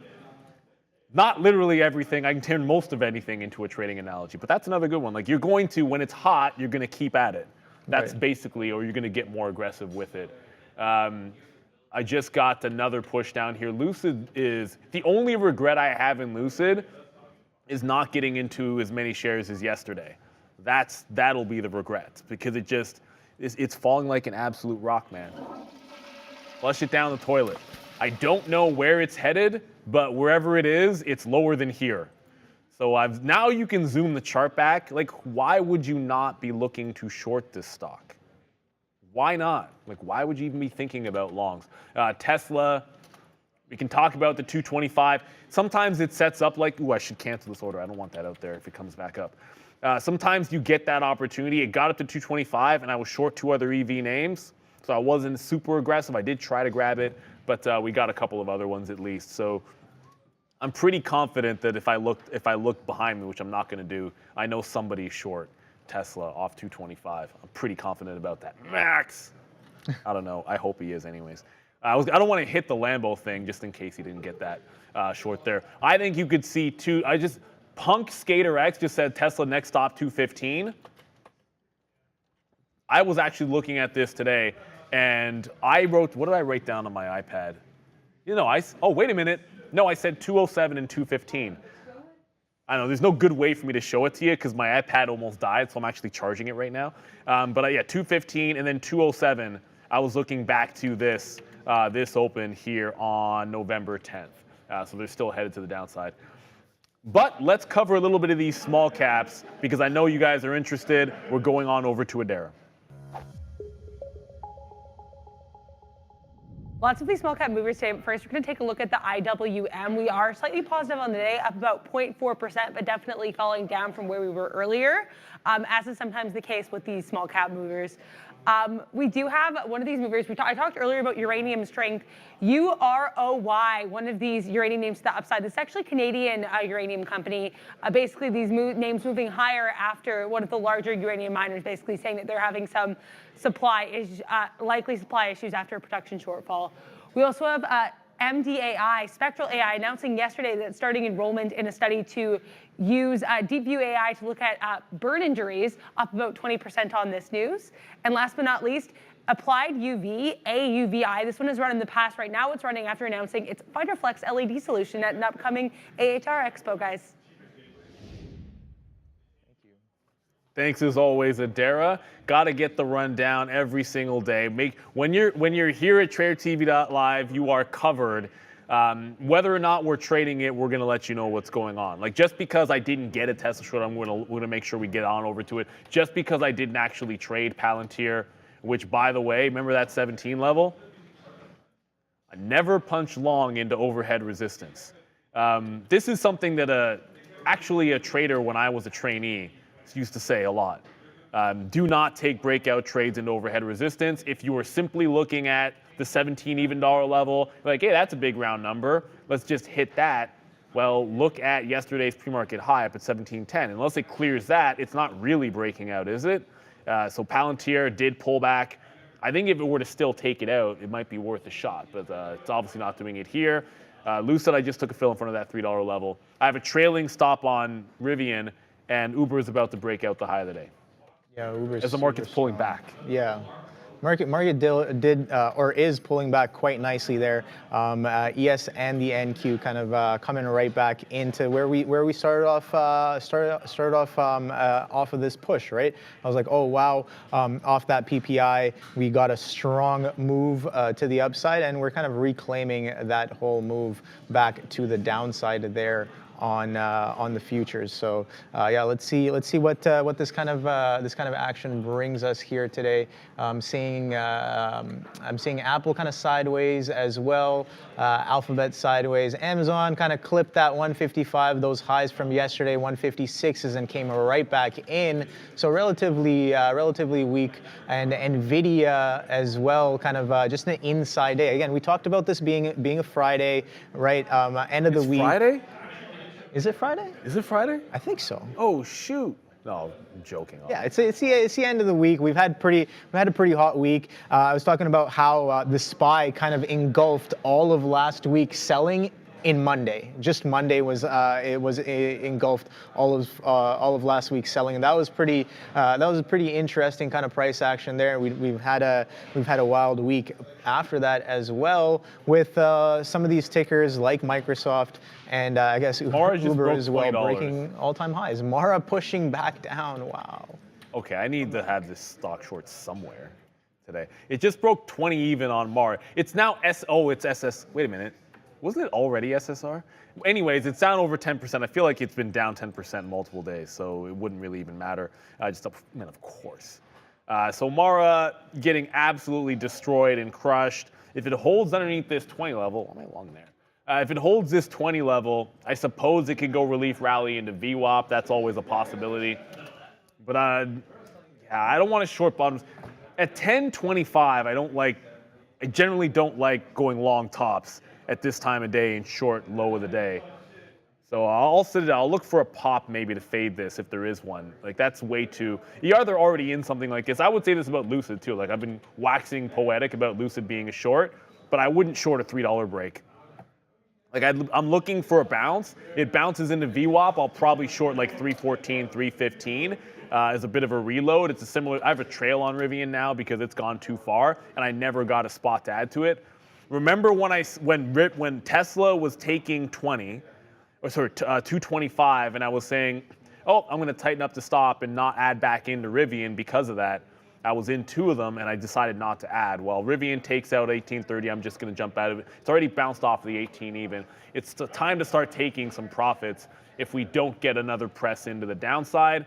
not literally everything. I can turn most of anything into a trading analogy. But that's another good one. Like you're going to, when it's hot, you're going to keep at it. That's basically, or you're going to get more aggressive with it. I just got another push down here. Lucid is the only regret I have in Lucid is not getting into as many shares as yesterday. That'll be the regret because it's falling like an absolute rock, man. Flush it down the toilet. I don't know where it's headed, but wherever it is, it's lower than here. So now you can zoom the chart back. Like, why would you not be looking to short this stock? Why not? Like, why would you even be thinking about longs? Tesla, we can talk about the 225. Sometimes it sets up like, ooh, I should cancel this order. I don't want that out there if it comes back up. Sometimes you get that opportunity. It got up to 225, and I was short 2 other EV names. So I wasn't super aggressive. I did try to grab it, but we got a couple of other ones at least. So I'm pretty confident that if I look behind me, which I'm not going to do, I know somebody's short Tesla off 225. I'm pretty confident about that. Max! I don't know. I hope he is anyways. I don't want to hit the Lambo thing just in case he didn't get that short there. I think you could see Punk Skater X just said Tesla next stop 215. I was actually looking at this today, and I wrote, what did I write down on my iPad? Oh, wait a minute. No, I said 207 and 215. I don't know, there's no good way for me to show it to you because my iPad almost died, so I'm actually charging it right now. But yeah, 215 and then 207. I was looking back to this open here on November 10th. So they're still headed to the downside. But let's cover a little bit of these small caps because I know you guys are interested. We're going on over to Adara. Lots of these small cap movers today. First, we're going to take a look at the IWM. We are slightly positive on the day, up about 0.4%, but definitely falling down from where we were earlier, as is sometimes the case with these small cap movers. We do have one of these movers. I talked earlier about uranium strength. UROY, one of these uranium names to the upside. This is actually a Canadian uranium company. Basically, these names moving higher after one of the larger uranium miners basically saying that they're having some likely supply issues after a production shortfall. We also have MDAI, Spectral AI, announcing yesterday that it's starting enrollment in a study to use Deep View AI to look at burn injuries, up about 20% on this news. And last but not least, Applied UV, AUVI. This one has run in the past. Right now it's running after announcing its FighterFlex LED solution at an upcoming AHR Expo, guys. Thanks as always, Adara. Got to get the rundown every single day. When you're here at tradertv.live, you are covered. Whether or not we're trading it, we're going to let you know what's going on. Like just because I didn't get a Tesla short, we're going to make sure we get on over to it. Just because I didn't actually trade Palantir, which by the way, remember that 17 level? I never punched long into overhead resistance. This is something that actually a trader when I was a trainee used to say a lot. Do not take breakout trades into overhead resistance. If you are simply looking at the 17 even dollar level, like, hey, that's a big round number. Let's just hit that. Well, look at yesterday's pre-market high up at 1710. Unless it clears that, it's not really breaking out, is it? So Palantir did pull back. I think if it were to still take it out, it might be worth a shot, but it's obviously not doing it here. Lucid, I just took a fill in front of that $3 level. I have a trailing stop on Rivian, and Uber is about to break out the high of the day. Yeah, Uber's as the market's pulling back. Yeah. Market did or is pulling back quite nicely there. ES and the NQ kind of coming right back into where we started off off of this push, right? I was like, oh wow, off that PPI we got a strong move to the upside, and we're kind of reclaiming that whole move back to the downside there on the futures. So yeah, let's see what this kind of action brings us here today. I'm seeing Apple kind of sideways as well, Alphabet sideways, Amazon kind of clipped that 155, those highs from yesterday, 156s, and came right back in. So relatively weak, and Nvidia as well, kind of just an inside day. Again, we talked about this being a Friday, right? End of the week. Friday? Is it Friday? Is it Friday? I think so. Oh shoot! No, I'm joking. Yeah, it's the end of the week. We've had a pretty hot week. I was talking about how the SPY kind of engulfed all of last week's selling in Monday. Just Monday was engulfed all of last week's selling, and that was a pretty interesting kind of price action there. We've had a wild week after that as well with some of these tickers like Microsoft and I guess Uber as well breaking all-time highs. Mara pushing back down. Wow. Okay, I need to have this stock short somewhere today. It just broke 20 even on Mara. It's now it's SS. Wait a minute. Wasn't it already SSR? Anyways, it's down over 10%. I feel like it's been down 10% multiple days, so it wouldn't really even matter. Of course. So Mara getting absolutely destroyed and crushed. If it holds underneath this 20 level, am I long there? If it holds this 20 level, I suppose it could go relief rally into VWAP. That's always a possibility. But yeah, I don't want to short bottoms. At 10.25, I generally don't like going long tops at this time of day and short low of the day. So I'll look for a pop maybe to fade this if there is one. Like that's way too, you're either already in something like this. I would say this about Lucid too. Like I've been waxing poetic about Lucid being a short, but I wouldn't short a $3 break. Like I'm looking for a bounce. It bounces into VWAP. I'll probably short like 314, 315 as a bit of a reload. It's a similar, I have a trail on Rivian now because it's gone too far and I never got a spot to add to it. Remember when Tesla was taking 225, and I was saying, oh, I'm going to tighten up the stop and not add back into Rivian because of that. I was in two of them, and I decided not to add. Well, Rivian takes out 1830. I'm just going to jump out of it. It's already bounced off the 18 even. It's time to start taking some profits if we don't get another press into the downside,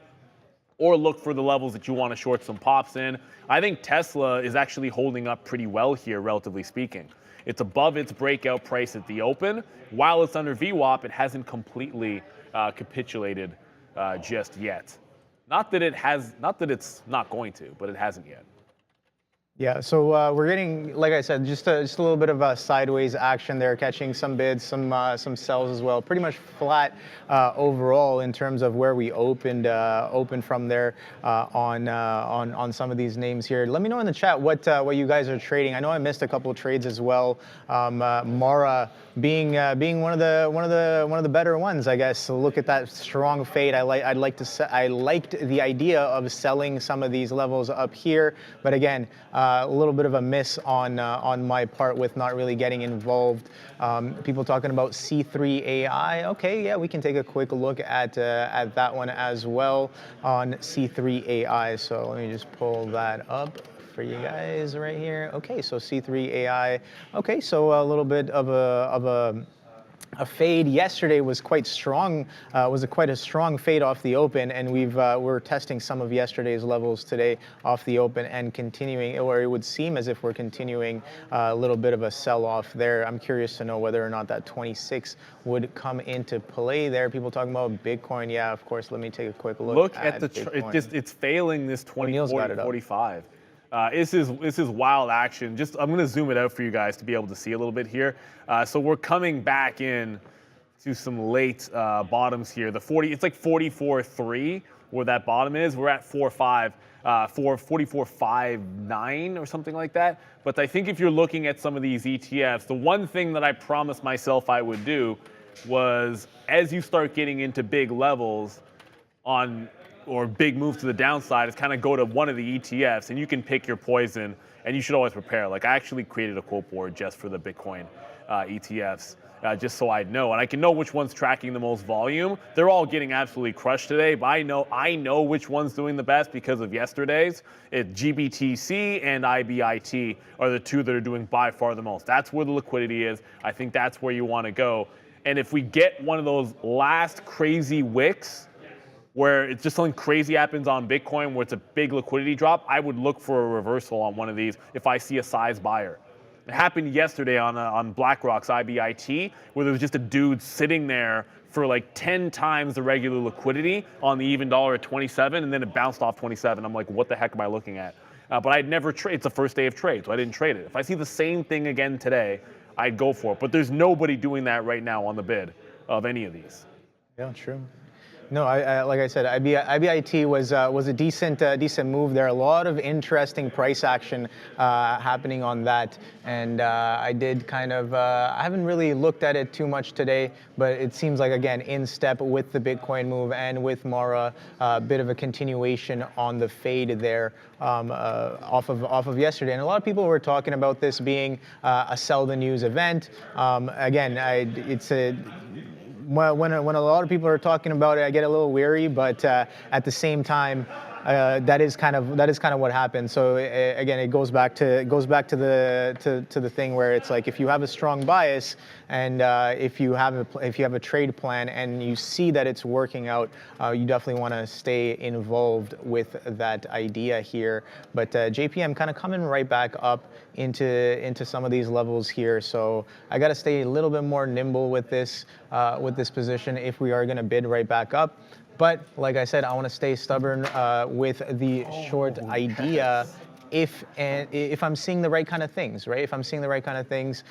or look for the levels that you want to short some pops in. I think Tesla is actually holding up pretty well here, relatively speaking. It's above its breakout price at the open. While it's under VWAP, it hasn't completely capitulated just yet. Not that it's not going to, but it hasn't yet. Yeah, so we're getting, like I said, just a little bit of a sideways action there, catching some bids, some sells as well. Pretty much flat overall in terms of where we opened from there on some of these names here. Let me know in the chat what you guys are trading. I know I missed a couple of trades as well. Mara being one of the better ones, I guess. So look at that strong fade. I liked the idea of selling some of these levels up here, but again. A little bit of a miss on my part with not really getting involved. People talking about C3 AI. Okay, yeah, we can take a quick look at that one as well on C3 AI. So let me just pull that up for you guys right here. Okay, so C3 AI. Okay, so a little bit of a fade yesterday was quite strong. Was quite a strong fade off the open, and we're testing some of yesterday's levels today off the open and continuing, or it would seem as if we're continuing a little bit of a sell-off there. I'm curious to know whether or not that 26 would come into play there. People talking about Bitcoin. Yeah, of course. Let me take a quick look. Look at the it's failing this 20-40-45. This is wild action. I'm going to zoom it out for you guys to be able to see a little bit here. So we're coming back in to some late bottoms here. It's like 44.3 where that bottom is. We're at 44.59 or something like that. But I think if you're looking at some of these ETFs, the one thing that I promised myself I would do was as you start getting into big levels or big moves to the downside is kind of go to one of the ETFs and you can pick your poison and you should always prepare. Like I actually created a quote board just for the Bitcoin ETFs just so I'd know. And I can know which one's tracking the most volume. They're all getting absolutely crushed today, but I know which one's doing the best because of yesterday's. GBTC and IBIT are the two that are doing by far the most. That's where the liquidity is. I think that's where you want to go. And if we get one of those last crazy wicks, where it's just something crazy happens on Bitcoin where it's a big liquidity drop, I would look for a reversal on one of these if I see a size buyer. It happened yesterday on BlackRock's IBIT where there was just a dude sitting there for like 10 times the regular liquidity on the even dollar at 27, and then it bounced off 27. I'm like, what the heck am I looking at? But I'd never trade. It's the first day of trade, so I didn't trade it. If I see the same thing again today, I'd go for it. But there's nobody doing that right now on the bid of any of these. Yeah, true. No, like I said, IBIT was a decent move. There are a lot of interesting price action happening on that, and I did kind of I haven't really looked at it too much today, but it seems like again in step with the Bitcoin move and with Mara, a bit of a continuation on the fade there off of yesterday. And a lot of people were talking about this being a sell the news event. Again, it's a when a lot of people are talking about it, I get a little weary, but at the same time, that is kind of what happened. So again, it goes back to the thing where it's like if you have a strong bias and if you have a trade plan and you see that it's working out, you definitely want to stay involved with that idea here. But JPM kind of coming right back up into some of these levels here. So I got to stay a little bit more nimble with this position if we are going to bid right back up. But like I said, I want to stay stubborn with the short idea if I'm seeing the right kind of things, right? If I'm seeing the right kind of things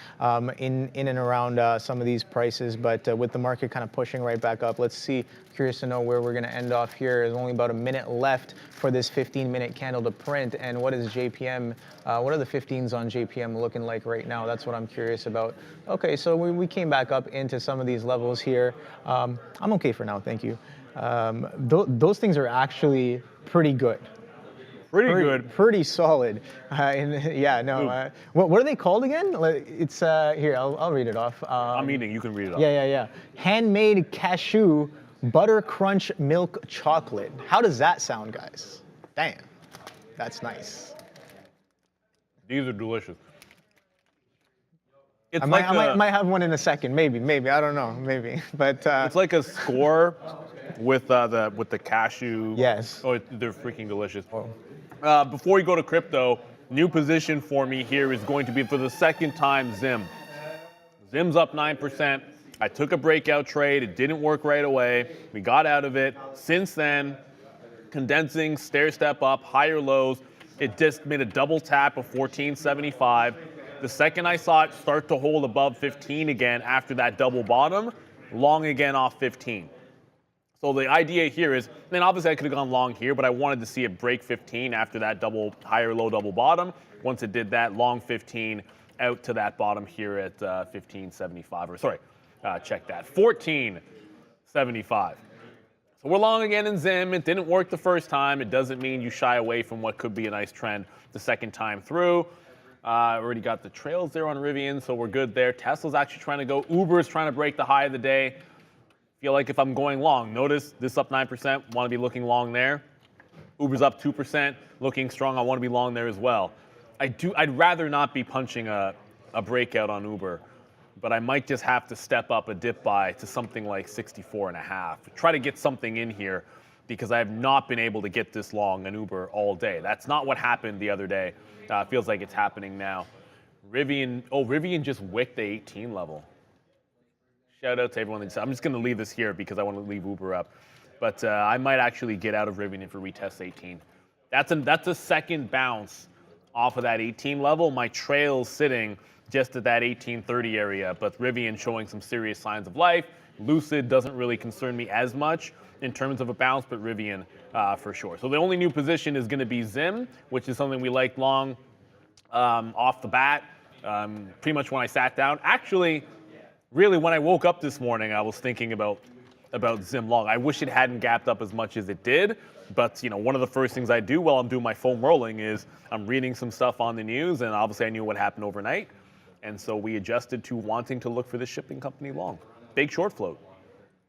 in and around some of these prices, but with the market kind of pushing right back up, let's see. Curious to know where we're going to end off here. There's only about a minute left for this 15-minute candle to print. And what is JPM? What are the 15s on JPM looking like right now? That's what I'm curious about. Okay, so we came back up into some of these levels here. I'm okay for now, thank you. Those things are actually pretty good. Pretty good. Pretty solid. Yeah, no. What are they called again? It's here. I'll read it off. I'm eating. You can read it off. Yeah. Handmade cashew butter crunch milk chocolate. How does that sound, guys? Damn, that's nice. These are delicious. It's I might have one in a second. Maybe. I don't know. Maybe, but it's like a score with the cashew. Yes. Oh, they're freaking delicious. Before we go to crypto, new position for me here is going to be for the second time Zim. Zim's up 9%. I took a breakout trade. It didn't work right away. We got out of it. Since then, condensing, stair step up, higher lows. It just made a double tap of 1475. The second I saw it start to hold above 15 again after that double bottom, long again off 15. So the idea here is, then obviously I could have gone long here, but I wanted to see it break 15 after that double higher low double bottom. Once it did that, long 15 out to that bottom here at 1575, or sorry, check that, 1475. So we're long again in Zim. It didn't work the first time. It doesn't mean you shy away from what could be a nice trend the second time through. Already got the trails there on Rivian, so we're good there. Tesla's actually trying to go. Uber's trying to break the high of the day. Feel like if I'm going long, notice this up 9%, want to be looking long there. Uber's up 2%, looking strong. I want to be long there as well. I'd rather not be punching a breakout on Uber, but I might just have to step up a dip buy to something like 64.5. Try to get something in here because I have not been able to get this long an Uber all day. That's not what happened the other day. Feels like it's happening now. Rivian just wicked the 18 level. Shout out to everyone. I'm just going to leave this here because I want to leave Uber up. But I might actually get out of Rivian if it retests 18. That's a second bounce off of that 18 level. My trail's sitting just at that 1830 area, but Rivian showing some serious signs of life. Lucid doesn't really concern me as much in terms of a bounce, but Rivian for sure. So the only new position is going to be Zim, which is something we like long off the bat. Pretty much when I sat down. Actually, really, when I woke up this morning, I was thinking about Zim long. I wish it hadn't gapped up as much as it did, but one of the first things I do while I'm doing my foam rolling is I'm reading some stuff on the news, and obviously I knew what happened overnight, and so we adjusted to wanting to look for the shipping company long. Big short float.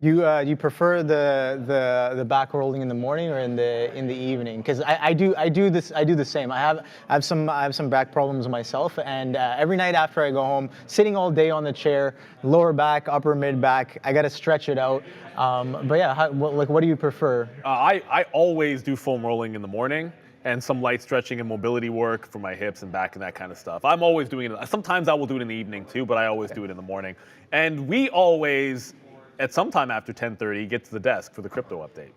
You prefer the back rolling in the morning or in the evening? Because I do the same. I have some back problems myself, and every night after I go home, sitting all day on the chair, lower back, upper mid back, I got to stretch it out. But yeah, what do you prefer? I always do foam rolling in the morning and some light stretching and mobility work for my hips and back and that kind of stuff. I'm always doing it. Sometimes I will do it in the evening too, but I always do it in the morning. And we always, at some time after 10:30, get to the desk for the crypto update.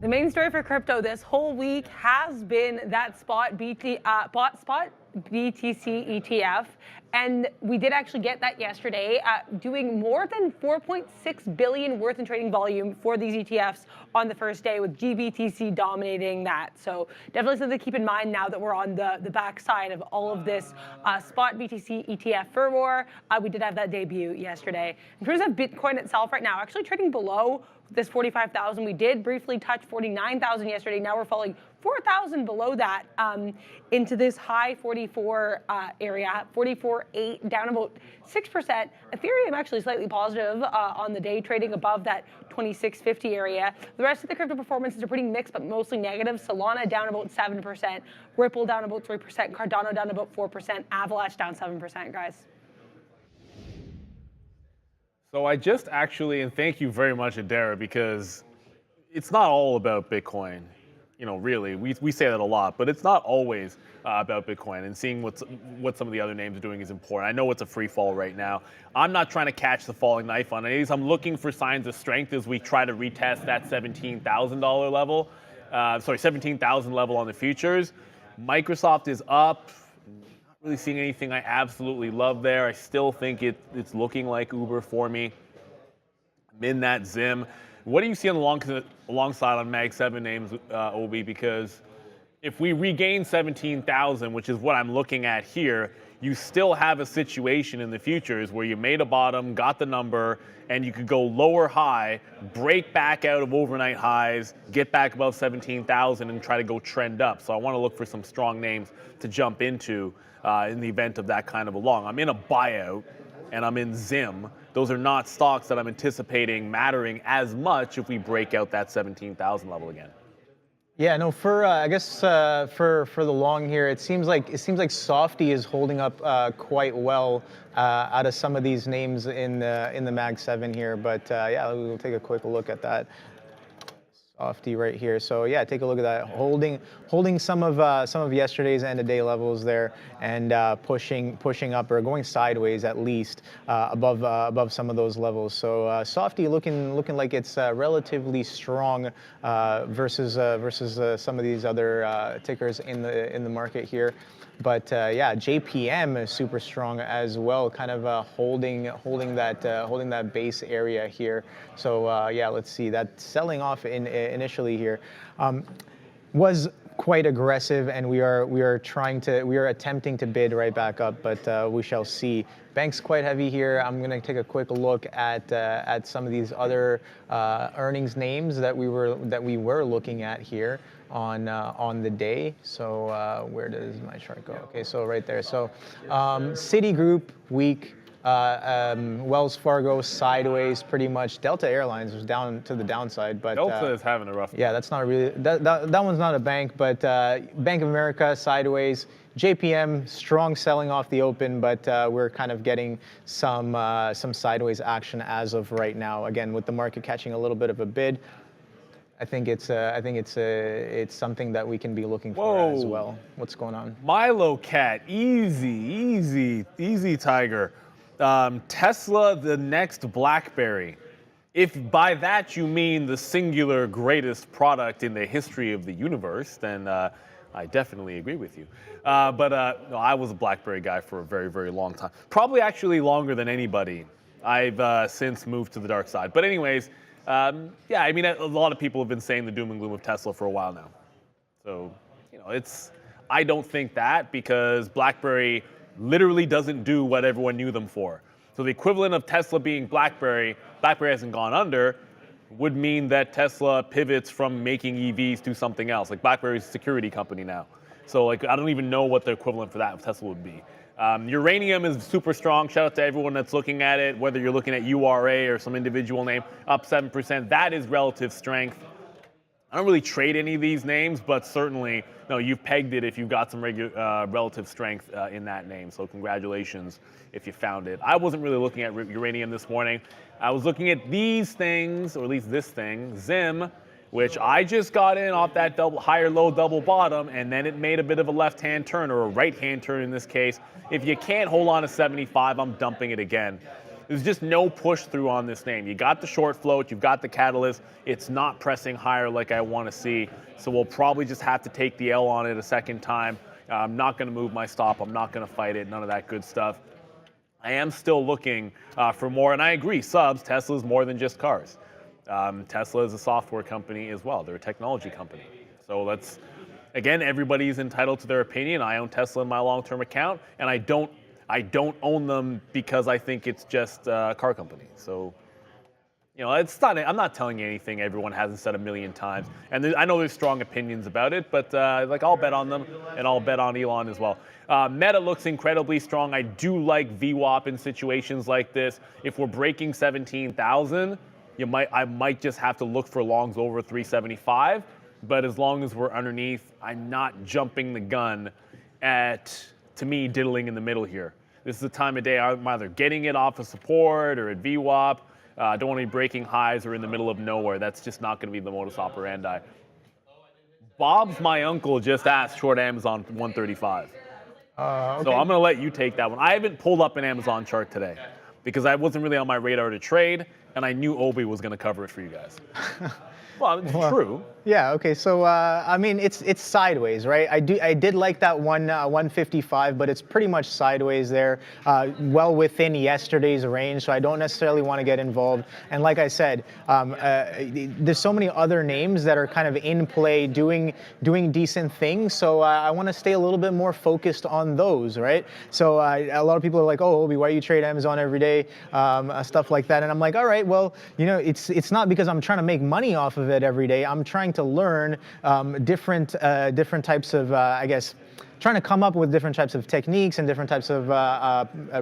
The main story for crypto this whole week has been that spot BTC ETF. And we did actually get that yesterday, doing more than 4.6 billion worth in trading volume for these ETFs on the first day, with GBTC dominating that. So definitely something to keep in mind now that we're on the backside of all of this spot BTC ETF fervor. We did have that debut yesterday. In terms of Bitcoin itself right now, actually trading below this 45,000. We did briefly touch 49,000 yesterday. Now we're falling 4,000 below that into this high 44 area, 44.8, down about 6%. Ethereum actually slightly positive on the day, trading above that 2650 area. The rest of the crypto performances are pretty mixed, but mostly negative. Solana down about 7%, Ripple down about 3%, Cardano down about 4%, Avalanche down 7%, guys. So I just actually, and thank you very much, Adara, because it's not all about Bitcoin. You know, really, we say that a lot, but it's not always about Bitcoin. And seeing what some of the other names are doing is important. I know it's a free fall right now. I'm not trying to catch the falling knife on any of these. I'm looking for signs of strength as we try to retest that $17,000 level. Sorry, 17,000 level on the futures. Microsoft is up. Not really seeing anything I absolutely love there. I still think it's looking like Uber for me. I'm in that Zim. What do you see on the alongside on Mag 7 names, Obi? Because if we regain 17,000, which is what I'm looking at here, you still have a situation in the futures where you made a bottom, got the number, and you could go lower high, break back out of overnight highs, get back above 17,000 and try to go trend up. So I want to look for some strong names to jump into in the event of that kind of a long. I'm in a buyout and I'm in Zim. Those are not stocks that I'm anticipating mattering as much if we break out that 17,000 level again. Yeah, no. For I guess for the long here, it seems like Softy is holding up quite well out of some of these names in the Mag 7 here. But yeah, we'll take a quick look at that. Softy right here. So yeah, take a look at that. Holding some of yesterday's end of day levels there, and pushing up or going sideways at least above some of those levels. So Softy looking like it's relatively strong versus some of these other tickers in the market here. But yeah, JPM is super strong as well, kind of holding that base area here. So yeah, let's see, that selling off initially here was quite aggressive, and we are attempting to bid right back up, but we shall see. Bank's quite heavy here. I'm going to take a quick look at some of these other earnings names that we were looking at here on the day. So where does my chart go? Okay, so right there. So Citigroup weak. Wells Fargo sideways pretty much. Delta Airlines was down to the downside, but Delta is having a rough. Yeah, that's not really that one's not a bank, but Bank of America sideways. JPM strong selling off the open, but we're kind of getting some sideways action as of right now. Again, with the market catching a little bit of a bid, I think it's something that we can be looking for as well. What's going on? Milo Cat, easy Tiger. Tesla, the next BlackBerry. If by that you mean the singular greatest product in the history of the universe, then I definitely agree with you. But no, I was a BlackBerry guy for a very, very long time. Probably actually longer than anybody. I've since moved to the dark side. But anyways, yeah, I mean, a lot of people have been saying the doom and gloom of Tesla for a while now. So, you know, I don't think that, because BlackBerry literally doesn't do what everyone knew them for. So the equivalent of Tesla being BlackBerry hasn't gone under, would mean that Tesla pivots from making EVs to something else. Like BlackBerry's a security company now. So like, I don't even know what the equivalent for that of Tesla would be. Uranium is super strong. Shout out to everyone that's looking at it, whether you're looking at URA or some individual name, up 7%. That is relative strength. I don't really trade any of these names, but certainly, no, you've pegged it if you've got some relative strength in that name. So congratulations if you found it. I wasn't really looking at uranium this morning. I was looking at these things, or at least this thing, Zim, which I just got in off that higher low double bottom, and then it made a bit of a left-hand turn, or a right-hand turn in this case. If you can't hold on to 75, I'm dumping it again. There's just no push through on this name. You got the short float, you've got the catalyst. It's not pressing higher like I want to see. So we'll probably just have to take the L on it a second time. I'm not going to move my stop. I'm not going to fight it. None of that good stuff. I am still looking for more, and I agree, subs, Tesla's more than just cars. Tesla is a software company as well. They're a technology company. So let's, again, everybody's entitled to their opinion. I own Tesla in my long-term account, and I don't own them because I think it's just a car company. So, you know, it's not. I'm not telling you anything everyone hasn't said a million times. And I know there's strong opinions about it, but like I'll bet on them, and I'll bet on Elon as well. Meta looks incredibly strong. I do like VWAP in situations like this. If we're breaking 17,000, I might just have to look for longs over 375. But as long as we're underneath, I'm not jumping the gun at, to me, diddling in the middle here. This is the time of day I'm either getting it off of support or at VWAP. Don't want to be breaking highs or in the middle of nowhere. That's just not going to be the modus operandi. Bob's my uncle just asked short Amazon 135. Okay. So I'm going to let you take that one. I haven't pulled up an Amazon chart today because I wasn't really on my radar to trade, and I knew Obi was going to cover it for you guys. Well, it's true. Yeah. Okay. So I mean, it's sideways, right? I did like that 155, but it's pretty much sideways there, well within yesterday's range. So I don't necessarily want to get involved. And like I said, there's so many other names that are kind of in play, doing decent things. So I want to stay a little bit more focused on those, right? So a lot of people are like, "Oh, Obi, why you trade Amazon every day?" Stuff like that. And I'm like, all right, well, you know, it's not because I'm trying to make money off of it every day. I'm trying to learn different types of, I guess, trying to come up with different types of techniques and different types of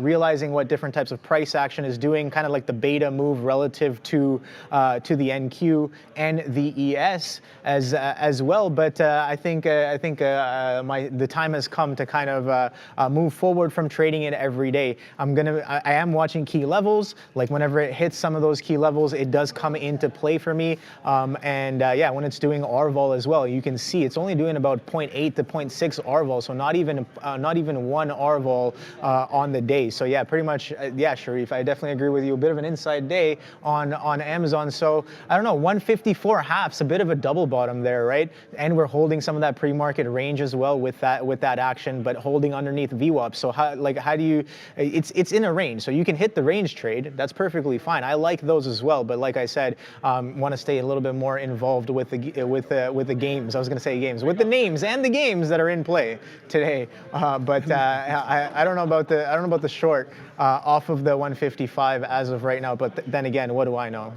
realizing what different types of price action is doing, kind of like the beta move relative to the NQ and the ES as well. But I think the time has come to kind of move forward from trading it every day. I am watching key levels. Like whenever it hits some of those key levels, it does come into play for me. Yeah, when it's doing RVOL as well, you can see it's only doing about 0.8 to 0.6 RVOL. So not even one RVOL on the day. So yeah, pretty much, yeah, Sharif, I definitely agree with you. A bit of an inside day on Amazon. So I don't know, 154 half's a bit of a double bottom there, right? And we're holding some of that pre-market range as well with that action, but holding underneath VWAP. So how do you? It's in a range, so you can hit the range trade. That's perfectly fine. I like those as well. But like I said, want to stay a little bit more involved with the games. I was going to say games, with the names and the games that are in play today, but I don't know about the short off of the 155 as of right now. But then again, what do I know?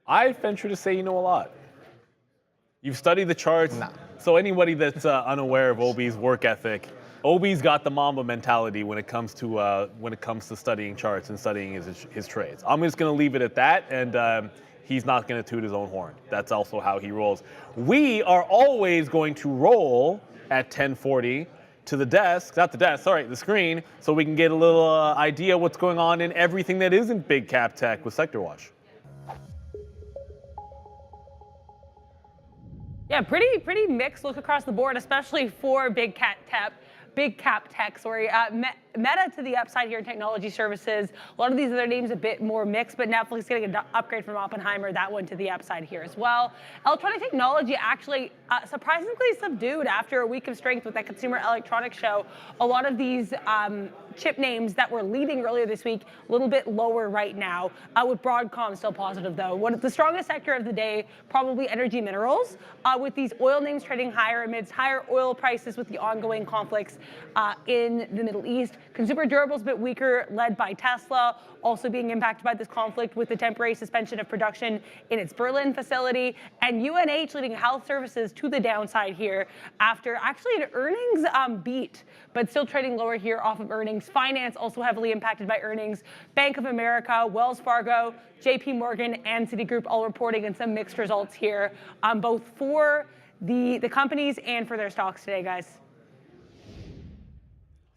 I venture to say you know a lot. You've studied the charts. Nah. So anybody that's unaware of Obi's work ethic, Obi's got the Mamba mentality when it comes to studying charts and studying his trades. I'm just going to leave it at that, and he's not going to toot his own horn. That's also how he rolls. We are always going to roll at 10:40 to the desk, not the desk, sorry, the screen, so we can get a little idea what's going on in everything that isn't big cap tech with Sector Watch. Yeah, pretty mixed look across the board, especially for big cap tech. Meta to the upside here in technology services. A lot of these other names a bit more mixed, but Netflix getting an upgrade from Oppenheimer, that one to the upside here as well. Electronic technology actually surprisingly subdued after a week of strength with that Consumer Electronics Show. A lot of these chip names that were leading earlier this week, a little bit lower right now, with Broadcom still positive though. One of the strongest sector of the day, probably energy minerals, with these oil names trading higher amidst higher oil prices with the ongoing conflicts in the Middle East. Consumer durables a bit weaker, led by Tesla, also being impacted by this conflict with the temporary suspension of production in its Berlin facility, and UNH leading health services to the downside here after actually an earnings beat, but still trading lower here off of earnings. Finance also heavily impacted by earnings. Bank of America, Wells Fargo, JP Morgan, and Citigroup all reporting in some mixed results here, both for the companies and for their stocks today, guys.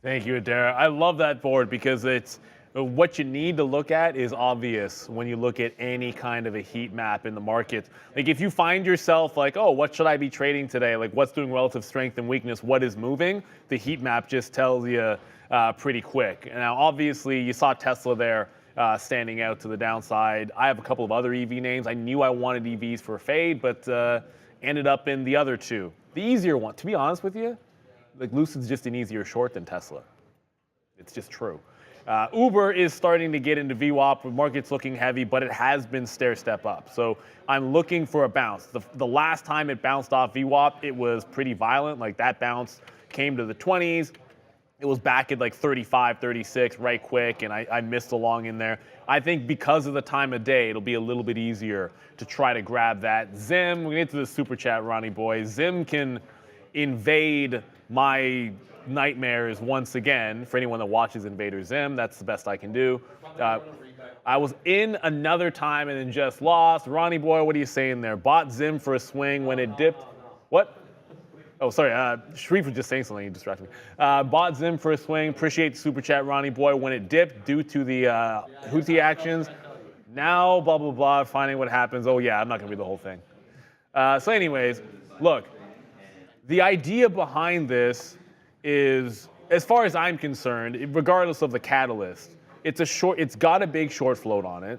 Thank you, Adara. I love that board because it's what you need to look at is obvious when you look at any kind of a heat map in the market. Like if you find yourself like, oh, what should I be trading today? Like what's doing relative strength and weakness? What is moving? The heat map just tells you pretty quick. Now, obviously, you saw Tesla there standing out to the downside. I have a couple of other EV names. I knew I wanted EVs for a fade, but ended up in the other two. The easier one, to be honest with you, like Lucid's just an easier short than Tesla. It's just true. Uber is starting to get into VWAP. The market's looking heavy, but it has been stair-step up. So I'm looking for a bounce. The last time it bounced off VWAP, it was pretty violent. Like that bounce came to the 20s. It was back at like 35, 36 right quick, and I missed along in there. I think because of the time of day, it'll be a little bit easier to try to grab that. Zim, we're going to get to the super chat, Ronnie boy. Zim can invade my nightmares once again. For anyone that watches Invader Zim, that's the best I can do. I was in another time and then just lost. Ronnie boy, what are you saying there? Bought Zim for a swing when it dipped. What? Oh, sorry. Sharif was just saying something. He distracted me. Bought Zim for a swing. Appreciate the super chat, Ronnie boy. When it dipped due to the Houthi actions. Now, blah, blah, blah, finding what happens. Oh, yeah, I'm not going to read the whole thing. So anyways, look. The idea behind this is, as far as I'm concerned, regardless of the catalyst, it's got a big short float on it,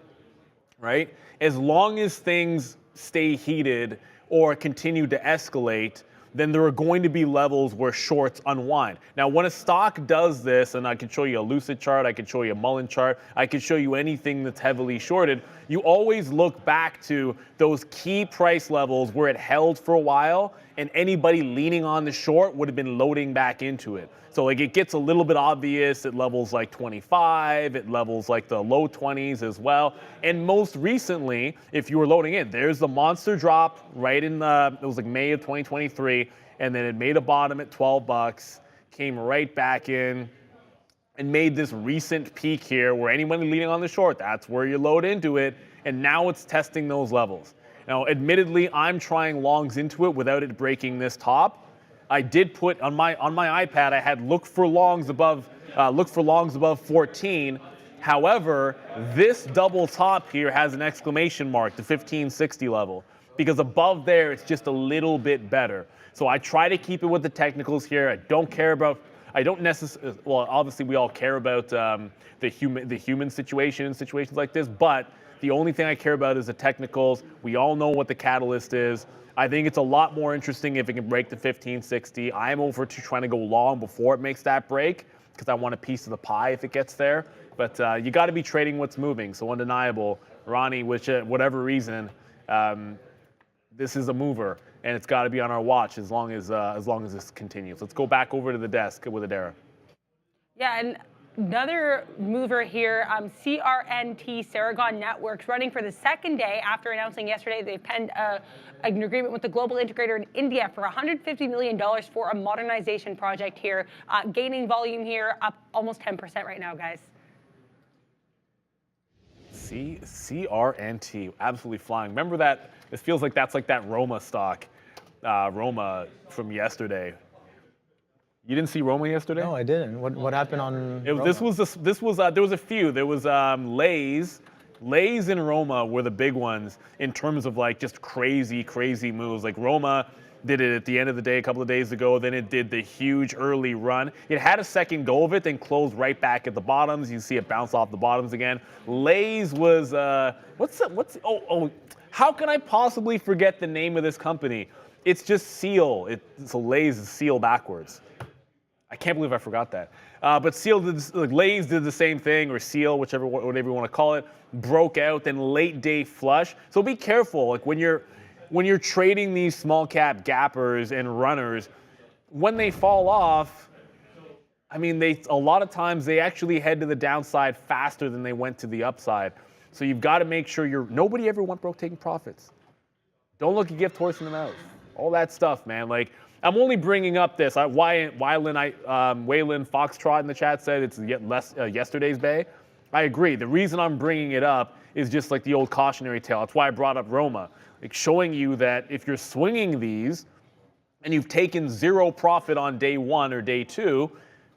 right? As long as things stay heated or continue to escalate, then there are going to be levels where shorts unwind. Now, when a stock does this, and I can show you a Lucid chart, I can show you a Mullen chart, I can show you anything that's heavily shorted, you always look back to those key price levels where it held for a while, and anybody leaning on the short would have been loading back into it. So like it gets a little bit obvious at levels like 25, at levels like the low 20s as well. And most recently, if you were loading in, there's the monster drop right in it was like May of 2023, and then it made a bottom at 12 bucks, came right back in, and made this recent peak here where anyone leaning on the short, that's where you load into it, and now it's testing those levels. Now, admittedly, I'm trying longs into it without it breaking this top. I did put on my iPad, I had look for longs above 14. However, this double top here has an exclamation mark, the 1560 level, because above there it's just a little bit better. So I try to keep it with the technicals here. I don't necessarily, well, obviously we all care about the human situation in situations like this, but the only thing I care about is the technicals. We all know what the catalyst is. I think it's a lot more interesting if it can break the 1560. I'm over to trying to go long before it makes that break because I want a piece of the pie if it gets there. But you got to be trading what's moving. So undeniable, Ronnie, which whatever reason, this is a mover, and it's got to be on our watch as long as this continues. Let's go back over to the desk with Adara. Yeah, and another mover here, CRNT, Ceragon Networks, running for the second day after announcing yesterday they've penned an agreement with the global integrator in India for $150 million for a modernization project here, gaining volume here, up almost 10% right now, guys. CRNT, absolutely flying. Remember that? It feels like that's like that Roma stock, Roma from yesterday. You didn't see Roma yesterday? No, I didn't. What happened on Roma? There was a few. There was Lay's. Lay's and Roma were the big ones in terms of like just crazy moves. Like Roma did it at the end of the day a couple of days ago. Then it did the huge early run. It had a second go of it, then closed right back at the bottoms. You see it bounce off the bottoms again. Lay's was how can I possibly forget the name of this company? It's just Seal. So Lay's is Seal backwards. I can't believe I forgot that. But Seal did, like Lay's did the same thing, or Seal, whatever you want to call it, broke out, then late day flush. So be careful, like when you're trading these small cap gappers and runners, when they fall off, I mean, a lot of times they actually head to the downside faster than they went to the upside. So you've got to make sure nobody ever went broke taking profits. Don't look a gift horse in the mouth. All that stuff, man. Like, I'm only bringing up this. Waylon Foxtrot in the chat said it's yesterday's bay. I agree. The reason I'm bringing it up is just like the old cautionary tale. That's why I brought up Roma, like showing you that if you're swinging these and you've taken zero profit on day one or day two,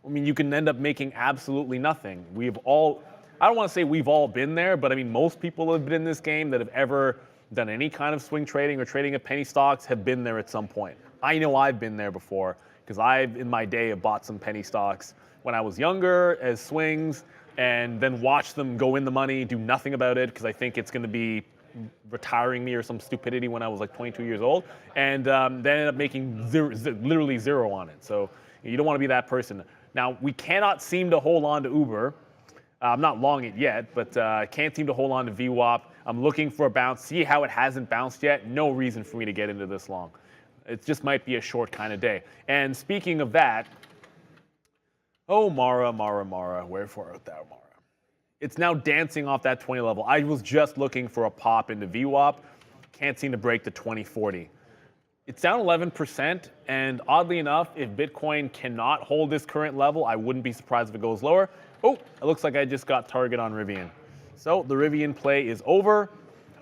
I mean, you can end up making absolutely nothing. I don't want to say we've all been there, but I mean, most people have been in this game that have ever done any kind of swing trading or trading of penny stocks have been there at some point. I know I've been there before because in my day, have bought some penny stocks when I was younger as swings and then watched them go in the money, do nothing about it because I think it's going to be retiring me or some stupidity when I was like 22 years old, and then ended up making literally zero on it. So You don't want to be that person. Now, we cannot seem to hold on to Uber. I'm not long it yet, but can't seem to hold on to VWAP. I'm looking for a bounce. See how it hasn't bounced yet? No reason for me to get into this long. It just might be a short kind of day. And speaking of that, oh, Mara, wherefore art thou, Mara? It's now dancing off that 20 level. I was just looking for a pop into VWAP. Can't seem to break the 2040. It's down 11%, and oddly enough, if Bitcoin cannot hold this current level, I wouldn't be surprised if it goes lower. Oh, it looks like I just got target on Rivian. So the Rivian play is over.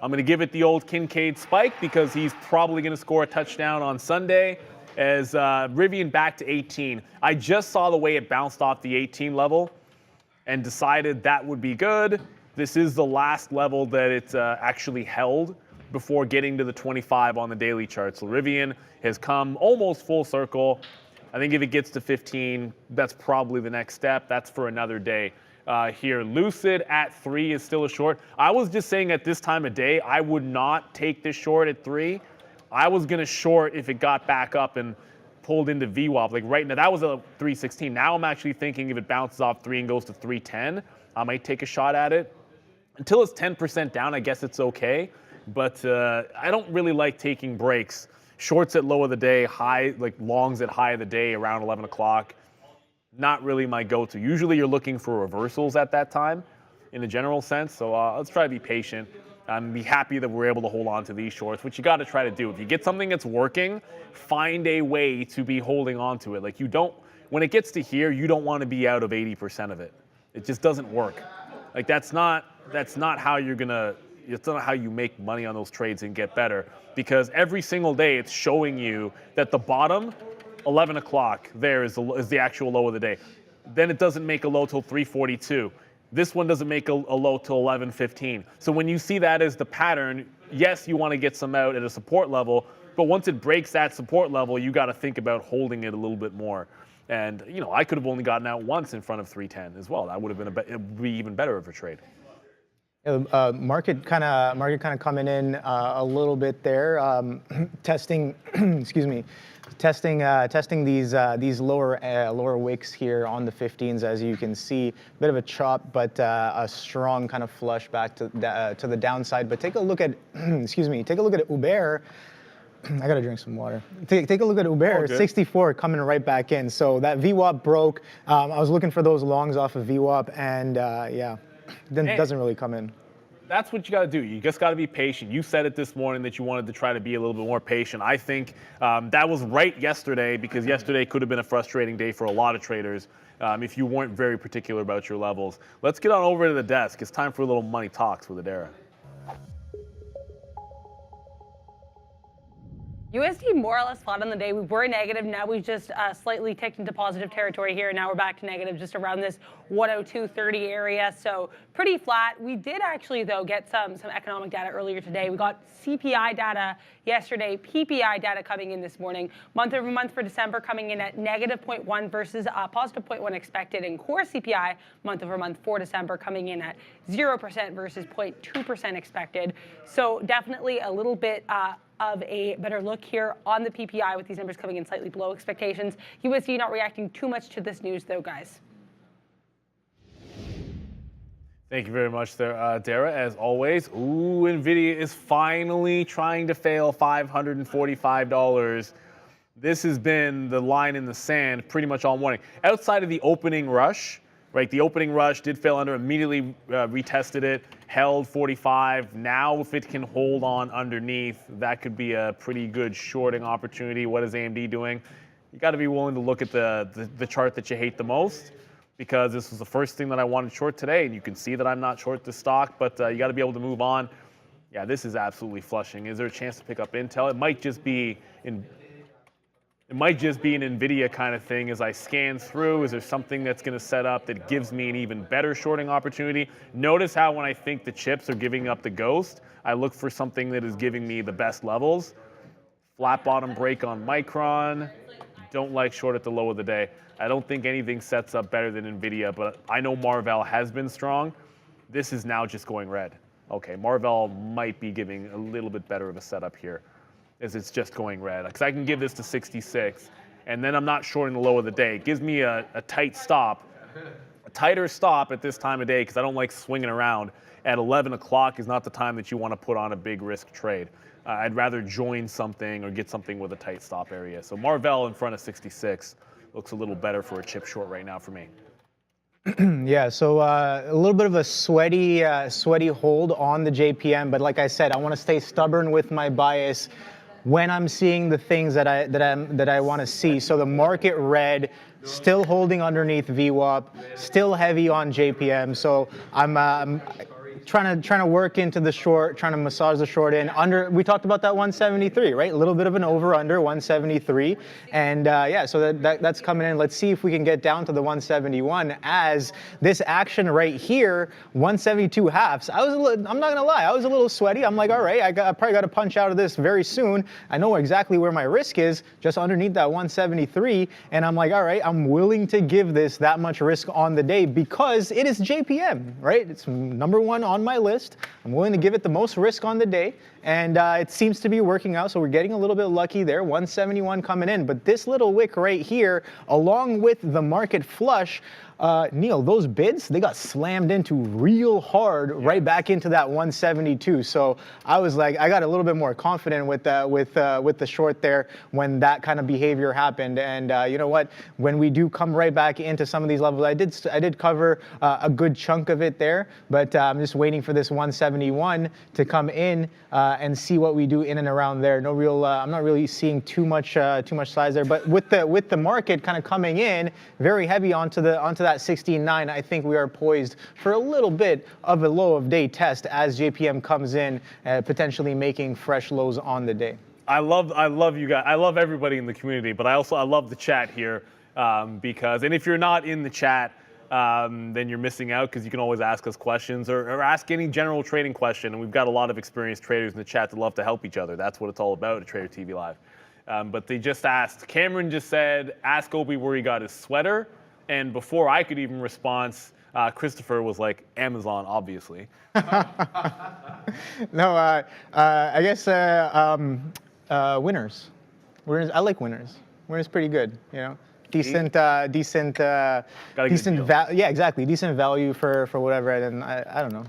I'm going to give it the old Kincaid spike because he's probably going to score a touchdown on Sunday as Rivian back to 18. I just saw the way it bounced off the 18 level and decided that would be good. This is the last level that it's actually held before getting to the 25 on the daily chart. So Rivian has come almost full circle. I think if it gets to 15, that's probably the next step. That's for another day here. Lucid at 3 is still a short. I was just saying at this time of day, I would not take this short at 3. I was going to short if it got back up and pulled into VWAP. Like right now, that was a 316. Now I'm actually thinking if it bounces off 3 and goes to 310, I might take a shot at it. Until it's 10% down, I guess it's okay. But I don't really like taking breaks. Shorts at low of the day, high, like longs at high of the day around 11 o'clock. Not really my go-to. Usually you're looking for reversals at that time in a general sense. So let's try to be patient and be happy that we're able to hold on to these shorts, which you got to try to do. If you get something that's working, find a way to be holding on to it. Like you don't, when it gets to here, you don't want to be out of 80% of it. It just doesn't work. Like that's not how you're gonna, it's not how you make money on those trades and get better, because every single day it's showing you that the bottom, 11 o'clock there is the actual low of the day. Then it doesn't make a low till 342. This one doesn't make a low till 11:15. So when you see that as the pattern, yes, you want to get some out at a support level, but once it breaks that support level, you got to think about holding it a little bit more. And you know, I could have only gotten out once in front of 310 as well. That would have been it would be even better of a trade. Market kind of coming in a little bit there, testing, excuse me, testing these lower wicks here on the 15s, as you can see. Bit of a chop, but a strong kind of flush back to the downside. But take a look at, excuse me, take a look at Uber. I gotta drink some water. Take a look at Uber, 64 coming right back in. So that VWAP broke. I was looking for those longs off of VWAP, and yeah. Then it doesn't really come in. That's what you got to do. You just got to be patient. You said it this morning that you wanted to try to be a little bit more patient. I think that was right yesterday, because yesterday could have been a frustrating day for a lot of traders if you weren't very particular about your levels. Let's get on over to the desk. It's time for a little money talks with Adara. USD more or less flat on the day. We were negative. Now we just slightly ticked into positive territory here. Now we're back to negative, just around this 102.30 area. So pretty flat. We did actually, though, get some economic data earlier today. We got CPI data yesterday, PPI data coming in this morning. Month over month for December coming in at negative 0.1 versus positive 0.1 expected. And core CPI month over month for December coming in at 0% versus 0.2% expected. So definitely a little bit of a better look here on the PPI, with these numbers coming in slightly below expectations. USD not reacting too much to this news, though, guys. Thank you very much there, Dara, as always. Ooh, NVIDIA is finally trying to fail $545. This has been the line in the sand pretty much all morning. Outside of the opening rush, right? The opening rush did fail under, immediately retested it, held 45. Now, if it can hold on underneath, that could be a pretty good shorting opportunity. What is AMD doing? You got to be willing to look at the chart that you hate the most, because this was the first thing that I wanted short today, and you can see that I'm not short the stock, but you got to be able to move on. Yeah, this is absolutely flushing. Is there a chance to pick up Intel? It might just be an NVIDIA kind of thing as I scan through. Is there something that's going to set up that gives me an even better shorting opportunity? Notice how when I think the chips are giving up the ghost, I look for something that is giving me the best levels. Flat bottom break on Micron. Don't like short at the low of the day. I don't think anything sets up better than NVIDIA, but I know Marvell has been strong. This is now just going red. Okay, Marvell might be giving a little bit better of a setup here, as it's just going red. Because I can give this to 66, and then I'm not shorting the low of the day. It gives me a tight stop, a tighter stop at this time of day because I don't like swinging around. At 11 o'clock is not the time that you want to put on a big risk trade. I'd rather join something or get something with a tight stop area. So Marvell in front of 66 looks a little better for a chip short right now for me. Yeah, so a little bit of a sweaty hold on the JPM, but like I said, I want to stay stubborn with my bias when I'm seeing the things that I want to see. So the market red, still holding underneath VWAP, still heavy on JPM. So I'm trying to work into the short, trying to massage the short in. We talked about that 173, right? A little bit of an over under 173, and yeah, so that's coming in. Let's see if we can get down to the 171 as this action right here, 172 halves. I'm not gonna lie, I was a little sweaty. I'm like, all right, I probably got to punch out of this very soon. I know exactly where my risk is, just underneath that 173, and I'm like, all right, I'm willing to give this that much risk on the day because it is JPM, right? It's number one on my list. I'm willing to give it the most risk on the day, and it seems to be working out, so we're getting a little bit lucky there. 171 coming in, but this little wick right here, along with the market flush, Neil, those bids, they got slammed into real hard right back into that 172. So I was like, I got a little bit more confident with the short there when that kind of behavior happened. And you know what? When we do come right back into some of these levels, I did cover a good chunk of it there, but I'm just waiting for this 171 to come in and see what we do in and around there. No real, I'm not really seeing too much size there, but with the market kind of coming in very heavy onto that 16.9, I think we are poised for a little bit of a low of day test as JPM comes in, potentially making fresh lows on the day. I love you guys. I love everybody in the community, but I love the chat here because, and if you're not in the chat, then you're missing out because you can always ask us questions or ask any general trading question. And we've got a lot of experienced traders in the chat that love to help each other. That's what it's all about at Trader TV Live. But they just asked, Cameron just said, ask Obi where he got his sweater. And before I could even respond, Christopher was like, Amazon, obviously. No, I guess winners. I like winners. Winners pretty good, you know. Decent value. Yeah, exactly. Decent value for whatever. And I don't know.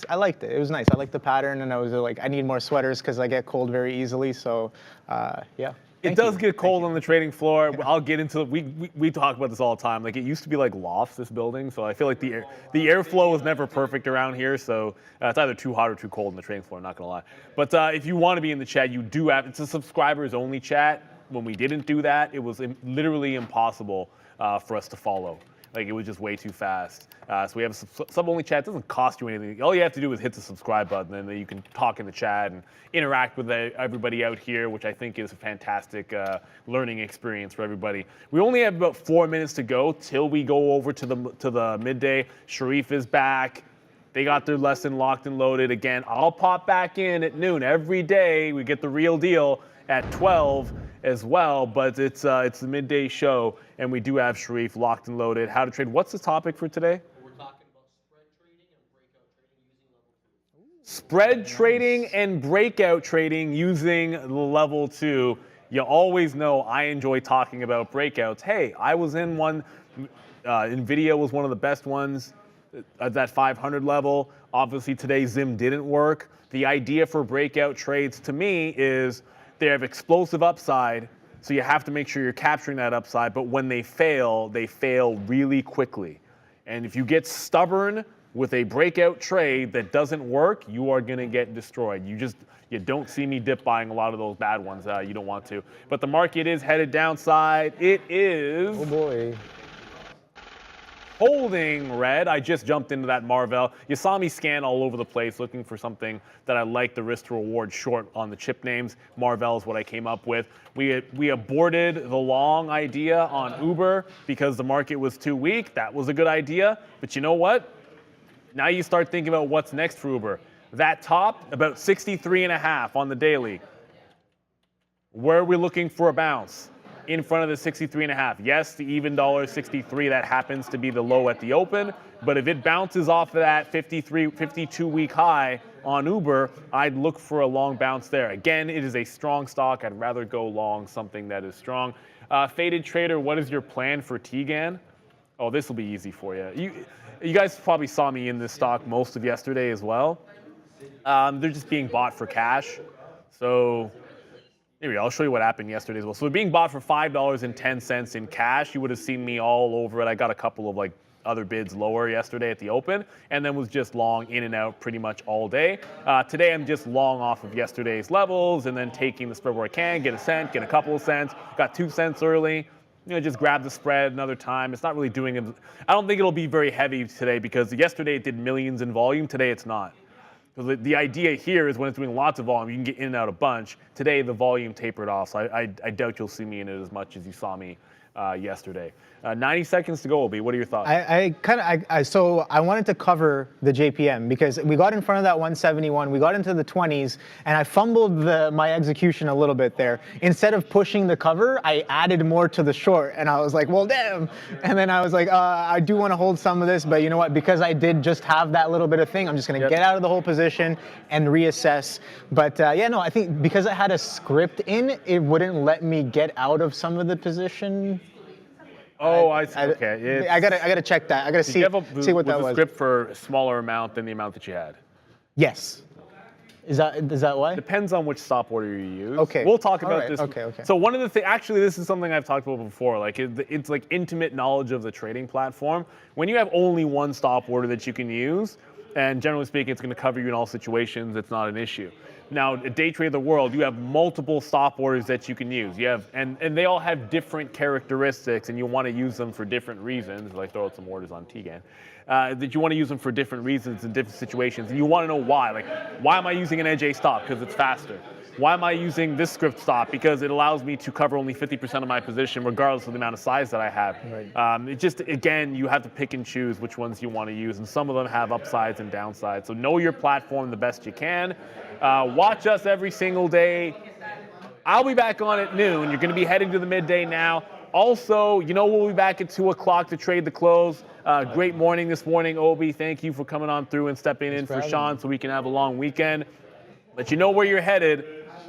I liked it. It was nice. I liked the pattern, and I was like, I need more sweaters because I get cold very easily. So, yeah. It does get cold on the trading floor. Yeah. I'll get into we talk about this all the time. Like it used to be like lofts, this building, so I feel like the airflow is never perfect around here. So it's either too hot or too cold on the trading floor. I'm not gonna lie. But if you want to be in the chat, you do have. It's a subscribers only chat. When we didn't do that, it was literally impossible for us to follow. Like it was just way too fast. So we have a sub-only chat. It doesn't cost you anything. All you have to do is hit the subscribe button, and then you can talk in the chat and interact with everybody out here, which I think is a fantastic learning experience for everybody. We only have about 4 minutes to go till we go over to the midday. Sharif is back. They got their lesson locked and loaded. Again, I'll pop back in at noon every day. We get the real deal at 12 as well, but it's the midday show, and we do have Sharif locked and loaded. How to trade. What's the topic for today? We're talking about spread trading and breakout trading using level 2. Spread trading and breakout trading using level 2. You always know I enjoy talking about breakouts. Hey, I was in one. NVIDIA was one of the best ones at that 500 level. Obviously, today Zim didn't work. The idea for breakout trades to me is they have explosive upside, so you have to make sure you're capturing that upside, but when they fail really quickly. And if you get stubborn with a breakout trade that doesn't work, you are gonna get destroyed. You don't see me dip buying a lot of those bad ones. You don't want to. But the market is headed downside. It is... Oh boy. Holding red. I just jumped into that Marvell. You saw me scan all over the place looking for something that I like the risk to reward short on the chip names. Marvell is what I came up with. We aborted the long idea on Uber because the market was too weak. That was a good idea. But you know what? Now you start thinking about what's next for Uber. That top, about 63.5 on the daily. Where are we looking for a bounce? In front of the 63.5. Yes, the even $1.63, that happens to be the low at the open, but if it bounces off of that 52-week high on Uber, I'd look for a long bounce there. Again, it is a strong stock. I'd rather go long something that is strong. Faded Trader, what is your plan for TGAN? Oh, this will be easy for you. You guys probably saw me in this stock most of yesterday as well. They're just being bought for cash. So here we go. I'll show you what happened yesterday as well. So they're being bought for $5.10 in cash. You would have seen me all over it. I got a couple of like other bids lower yesterday at the open, and then was just long in and out pretty much all day. Today I'm just long off of yesterday's levels and then taking the spread where I can, get a cent, get a couple of cents. Got 2 cents early. Just grab the spread another time. It's not really doing it. I don't think it'll be very heavy today because yesterday it did millions in volume. Today it's not. So the idea here is when it's doing lots of volume, you can get in and out a bunch. Today the volume tapered off, so I doubt you'll see me in it as much as you saw me yesterday. 90 seconds to go, Obi. What are your thoughts? So I wanted to cover the JPM because we got in front of that 171, we got into the 20s, and I fumbled my execution a little bit there. Instead of pushing the cover, I added more to the short, and I was like, well, damn. And then I was like, I do want to hold some of this, but you know what? Because I did just have that little bit of thing, I'm just going to get out of the whole position and reassess. But yeah, no, I think because I had a script in, it wouldn't let me get out of some of the position. Oh, I see. Okay. I gotta check that. I gotta see what that was. Was the script for a smaller amount than the amount that you had? Yes. Is that why? Depends on which stop order you use. Okay. We'll talk about this. Okay. So one of the things, actually, this is something I've talked about before. Like it's like intimate knowledge of the trading platform. When you have only one stop order that you can use, and generally speaking, it's going to cover you in all situations. It's not an issue. Now, at Day Trade the World, you have multiple stop orders that you can use. You have, and they all have different characteristics, and you want to use them for different reasons. Like throw out some orders on TGAN. That you want to use them for different reasons in different situations, and you want to know why. Like, why am I using an edge A stop? Because it's faster. Why am I using this script stop? Because it allows me to cover only 50% of my position, regardless of the amount of size that I have. Right. It just, again, you have to pick and choose which ones you want to use, and some of them have upsides and downsides. So know your platform the best you can. Watch us every single day. I'll be back on at noon. You're going to be heading to the midday now. Also, we'll be back at 2 o'clock to trade the close. Great morning this morning, Obi. Thank you for coming on through and stepping in for Sean so we can have a long weekend. But you know where you're headed.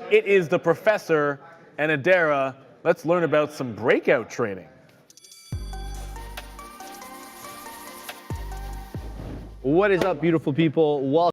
It is the Professor and Adara. Let's learn about some breakout trading. What is up, beautiful people? Welcome.